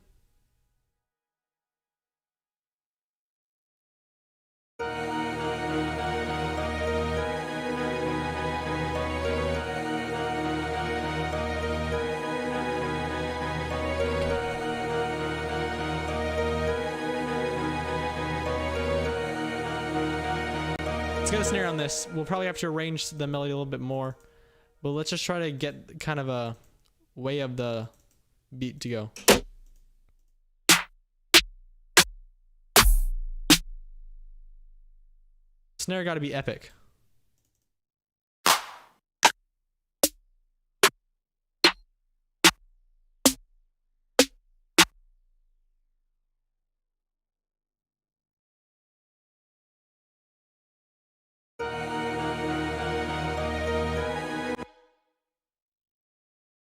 Let's get a snare on this. We'll probably have to arrange the melody a little bit more, but let's just try to get kind of a way of the beat to go. Snare got to be epic.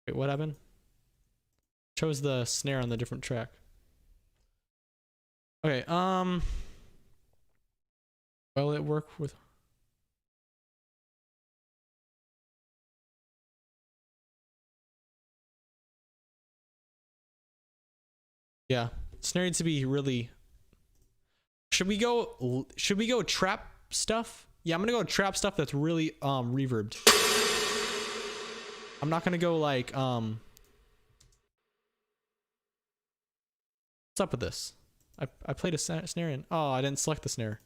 Wait, what happened? Chose the snare on the different track. Okay, will it work with... Yeah, snare needs to be really... Should we go trap stuff? Yeah, I'm gonna go trap stuff that's really reverbed. I'm not gonna go like what's up with this? I played a snare in. Oh, I didn't select the snare.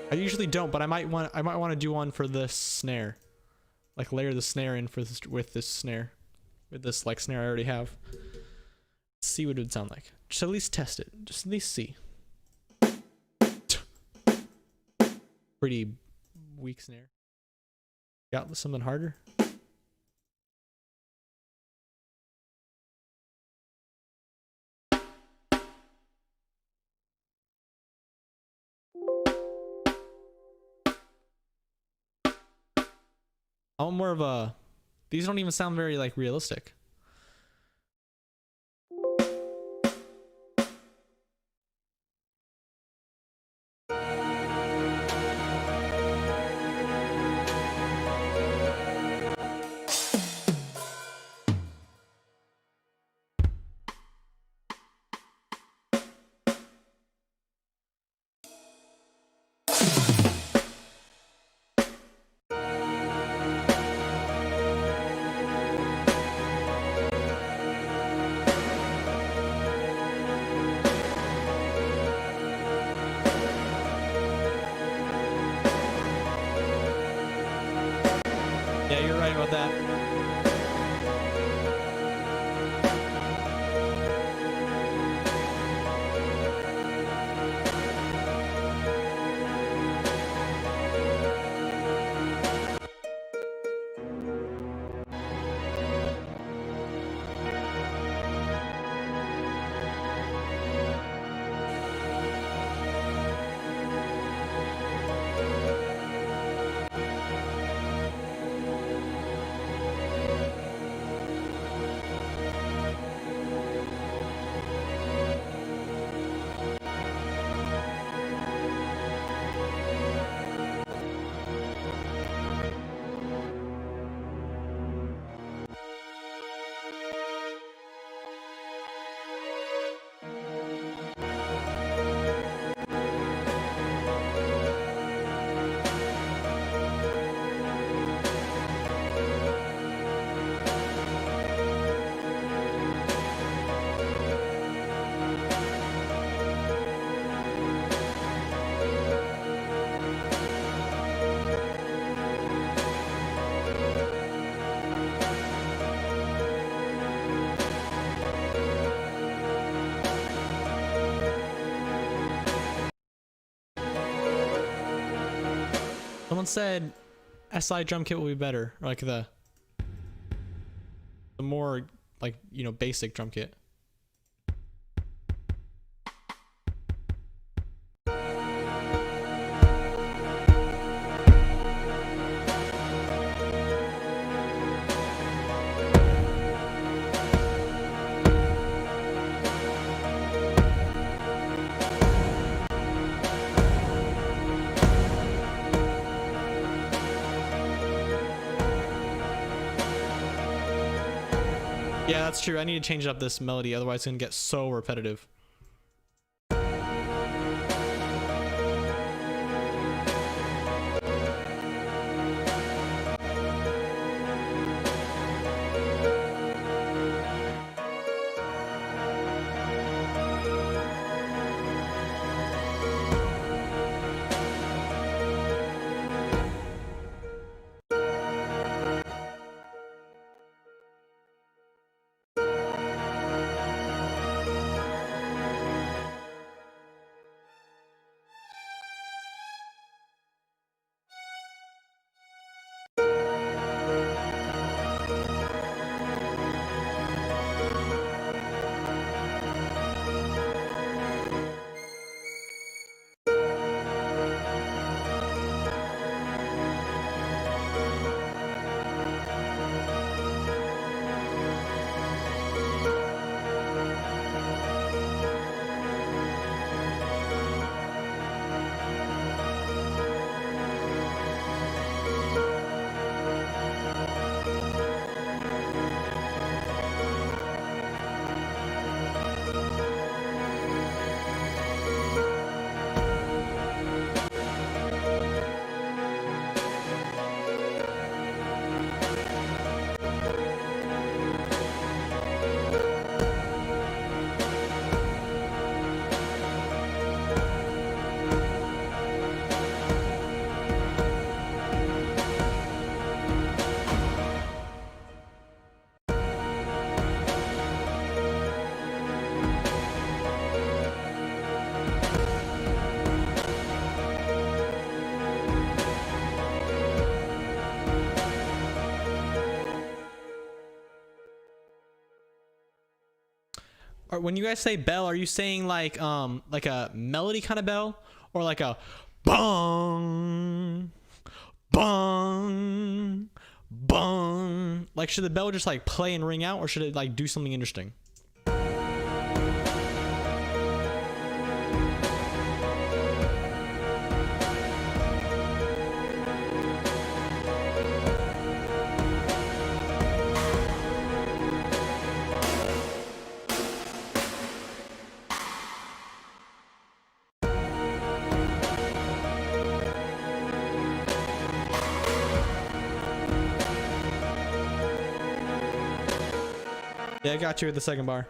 I usually don't, but I might want to do one for this snare, like layer the snare in for this with this like snare I already have. See what it would sound like. Just at least test it. Just at least see. Pretty weak snare. Got something harder. I want more of a... These don't even sound very, like, realistic. Yeah, you're right about that. Someone said SI drum kit will be better, or like the more like, you know, basic drum kit. Yeah, that's true. I need to change up this melody, otherwise it's gonna get so repetitive. When you guys say bell, are you saying like a melody kind of bell, or like a bong bong bong? Like, should the bell just like play and ring out, or should it like do something interesting? Yeah, I got you at the second bar.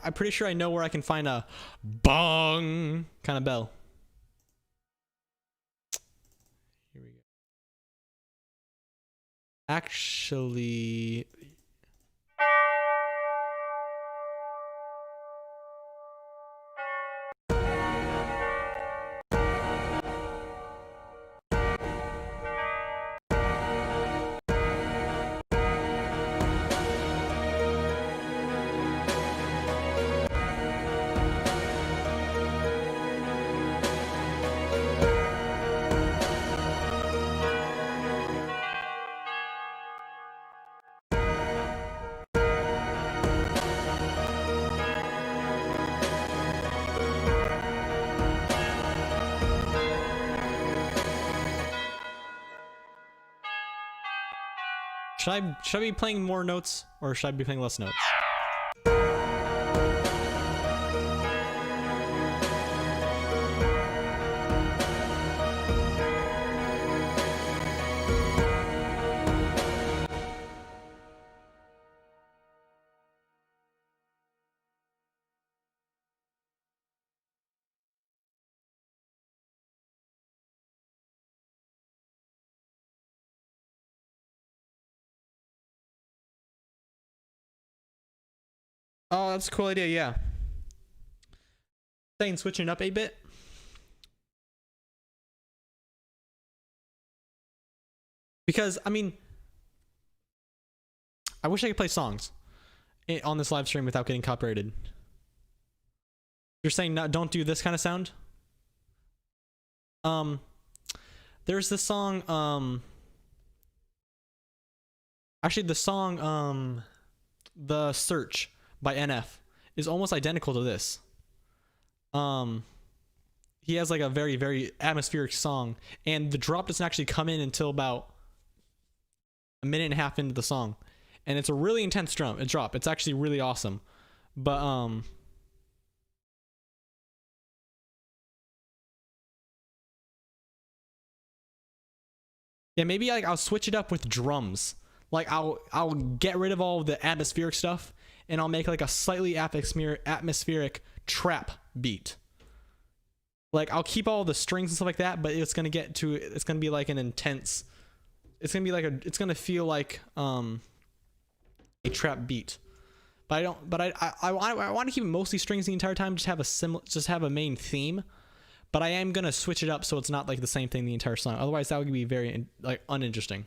I'm pretty sure I know where I can find a bong kind of bell. Here we go. Actually, Should I be playing more notes or should I be playing less notes? Oh, that's a cool idea, yeah. Saying switching it up a bit. Because, I mean, I wish I could play songs on this live stream without getting copyrighted. You're saying no, don't do this kind of sound? There's this song, actually the song, The Search by NF is almost identical to this. He has like a very, very atmospheric song, and the drop doesn't actually come in until about a minute and a half into the song, and it's a really intense drop. It's actually really awesome, but yeah, maybe like I'll switch it up with drums. Like I'll get rid of all the atmospheric stuff, and I'll make like a slightly atmospheric trap beat. Like I'll keep all the strings and stuff like that, but it's gonna be like an intense. It's gonna feel like a trap beat. But I don't. But I want to keep mostly strings the entire time. Just have a main theme. But I am gonna switch it up so it's not like the same thing the entire song. Otherwise, that would be very like uninteresting.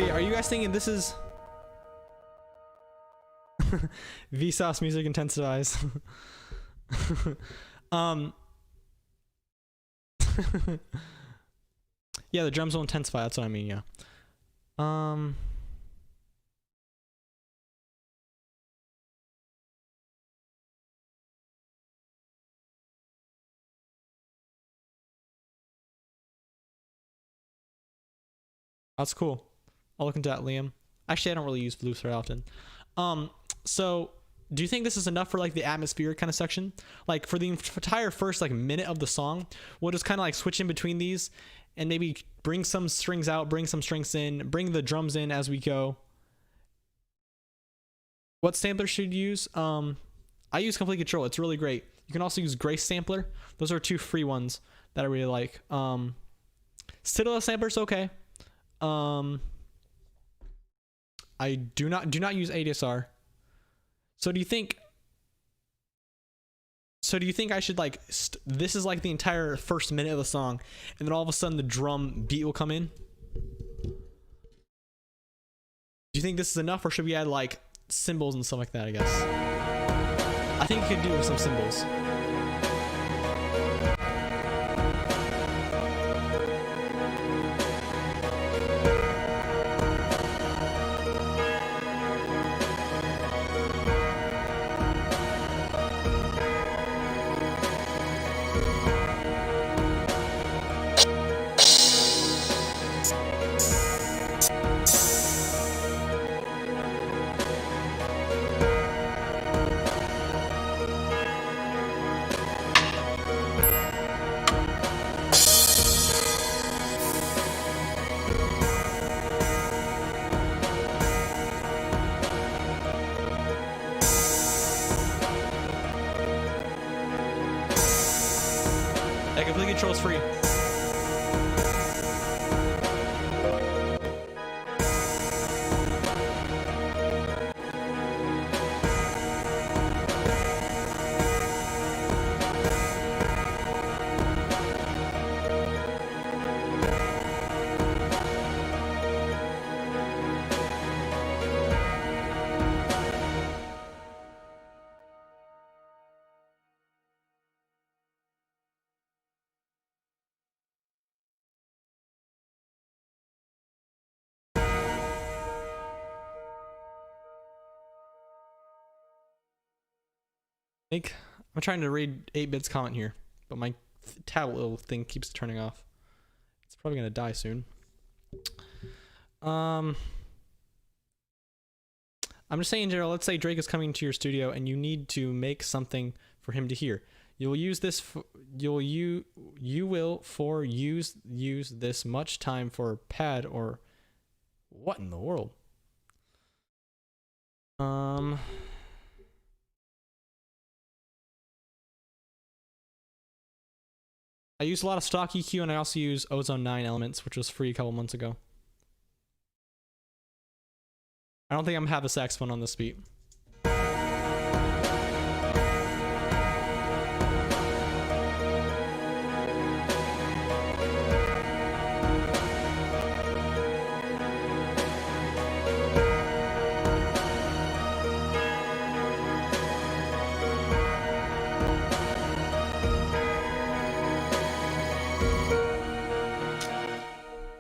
Are you guys thinking this is Vsauce music intensifies? Yeah, the drums will intensify, that's what I mean, yeah. That's cool. I'll look into that, Liam. Actually, I don't really use flutes very often. So do you think this is enough for like the atmospheric kind of section? Like for the entire first like minute of the song, we'll just kind of like switch in between these and maybe bring some strings out, bring some strings in, bring the drums in as we go. What sampler should you use? I use Complete Control. It's really great. You can also use Grace Sampler. Those are two free ones that I really like. Citadel Sampler's okay. I do not use ADSR. So do you think I should like this is like the entire first minute of the song, and then all of a sudden the drum beat will come in? Do you think this is enough, or should we add like cymbals and stuff like that? I guess I think you could do with some cymbals. Complete Control's free. I'm trying to read 8-Bit's comment here, but my tablet little thing keeps turning off. It's probably gonna die soon. I'm just saying in general, let's say Drake is coming to your studio and you need to make something for him to hear. You'll use this use this much time for pad or what in the world? I use a lot of stock EQ and I also use Ozone 9 Elements, which was free a couple months ago. I don't think I'm gonna have a saxophone on this beat.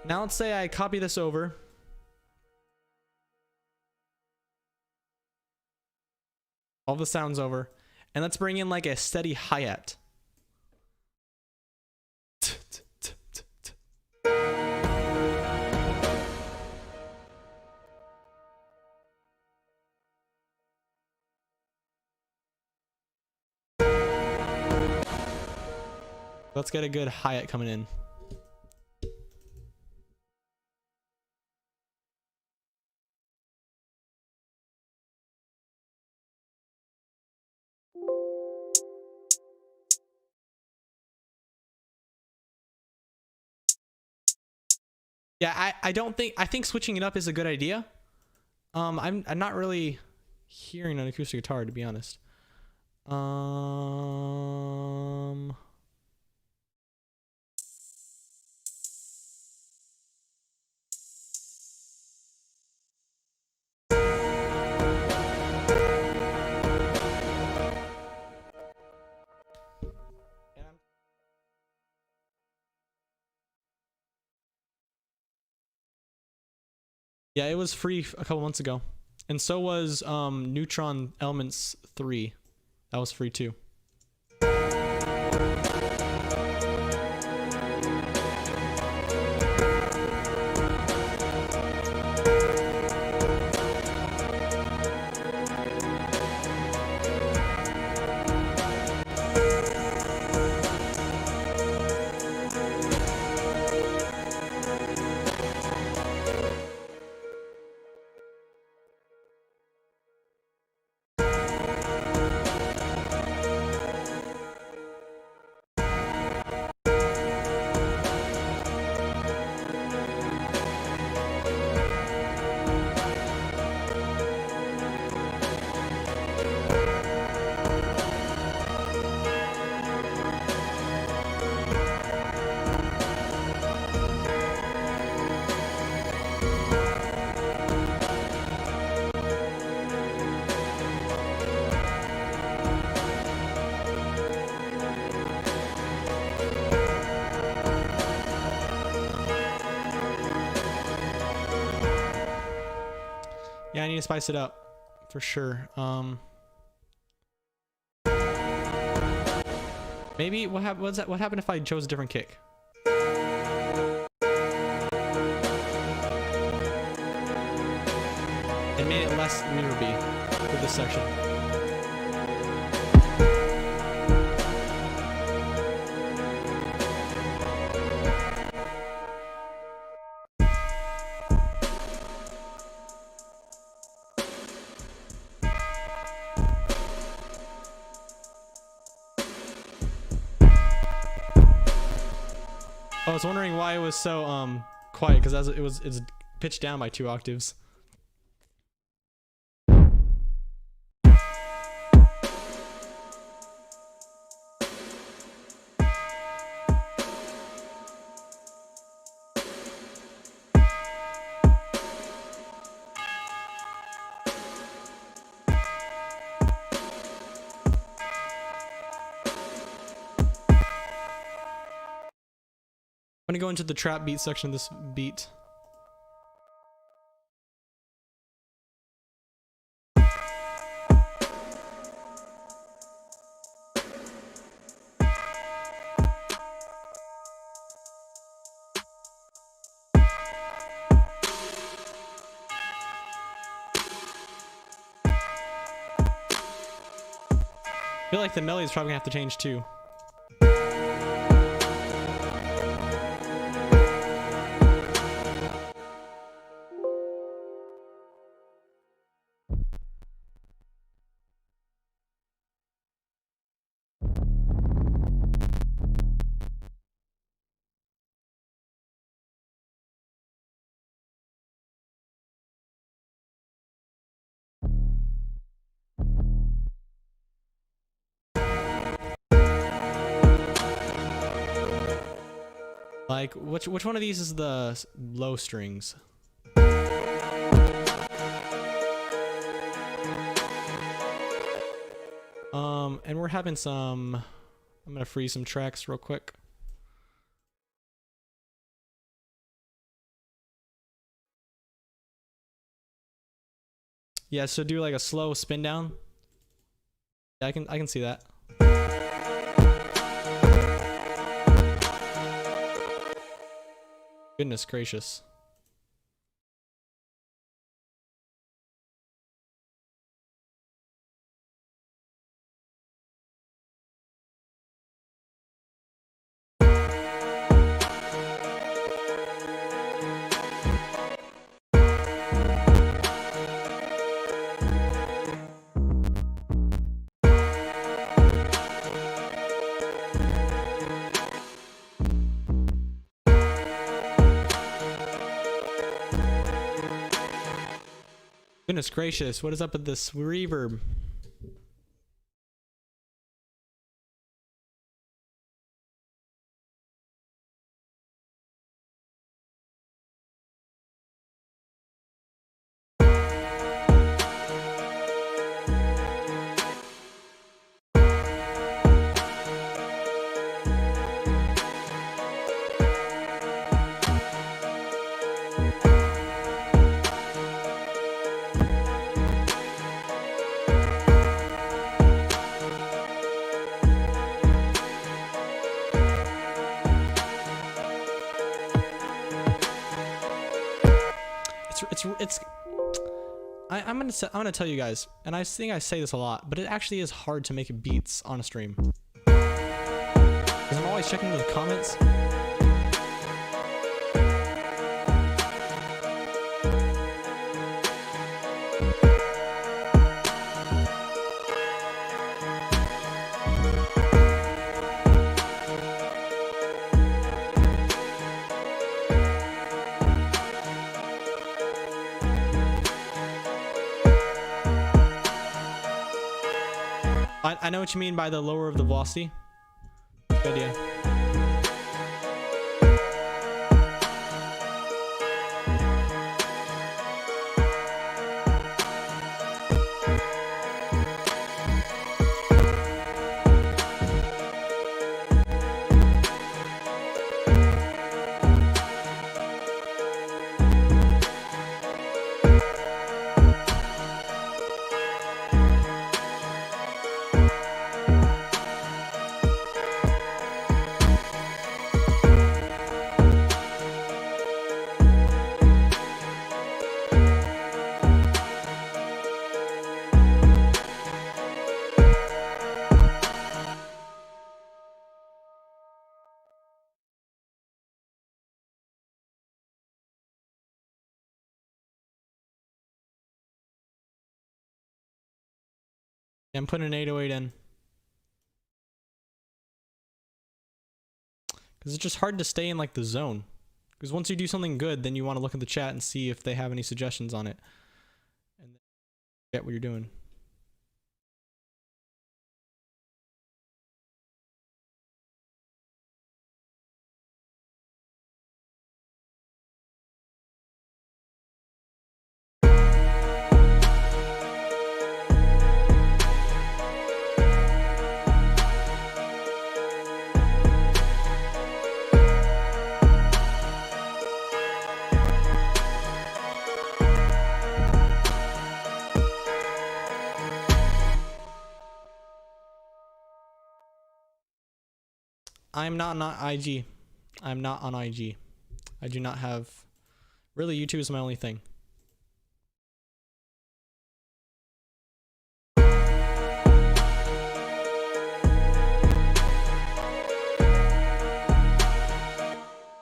Now let's say I copy this over. All the sounds over. And let's bring in like a steady hi-hat. Let's get a good hi-hat coming in. Yeah, I think switching it up is a good idea. I'm not really hearing an acoustic guitar, to be honest. Yeah, it was free a couple months ago. And so was Neutron Elements 3. That was free too. Yeah, I need to spice it up for sure. Maybe what happened if I chose a different kick? And made it less reverby for this section. I was wondering why it was so quiet, because it's pitched down by 2 octaves. I'm gonna go into the trap beat section of this beat. I feel like the melody's probably gonna have to change too. Like, which one of these is the low strings? And we're having some, I'm gonna freeze some tracks real quick. Yeah, so do like a slow spin down. Yeah, I can see that. Goodness gracious. Goodness gracious, what is up with this reverb? I'm gonna tell you guys, and I think I say this a lot, but it actually is hard to make beats on a stream. Because I'm always checking the comments. I know what you mean by the lower of the velocity. Good idea. I'm putting an 808 in. Because it's just hard to stay in like the zone. Because once you do something good, then you want to look at the chat and see if they have any suggestions on it. And get what you're doing. I'm not on IG. I'm not on IG. I do not have... Really, YouTube is my only thing.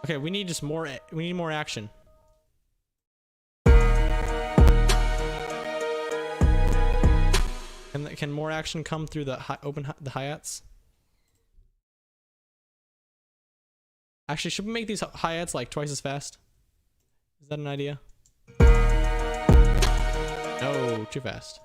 Okay, we need just more. We need more action. Can more action come through the the hi-hats? Actually, should we make these hi-hats like twice as fast? Is that an idea? No, too fast.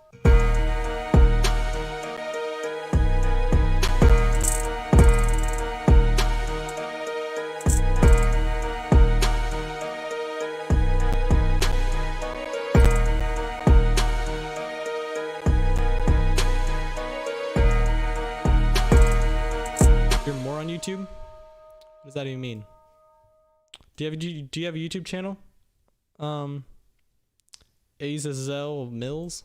You're more on YouTube? What does that even mean? Do you have a YouTube channel? Azazel Mills?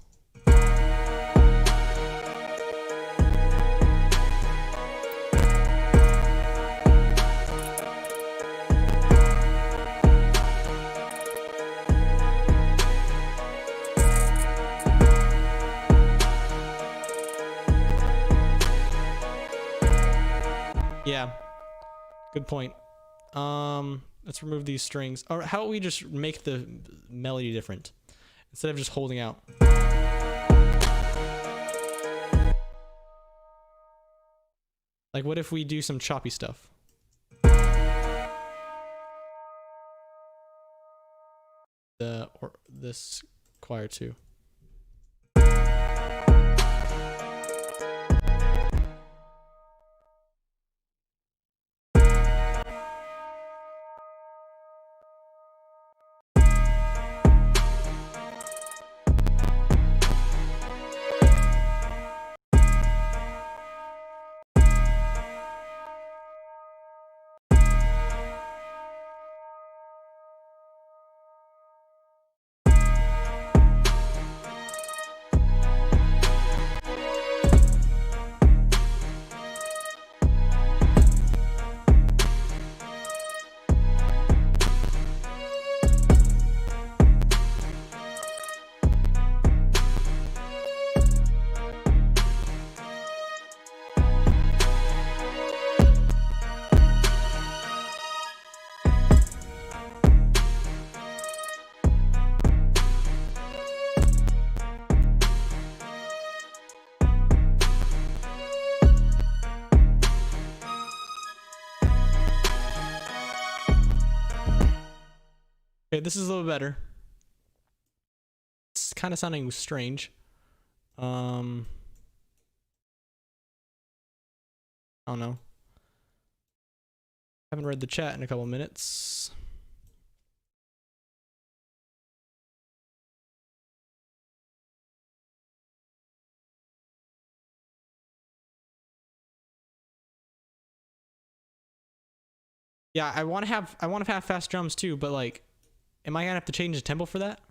Yeah. Good point. Let's remove these strings. Or how about we just make the melody different instead of just holding out? Like, what if we do some choppy stuff? Or this choir too. Okay, this is a little better. It's kind of sounding strange. I don't know. Haven't read the chat in a couple minutes. Yeah, I want to have fast drums too, but like, am I gonna have to change the tempo for that?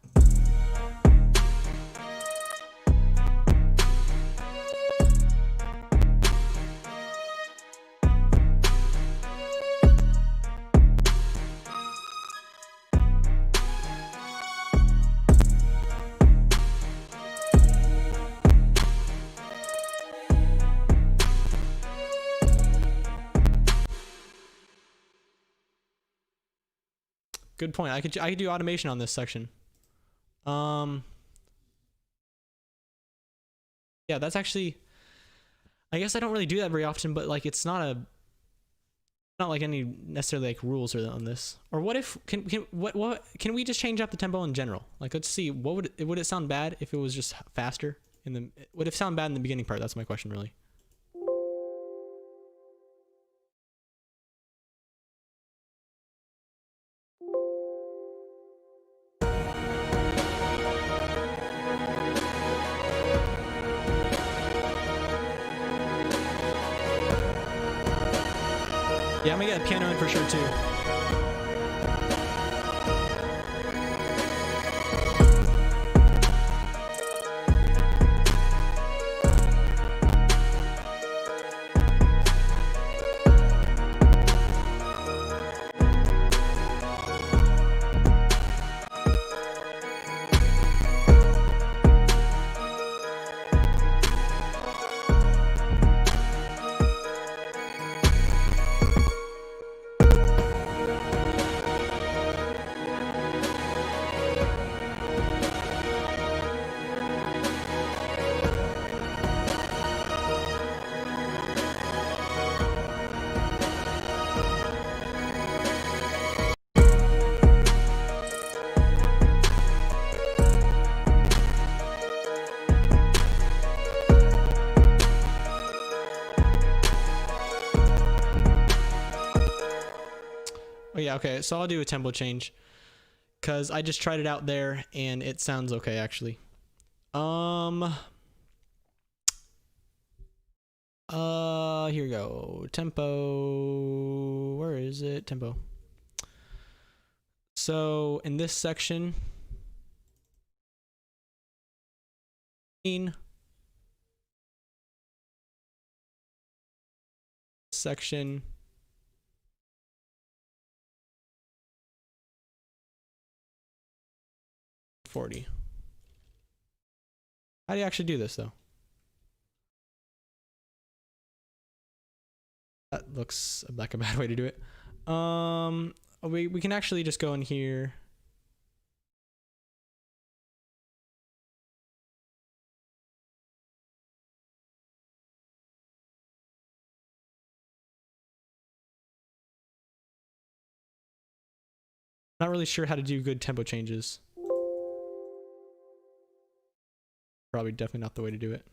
Good point. I could do automation on this section. Yeah, that's actually, I guess I don't really do that very often, but like it's not like any necessarily like rules or on this. Or what if can we just change up the tempo in general? Like, let's see, would it sound bad if it was just faster would it sound bad in the beginning part? That's my question really. Yeah, I'm gonna get a piano in for sure too. Yeah, okay, so I'll do a tempo change because I just tried it out there and it sounds okay actually. Here we go. Tempo. Where is it? Tempo. So in this section, section 40. How do you actually do this though? That looks like a bad way to do it. We can actually just go in here. Not really sure how to do good tempo changes. Probably definitely not the way to do it.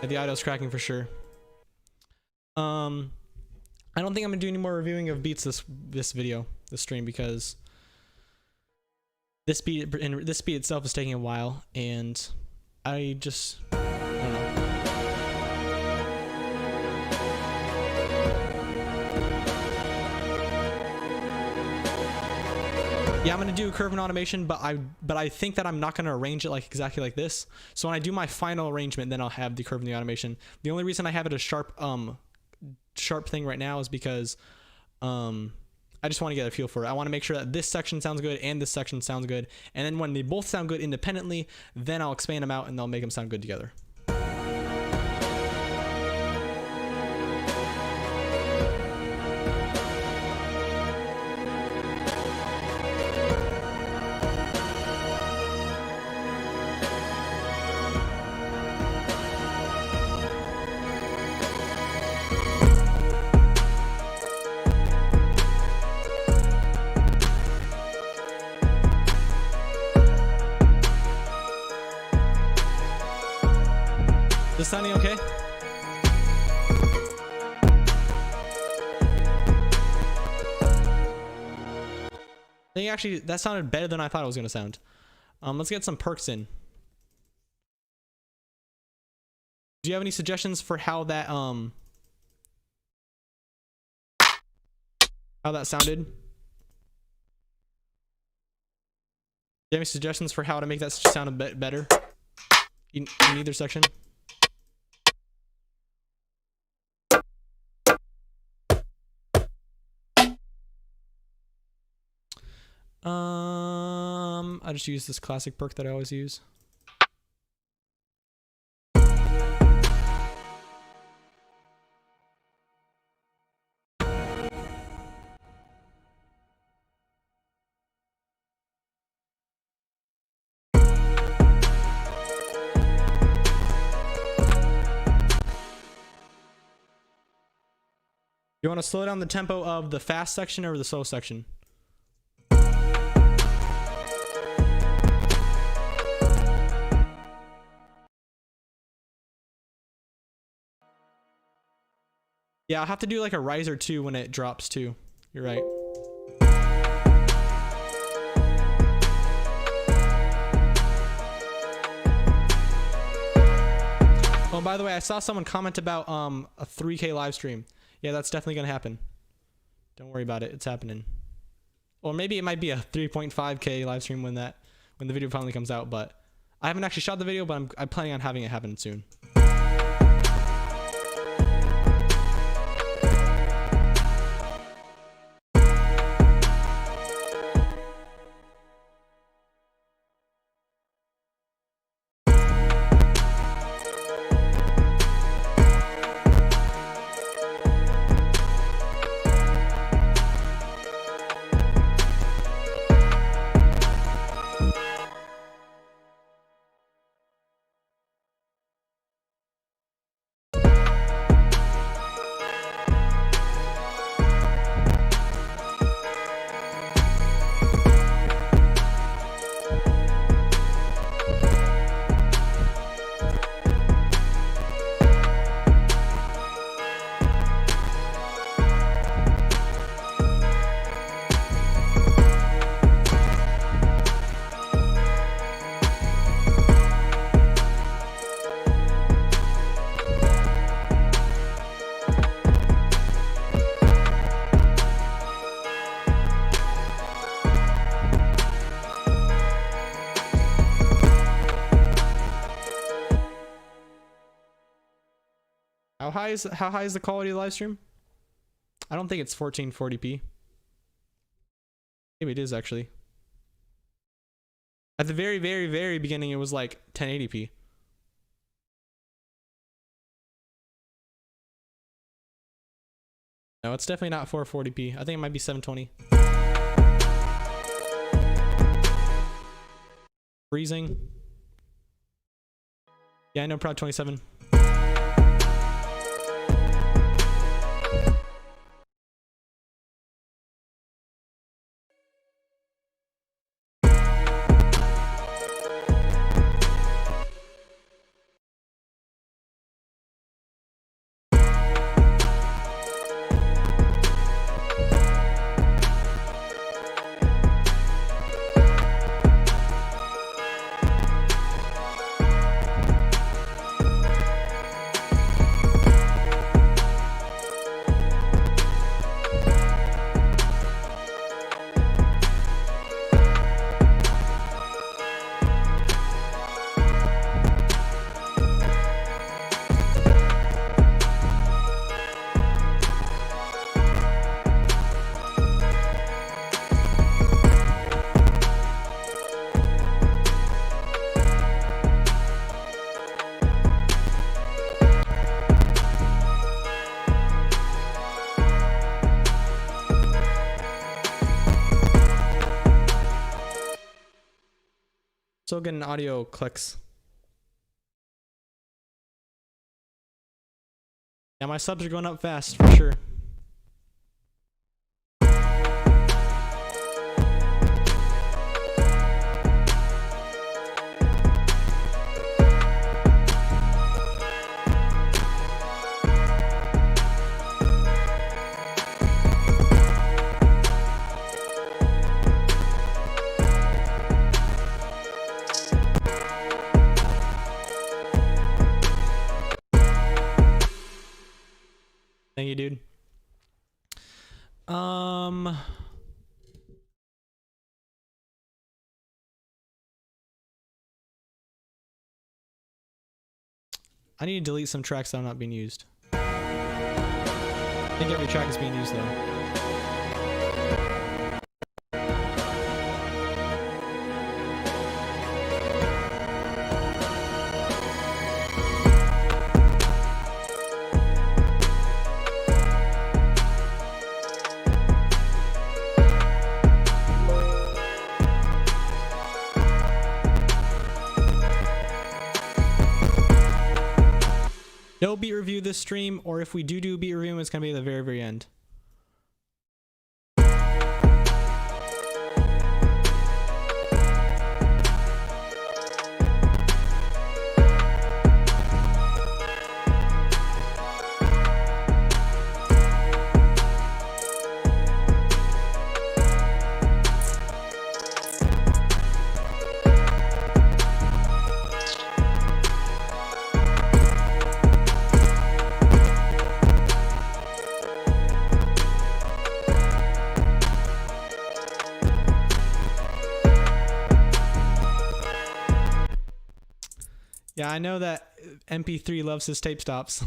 The audio's cracking for sure. I don't think I'm gonna do any more reviewing of beats this stream, because this beat itself is taking a while, and I don't know. Yeah, I'm gonna do a curve and automation, but I think that I'm not gonna arrange it like exactly like this. So when I do my final arrangement, then I'll have the curve and the automation. The only reason I have it a sharp thing right now is because I just want to get a feel for it. I want to make sure that this section sounds good and this section sounds good, and then when they both sound good independently, then I'll expand them out and I'll make them sound good together. This sounding okay? I think actually that sounded better than I thought it was gonna sound. Let's get some perks in. Do you have any suggestions for how that sounded? Do you have any suggestions for how to make that sound a bit better in either section? I just use this classic perk that I always use. You want to slow down the tempo of the fast section or the slow section? Yeah, I'll have to do like a riser too when it drops too. You're right. Oh, by the way, I saw someone comment about a 3K live stream. Yeah, that's definitely gonna happen. Don't worry about it. It's happening. Or maybe it might be a 3.5K live stream when the video finally comes out, but I haven't actually shot the video, but I'm planning on having it happen soon. How high is the quality of the live stream? I don't think it's 1440p. Maybe it is actually. At the very, very, very beginning, it was like 1080p. No, it's definitely not 440p. I think it might be 720. Freezing. Yeah, I know, Proud 27. Still getting audio clicks. Yeah, my subs are going up fast for sure. Thank you, dude. I need to delete some tracks that are not being used. I think every track is being used though. No beat review this stream, or if we do beat review, it's gonna be at the very, very end. Yeah, I know that MP3 loves his tape stops.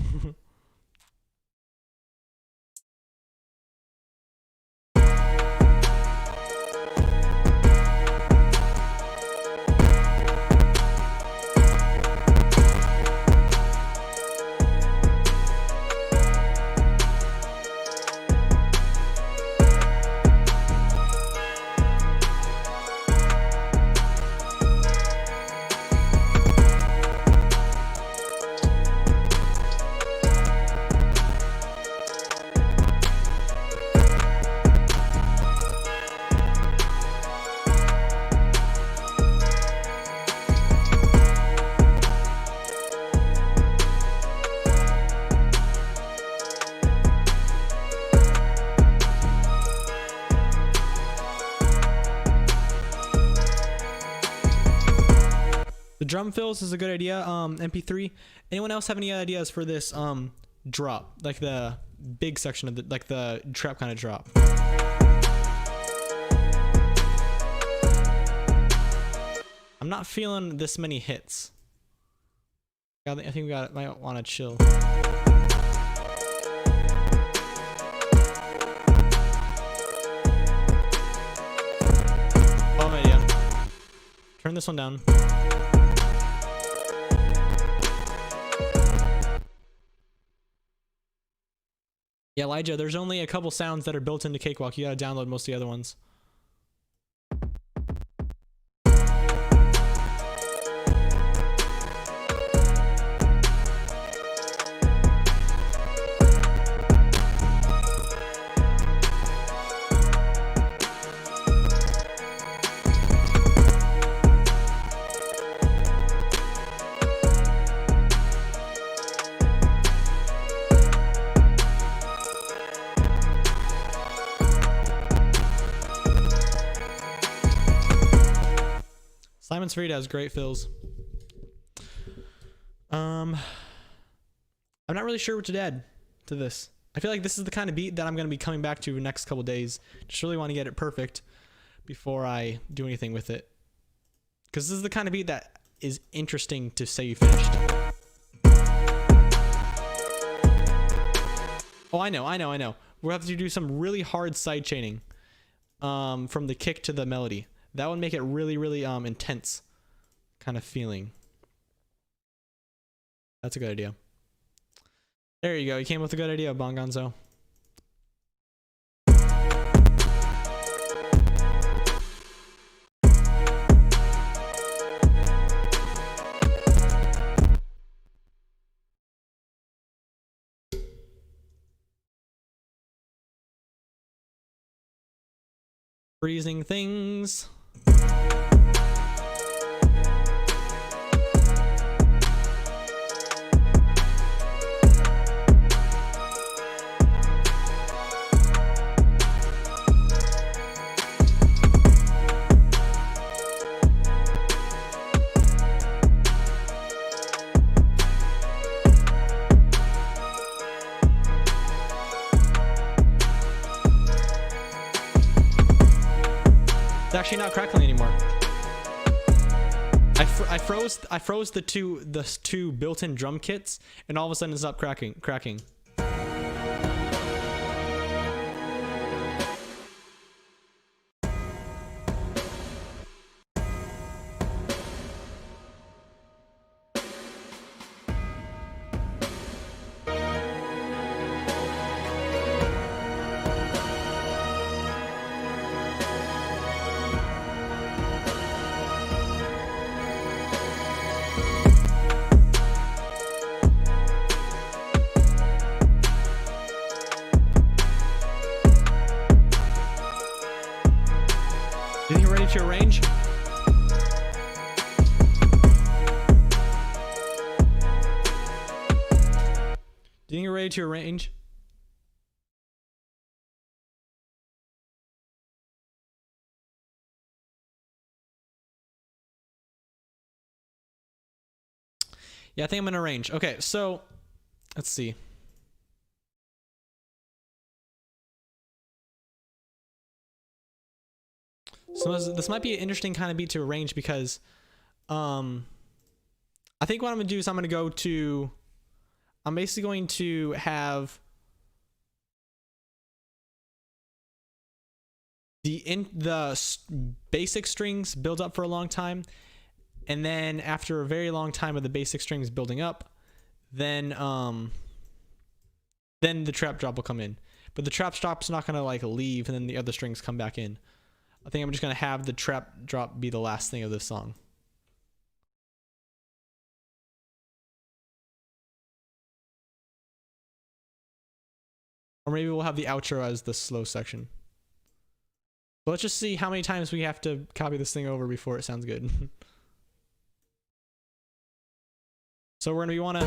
The drum fills is a good idea. MP3. Anyone else have any ideas for this drop, like the big section of the trap kind of drop? I'm not feeling this many hits. I think we might want to chill. turn this one down. Yeah, Elijah, there's only a couple sounds that are built into Cakewalk. You gotta download most of the other ones. Simon's Free has great fills. I'm not really sure what to add to this. I feel like this is the kind of beat that I'm going to be coming back to the next couple days. Just really want to get it perfect before I do anything with it. Because this is the kind of beat that is interesting to say you finished. Oh, I know. We'll have to do some really hard side chaining from the kick to the melody. That would make it really, really intense kind of feeling. That's a good idea. There you go. You came with a good idea, Bongonzo. Freezing things. It's actually not crackling anymore. I froze the two built-in drum kits, and all of a sudden it stopped cracking. You think you're ready to arrange? Do you think you're ready to arrange? Yeah, I think I'm gonna arrange. Okay, so let's see. So this might be an interesting kind of beat to arrange because I think what I'm gonna do is I'm basically going to have the basic strings build up for a long time, and then after a very long time of the basic strings building up, then the trap drop will come in. But the trap drop's not gonna like leave and then the other strings come back in. I think I'm just gonna have the trap drop be the last thing of this song. Or maybe we'll have the outro as the slow section. But let's just see how many times we have to copy this thing over before it sounds good. So we're gonna wanna.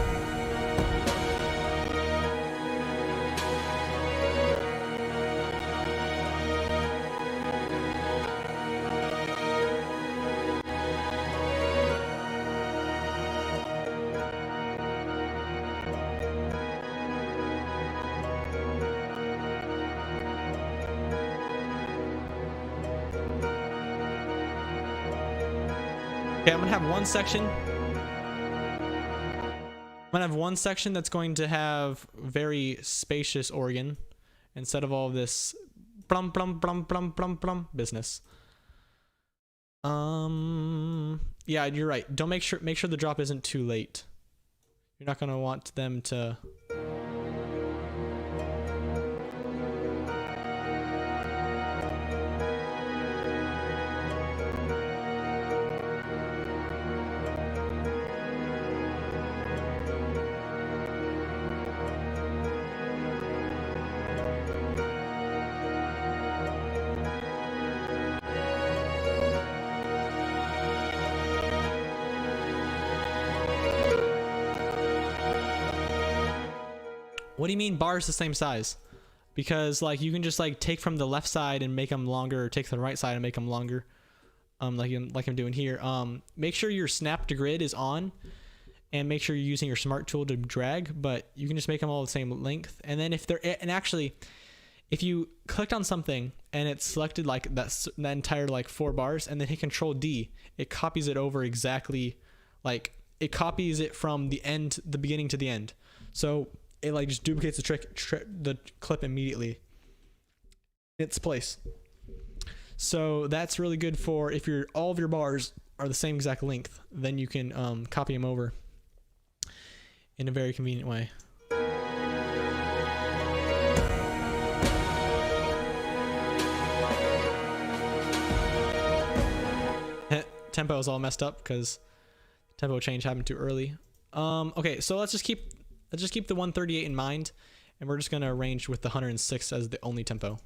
Okay, I'm gonna have one section that's going to have very spacious organ instead of all this blum blum blum blum blum blum business. Yeah, you're right. Don't make sure the drop isn't too late. You're not gonna want them to. What do you mean bars the same size? Because like you can just like take from the left side and make them longer, or take from the right side and make them longer. Like I'm doing here. Make sure your snap to grid is on, and make sure you're using your smart tool to drag. But you can just make them all the same length. And then if actually, if you clicked on something and it's selected like that entire like 4 bars, and then hit Control D, it copies it over exactly, like it copies it from the beginning to the end. So it like just duplicates the clip immediately in its place. So that's really good for if all of your bars are the same exact length, then you can copy them over in a very convenient way. Tempo is all messed up because tempo change happened too early. Okay, so let's just keep the 138 in mind, and we're just going to arrange with the 106 as the only tempo.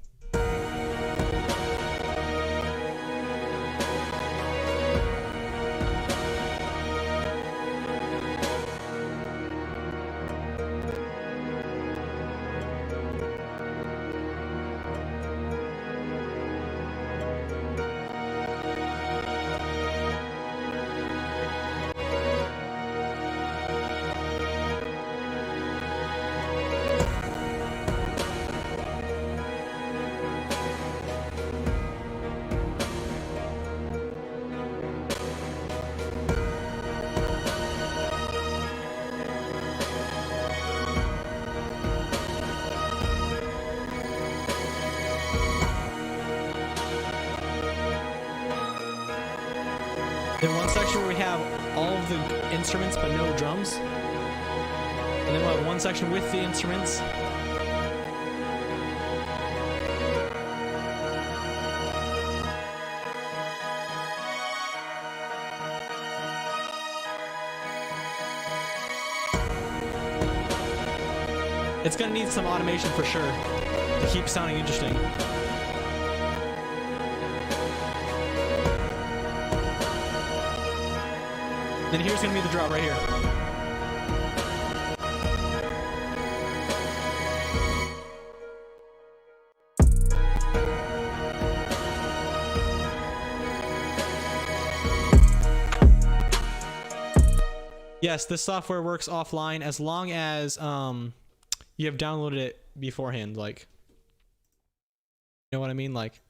Then one section where we have all of the instruments but no drums. And then we'll have one section with the instruments. It's gonna need some automation for sure to keep sounding interesting. Then here's gonna be the drop right here. Yes, this software works offline as long as you have downloaded it beforehand. Like, you know what I mean? Like,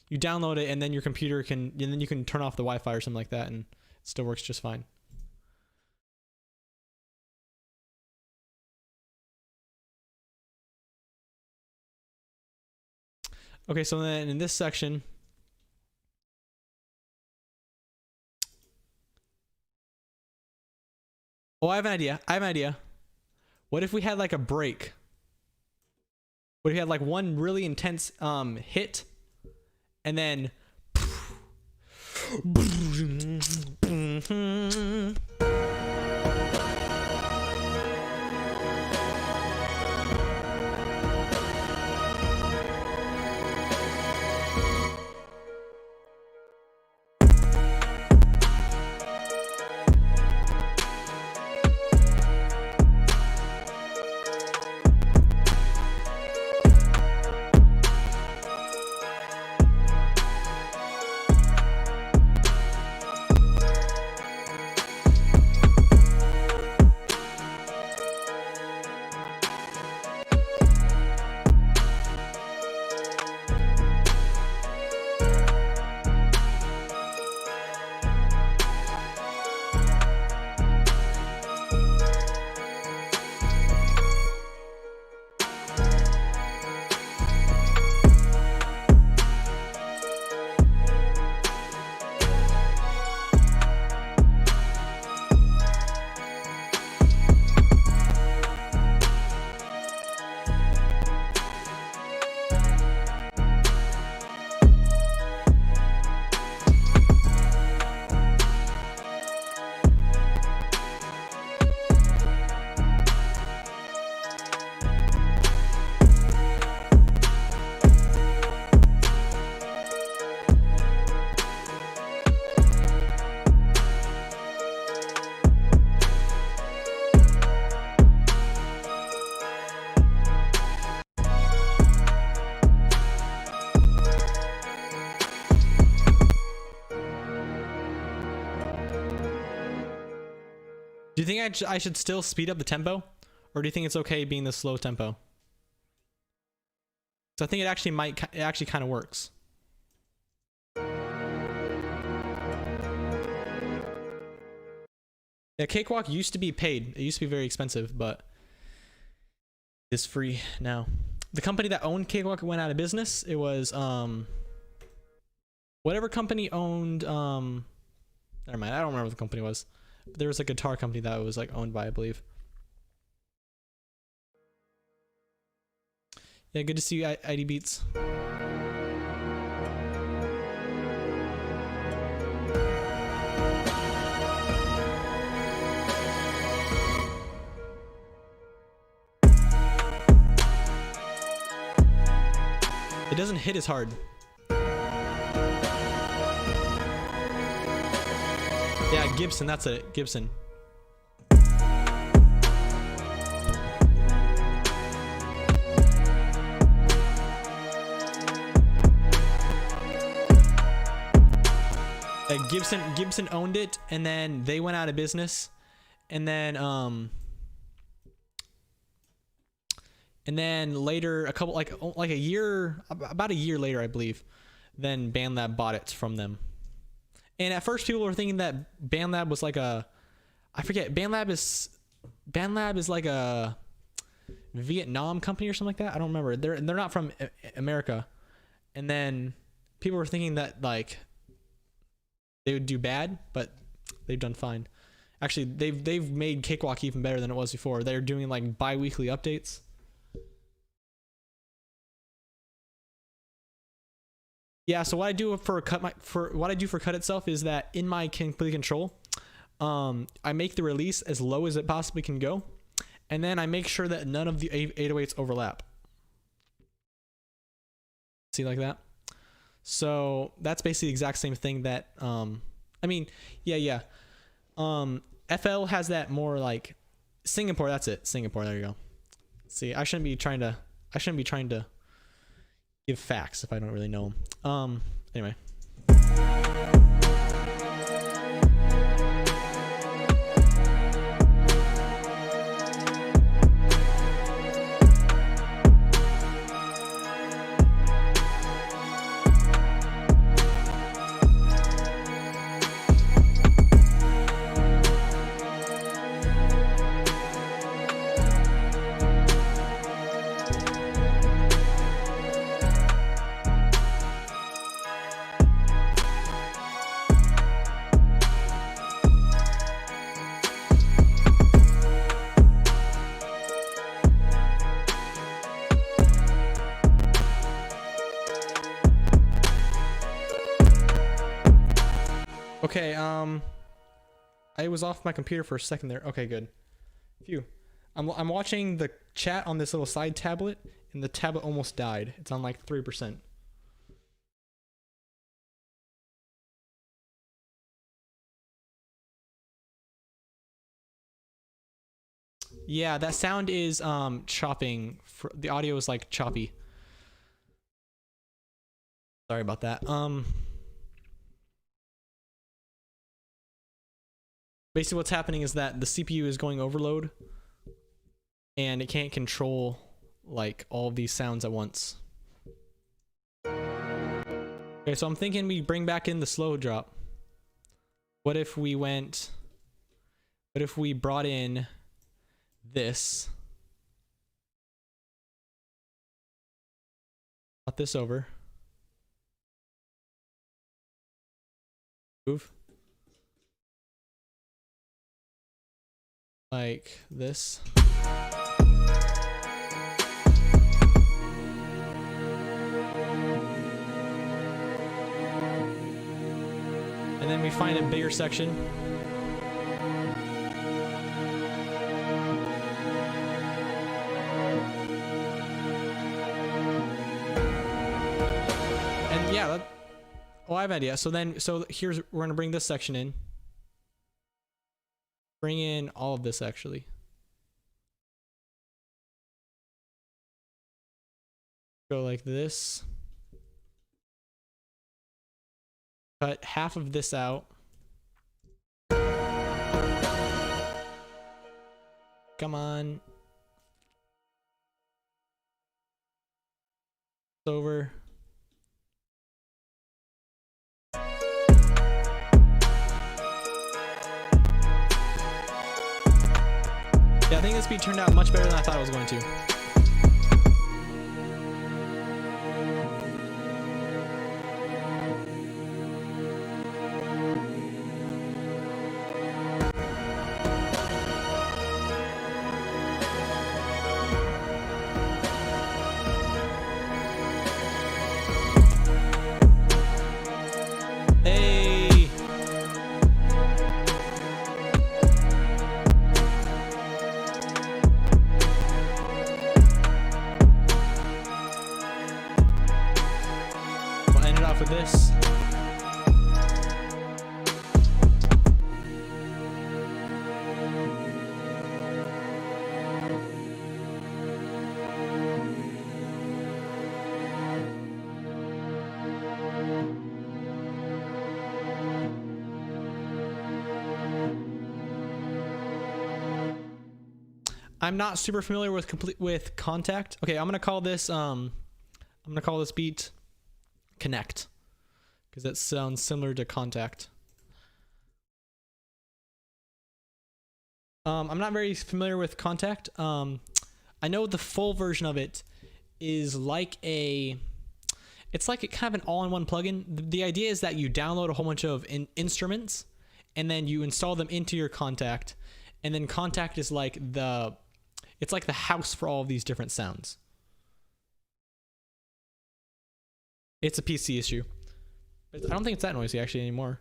you download it and then your computer can, and then you can turn off the Wi-Fi or something like that, and it still works just fine. Okay, so then in this section, oh, I have an idea. What if we had like a break? What if we had like one really intense hit, and then Do you think I should still speed up the tempo, or do you think it's okay being the slow tempo? So I think it actually kind of works. Yeah, Cakewalk used to be paid. It used to be very expensive, but it's free now. The company that owned Cakewalk went out of business. It was whatever company owned never mind, I don't remember what the company was. But there was a guitar company that was like owned by, I believe. Yeah, good to see you, ID Beats. It doesn't hit as hard. Yeah, Gibson, that's it. Gibson. Gibson owned it, and then they went out of business, and then later, about a year later, I believe, then Bandlab bought it from them. And at first, people were thinking that Bandlab was like I forget. Bandlab is like a Vietnam company or something like that. I don't remember. They're not from America. And then people were thinking that like they would do bad, but they've done fine. Actually, they've made Cakewalk even better than it was before. They're doing like bi-weekly updates. Yeah, so what I do for cut itself is that in my complete control, I make the release as low as it possibly can go, and then I make sure that none of the 808s overlap. See, like that? So that's basically the exact same thing that I mean, yeah. FL has that more like Singapore, that's it. Singapore, there you go. See, I shouldn't be trying to give facts if I don't really know them. Anyway. Okay, I was off my computer for a second there. Okay, good. Phew. I'm watching the chat on this little side tablet, and the tablet almost died. It's on like 3%. Yeah, that sound is chopping. The audio is like choppy. Sorry about that. Basically what's happening is that the CPU is going overload, and it can't control like all of these sounds at once. Okay, so I'm thinking we bring back in the slow drop. What if we brought in this? Brought this over. Move. Like this. And then we find a bigger section. And yeah, I have an idea. So we're gonna bring this section in. Bring in all of this actually. Go like this. Cut half of this out. Come on. It's over. Yeah, I think this beat turned out much better than I thought it was going to. Hey! We'll end it off with this. I'm not super familiar with Contact. Okay, I'm gonna call this beat Connect because it sounds similar to Contact. I'm not very familiar with Contact. I know the full version of it is like it's like a kind of an all-in-one plugin. The idea is that you download a whole bunch of instruments and then you install them into your Contact, and then Contact is like it's like the house for all of these different sounds. It's a PC issue. I don't think it's that noisy actually anymore.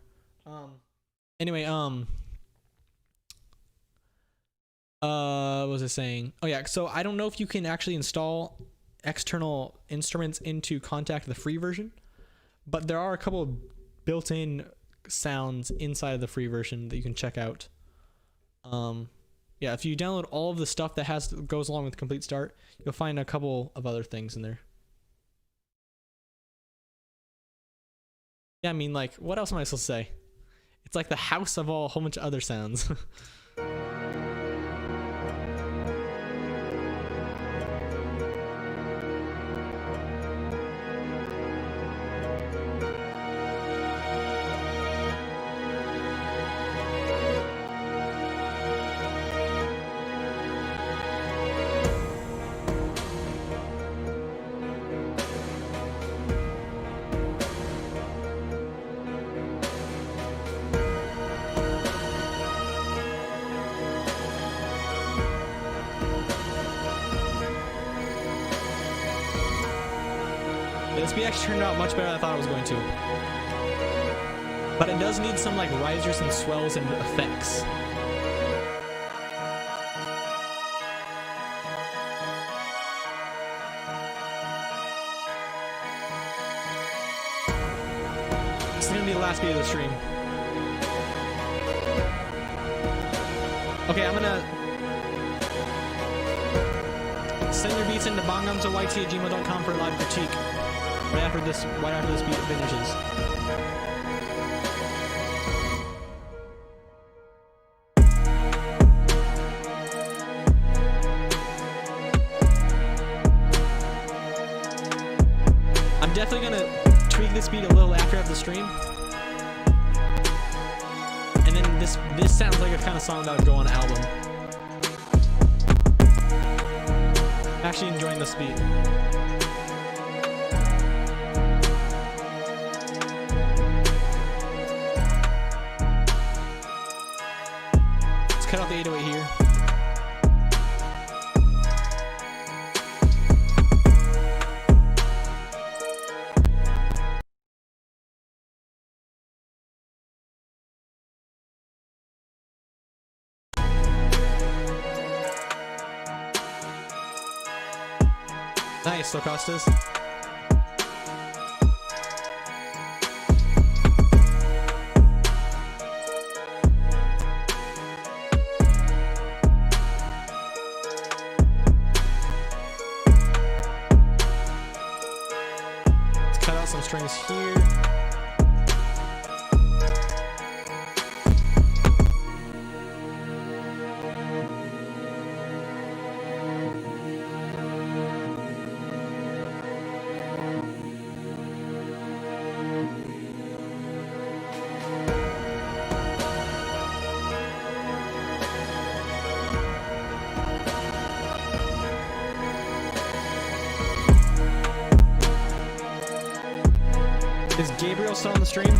Anyway, what was I saying? Oh yeah, so I don't know if you can actually install external instruments into Contact, the free version, but there are a couple of built-in sounds inside of the free version that you can check out. Yeah, if you download all of the stuff that goes along with Complete Start, you'll find a couple of other things in there. Yeah, I mean, like, what else am I supposed to say? It's like the house of a whole bunch of other sounds. This beat actually turned out much better than I thought it was going to. But it does need some like risers and swells and effects. This is gonna be the last beat of the stream. Okay, I'm gonna send your beats into bongonzoyt@gmail.com for a live critique. Right after this beat finishes. I'm definitely gonna tweak this beat a little after the stream. And then this sounds like a kind of song that would go on an album. I'm actually enjoying this beat. Cut out the 808 here. Nice, Locostas. Some strings here. Is Gabriel still on the stream?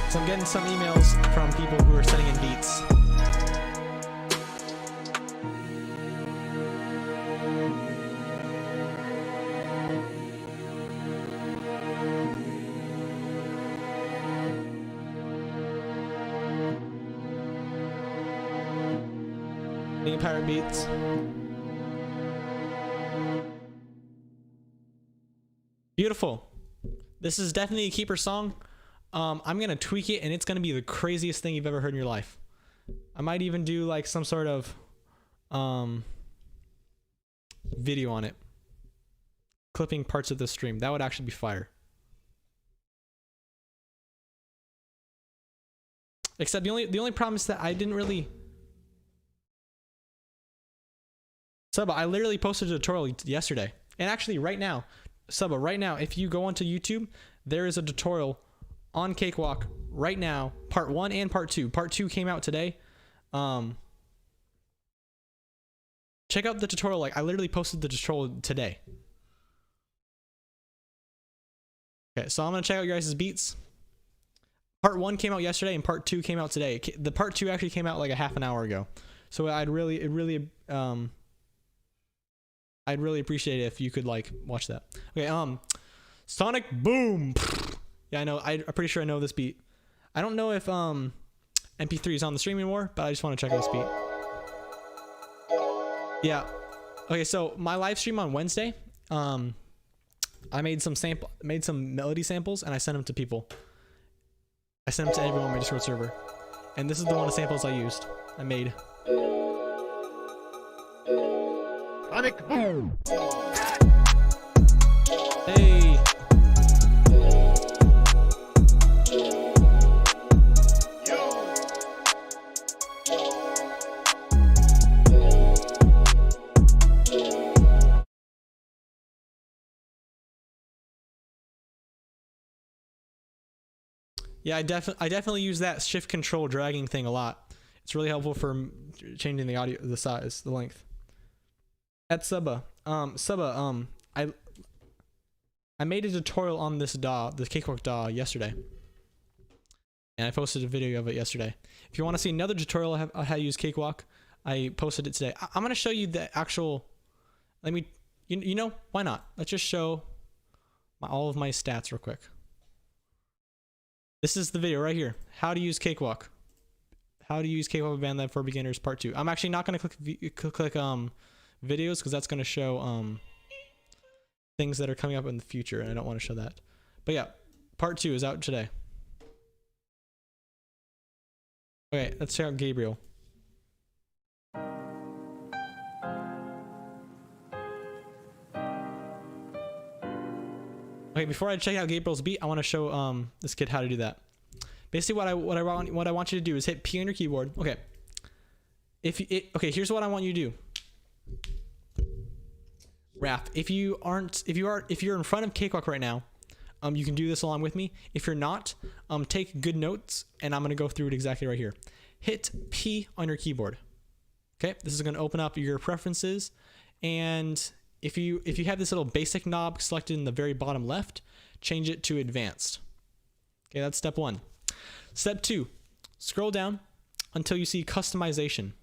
So I'm getting some emails from people who are sending in beats. Any pirate beats? Beautiful. This is definitely a keeper song. I'm gonna tweak it and it's gonna be the craziest thing you've ever heard in your life. I might even do like some sort of video on it, clipping parts of the stream. That would actually be fire. Except the only problem is that I didn't really Suba, I literally posted a tutorial yesterday. And actually right now, Suba, right now, if you go onto YouTube, there is a tutorial on Cakewalk right now, part 1 and part 2. Part 2 came out today. Check out the tutorial. Like, I literally posted the tutorial today. Okay, so I'm gonna check out your guys' beats. Part 1 came out yesterday and part 2 came out today. The part 2 actually came out like a half an hour ago. So I'd really appreciate it if you could like watch that. Okay, Sonic Boom. Yeah, I know. I'm pretty sure I know this beat. I don't know if MP3 is on the stream anymore, but I just want to check out this beat. Yeah. Okay, so my live stream on Wednesday, I made some melody samples and I sent them to people. I sent them to everyone on my Discord server. And this is the one of the samples I used. I made. Sonic Boom. Hey. Yeah, I definitely use that shift control dragging thing a lot. It's really helpful for changing the audio, the size, the length. At Suba, I made a tutorial on this DAW, the Cakewalk DAW, yesterday, and I posted a video of it yesterday. If you want to see another tutorial on how to use Cakewalk, I posted it today. I'm gonna show you the actual. Let me, you know, why not? Let's just show all of my stats real quick. This is the video right here. How to use Cakewalk. How to use Cakewalk with Bandlab for beginners, part 2. I'm actually not gonna click videos because that's gonna show things that are coming up in the future, and I don't want to show that. But yeah, part 2 is out today. Okay, let's check out Gabriel. Okay, before I check out Gabriel's beat, I want to show this kid how to do that. Basically, what I want you to do is hit P on your keyboard. Okay. Okay, here's what I want you to do. Raph, if you're in front of Cakewalk right now, you can do this along with me. If you're not, take good notes, and I'm gonna go through it exactly right here. Hit P on your keyboard. Okay, this is gonna open up your preferences, and if you have this little basic knob selected in the very bottom left, change it to advanced. Okay, that's step 1. Step 2, scroll down until you see customization.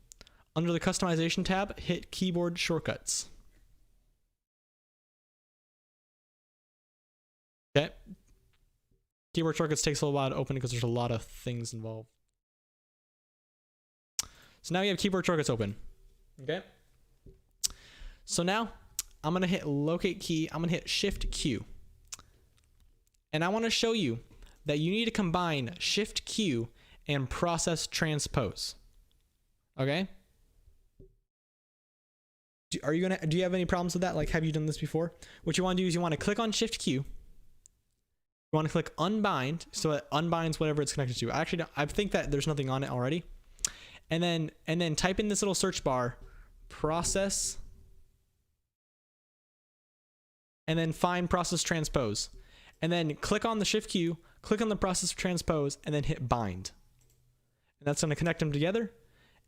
Under the customization tab, hit keyboard shortcuts. Okay. Keyboard shortcuts takes a little while to open because there's a lot of things involved. So now you have keyboard shortcuts open. Okay. So now I'm going to hit locate key. I'm going to hit shift Q. And I want to show you that you need to combine shift Q and process transpose. Okay. Do you have any problems with that? Like, have you done this before? What you want to do is you want to click on shift Q. You want to click unbind so it unbinds whatever it's connected to. I think that there's nothing on it already. And then type in this little search bar, process, and then find process transpose. And then click on the shift Q, click on the process transpose, and then hit bind. And that's going to connect them together.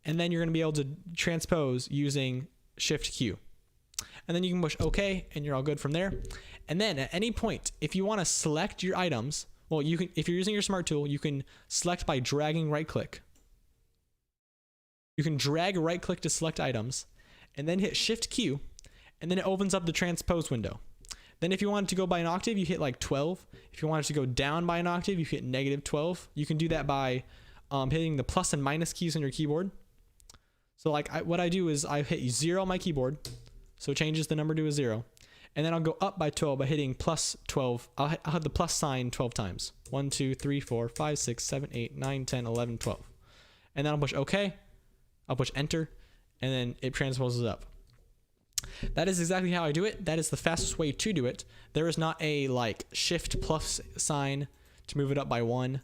And then you're going to be able to transpose using Shift Q. And then you can push OK, and you're all good from there. And then at any point, if you want to select your items, well, you can, if you're using your smart tool, you can select by dragging right click. You can drag right click to select items, and then hit Shift Q, and then it opens up the transpose window. Then if you want it to go by an octave, you hit like 12. If you want it to go down by an octave, you hit -12. You can do that by hitting the plus and minus keys on your keyboard. So like what I do is I hit 0 on my keyboard, so it changes the number to a 0. And then I'll go up by 12 by hitting plus 12. I'll hit the plus sign 12 times. 1, 2, 3, 4, 5, 6, 7, 8, 9, 10, 11, 12. And then I'll push OK. I'll push enter, and then it transposes up. That is exactly how I do it. That is the fastest way to do it. There is not a like shift plus sign to move it up by 1.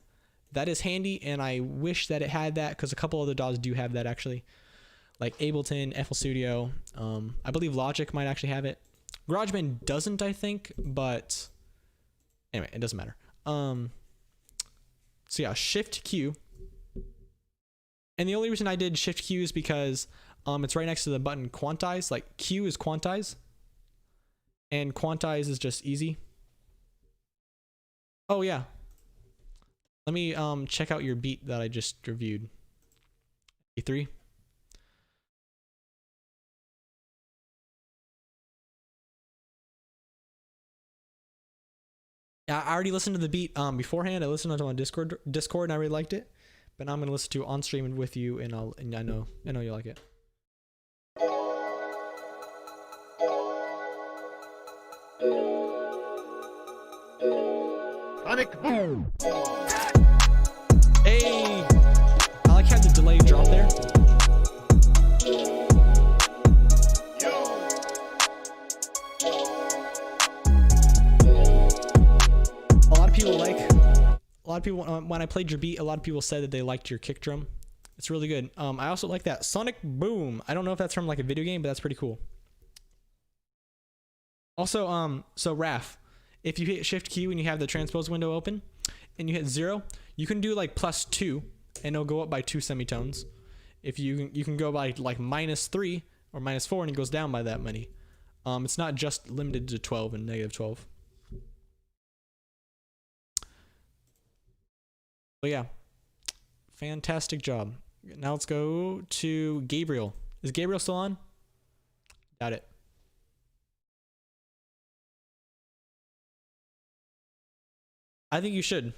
That is handy, and I wish that it had that, because a couple other DAWs do have that actually. Like Ableton, FL Studio, I believe Logic might actually have it. GarageBand doesn't, I think, but anyway, it doesn't matter. So yeah, Shift Q. And the only reason I did Shift Q is because it's right next to the button quantize. Like Q is quantize, and quantize is just easy. Oh yeah. Let me check out your beat that I just reviewed. E3. I already listened to the beat beforehand. I listened to it on Discord, and I really liked it. But now I'm gonna listen to it on stream with you, and I know you like it. Sonic Boom. Hey, I like how the delay drop there. A lot of people, when I played your beat, a lot of people said that they liked your kick drum. It's really good. I also like that Sonic Boom. I don't know if that's from like a video game, but that's pretty cool. Also, so Raf, if you hit Shift Q and you have the transpose window open and you hit 0, you can do like +2 and it'll go up by 2 semitones. If you can go by like -3 or -4 and it goes down by that many. It's not just limited to 12 and -12. But yeah, fantastic job. Now let's go to Gabriel. Is Gabriel still on? Doubt it. I think you should.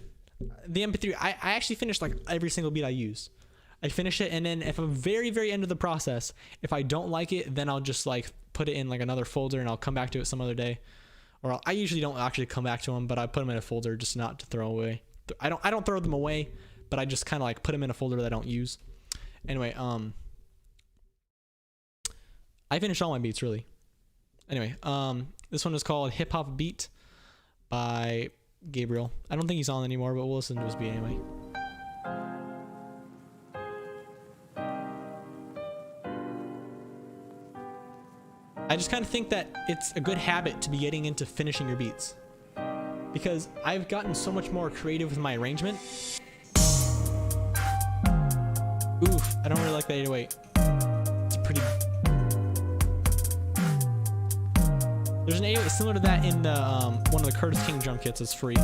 The MP3, I actually finished like every single beat I use. I finish it, and then if I'm very, very end of the process, if I don't like it, then I'll just like put it in like another folder and I'll come back to it some other day. Or I usually don't actually come back to them, but I put them in a folder just not to throw away. I don't throw them away, but I just kind of like put them in a folder that I don't use. Anyway, I finished all my beats really. Anyway, this one is called Hip Hop Beat by Gabriel. I don't think he's on anymore, but we'll listen to his beat anyway. I just kind of think that it's a good habit to be getting into finishing your beats, because I've gotten so much more creative with my arrangement. Oof, I don't really like the 808. It's pretty... There's an 808 similar to that in the one of the Curtis King drum kits. It's free.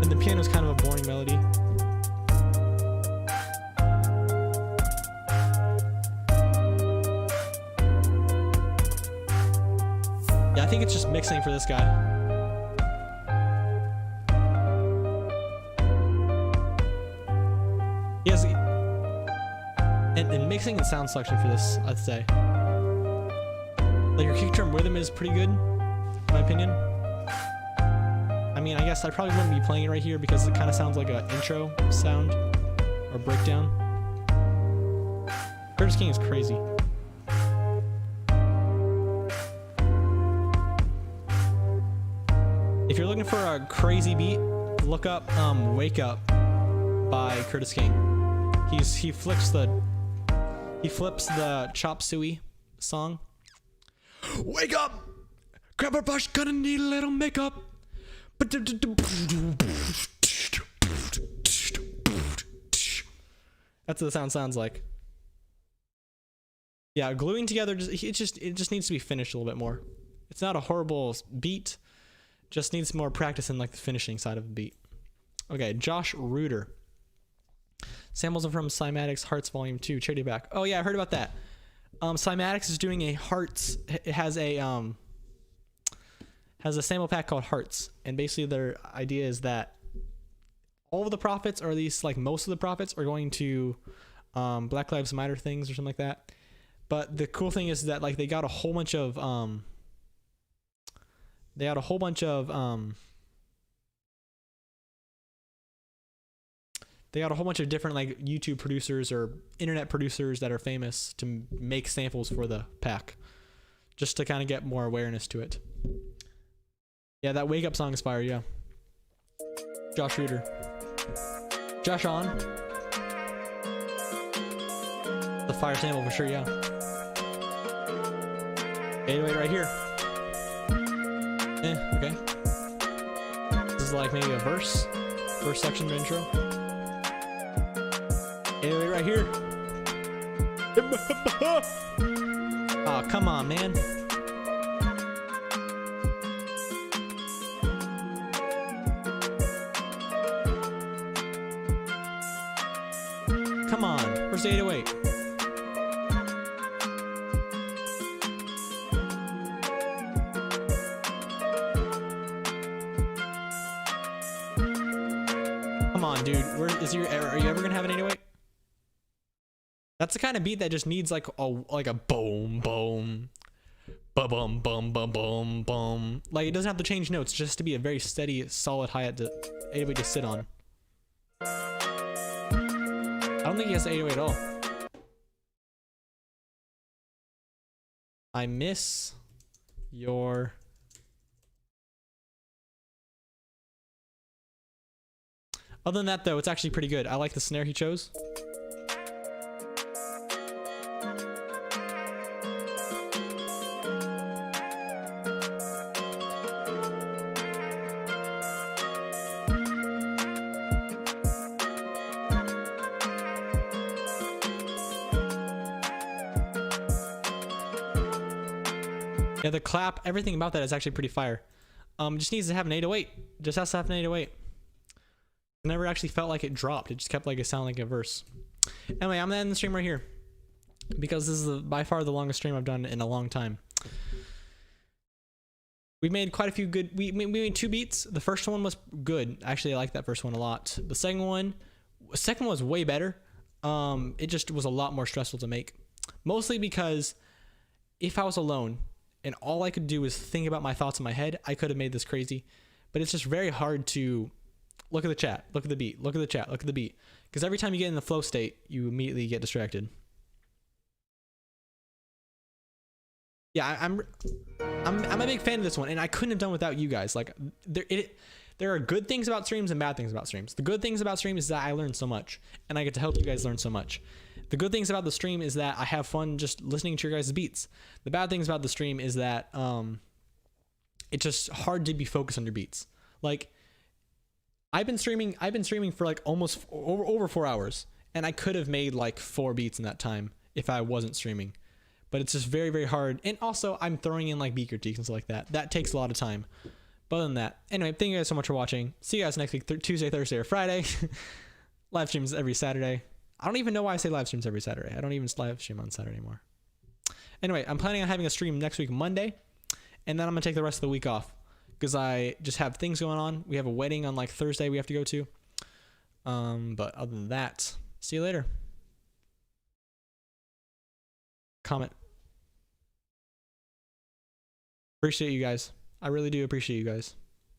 And the piano's kind of a boring melody. Yeah, I think it's just mixing for this guy. He has and mixing and sound selection for this, I'd say. Like your kick drum rhythm is pretty good, in my opinion. I mean, I guess I probably wouldn't be playing it right here because it kind of sounds like an intro sound or breakdown. Curtis King is crazy. If you're looking for a crazy beat, look up "Wake Up" by Curtis King. He flips the Chop Suey song. Wake up, grab a brush, gonna need a little makeup. That's what the sound sounds like. Yeah, gluing together, it just needs to be finished a little bit more. It's not a horrible beat, just needs more practice in like the finishing side of the beat. Okay, Josh Reuter. Samples are from Cymatics Hearts Volume 2, Charity Back. Oh yeah, I heard about that. Cymatics is doing a Hearts, it has a sample pack called Hearts, and basically their idea is that all of the profits, or at least like most of the profits, are going to Black Lives Matter things or something like that. But the cool thing is that like they got a whole bunch of different like YouTube producers or internet producers that are famous to make samples for the pack, just to kind of get more awareness to it. Yeah, that Wake Up song is fire, yeah. Josh Reuter. Josh on. The fire sample for sure, yeah. 808 right here. Okay. This is like maybe a verse section of intro. 808 right here. Oh, come on, man. Come on. Where's the 808? Come on, dude. Where is your? Are you ever gonna have an 808? That's the kind of beat that just needs like a boom boom, ba bum bum bum bum bum. Like it doesn't have to change notes, just to be a very steady, solid hi-hat to 808 to sit on. I don't think he has 808 at all. I miss your. Other than that, though, it's actually pretty good. I like the snare he chose. Yeah, the clap, everything about that is actually pretty fire. Just needs to have an 808. Just has to have an 808. It never actually felt like it dropped. It just kept like it sounded like a verse. Anyway, I'm gonna end the stream right here because this is by far the longest stream I've done in a long time. We made quite a few good. We made 2 beats. The first one was good. Actually, I like that first one a lot. The second one was way better. It just was a lot more stressful to make, mostly because if I was alone and all I could do was think about my thoughts in my head, I could have made this crazy. But it's just very hard to look at the chat, look at the beat, look at the chat, look at the beat. Because every time you get in the flow state, you immediately get distracted. Yeah, I'm a big fan of this one, and I couldn't have done without you guys. Like there are good things about streams and bad things about streams. The good things about streams is that I learn so much, and I get to help you guys learn so much. The good things about the stream is that I have fun just listening to your guys' beats. The bad things about the stream is that it's just hard to be focused on your beats. Like I've been streaming for like almost over 4 hours, and I could have made like 4 beats in that time if I wasn't streaming. But it's just very, very hard. And also I'm throwing in like beat critiques and stuff like that. That takes a lot of time. But other than that, anyway, thank you guys so much for watching. See you guys next week, Tuesday, Thursday, or Friday. Live streams every Saturday. I don't even know why I say live streams every Saturday. I don't even live stream on Saturday anymore. Anyway, I'm planning on having a stream next week, Monday. And then I'm going to take the rest of the week off, because I just have things going on. We have a wedding on like Thursday we have to go to. But other than that, see you later. Comment. Appreciate you guys. I really do appreciate you guys.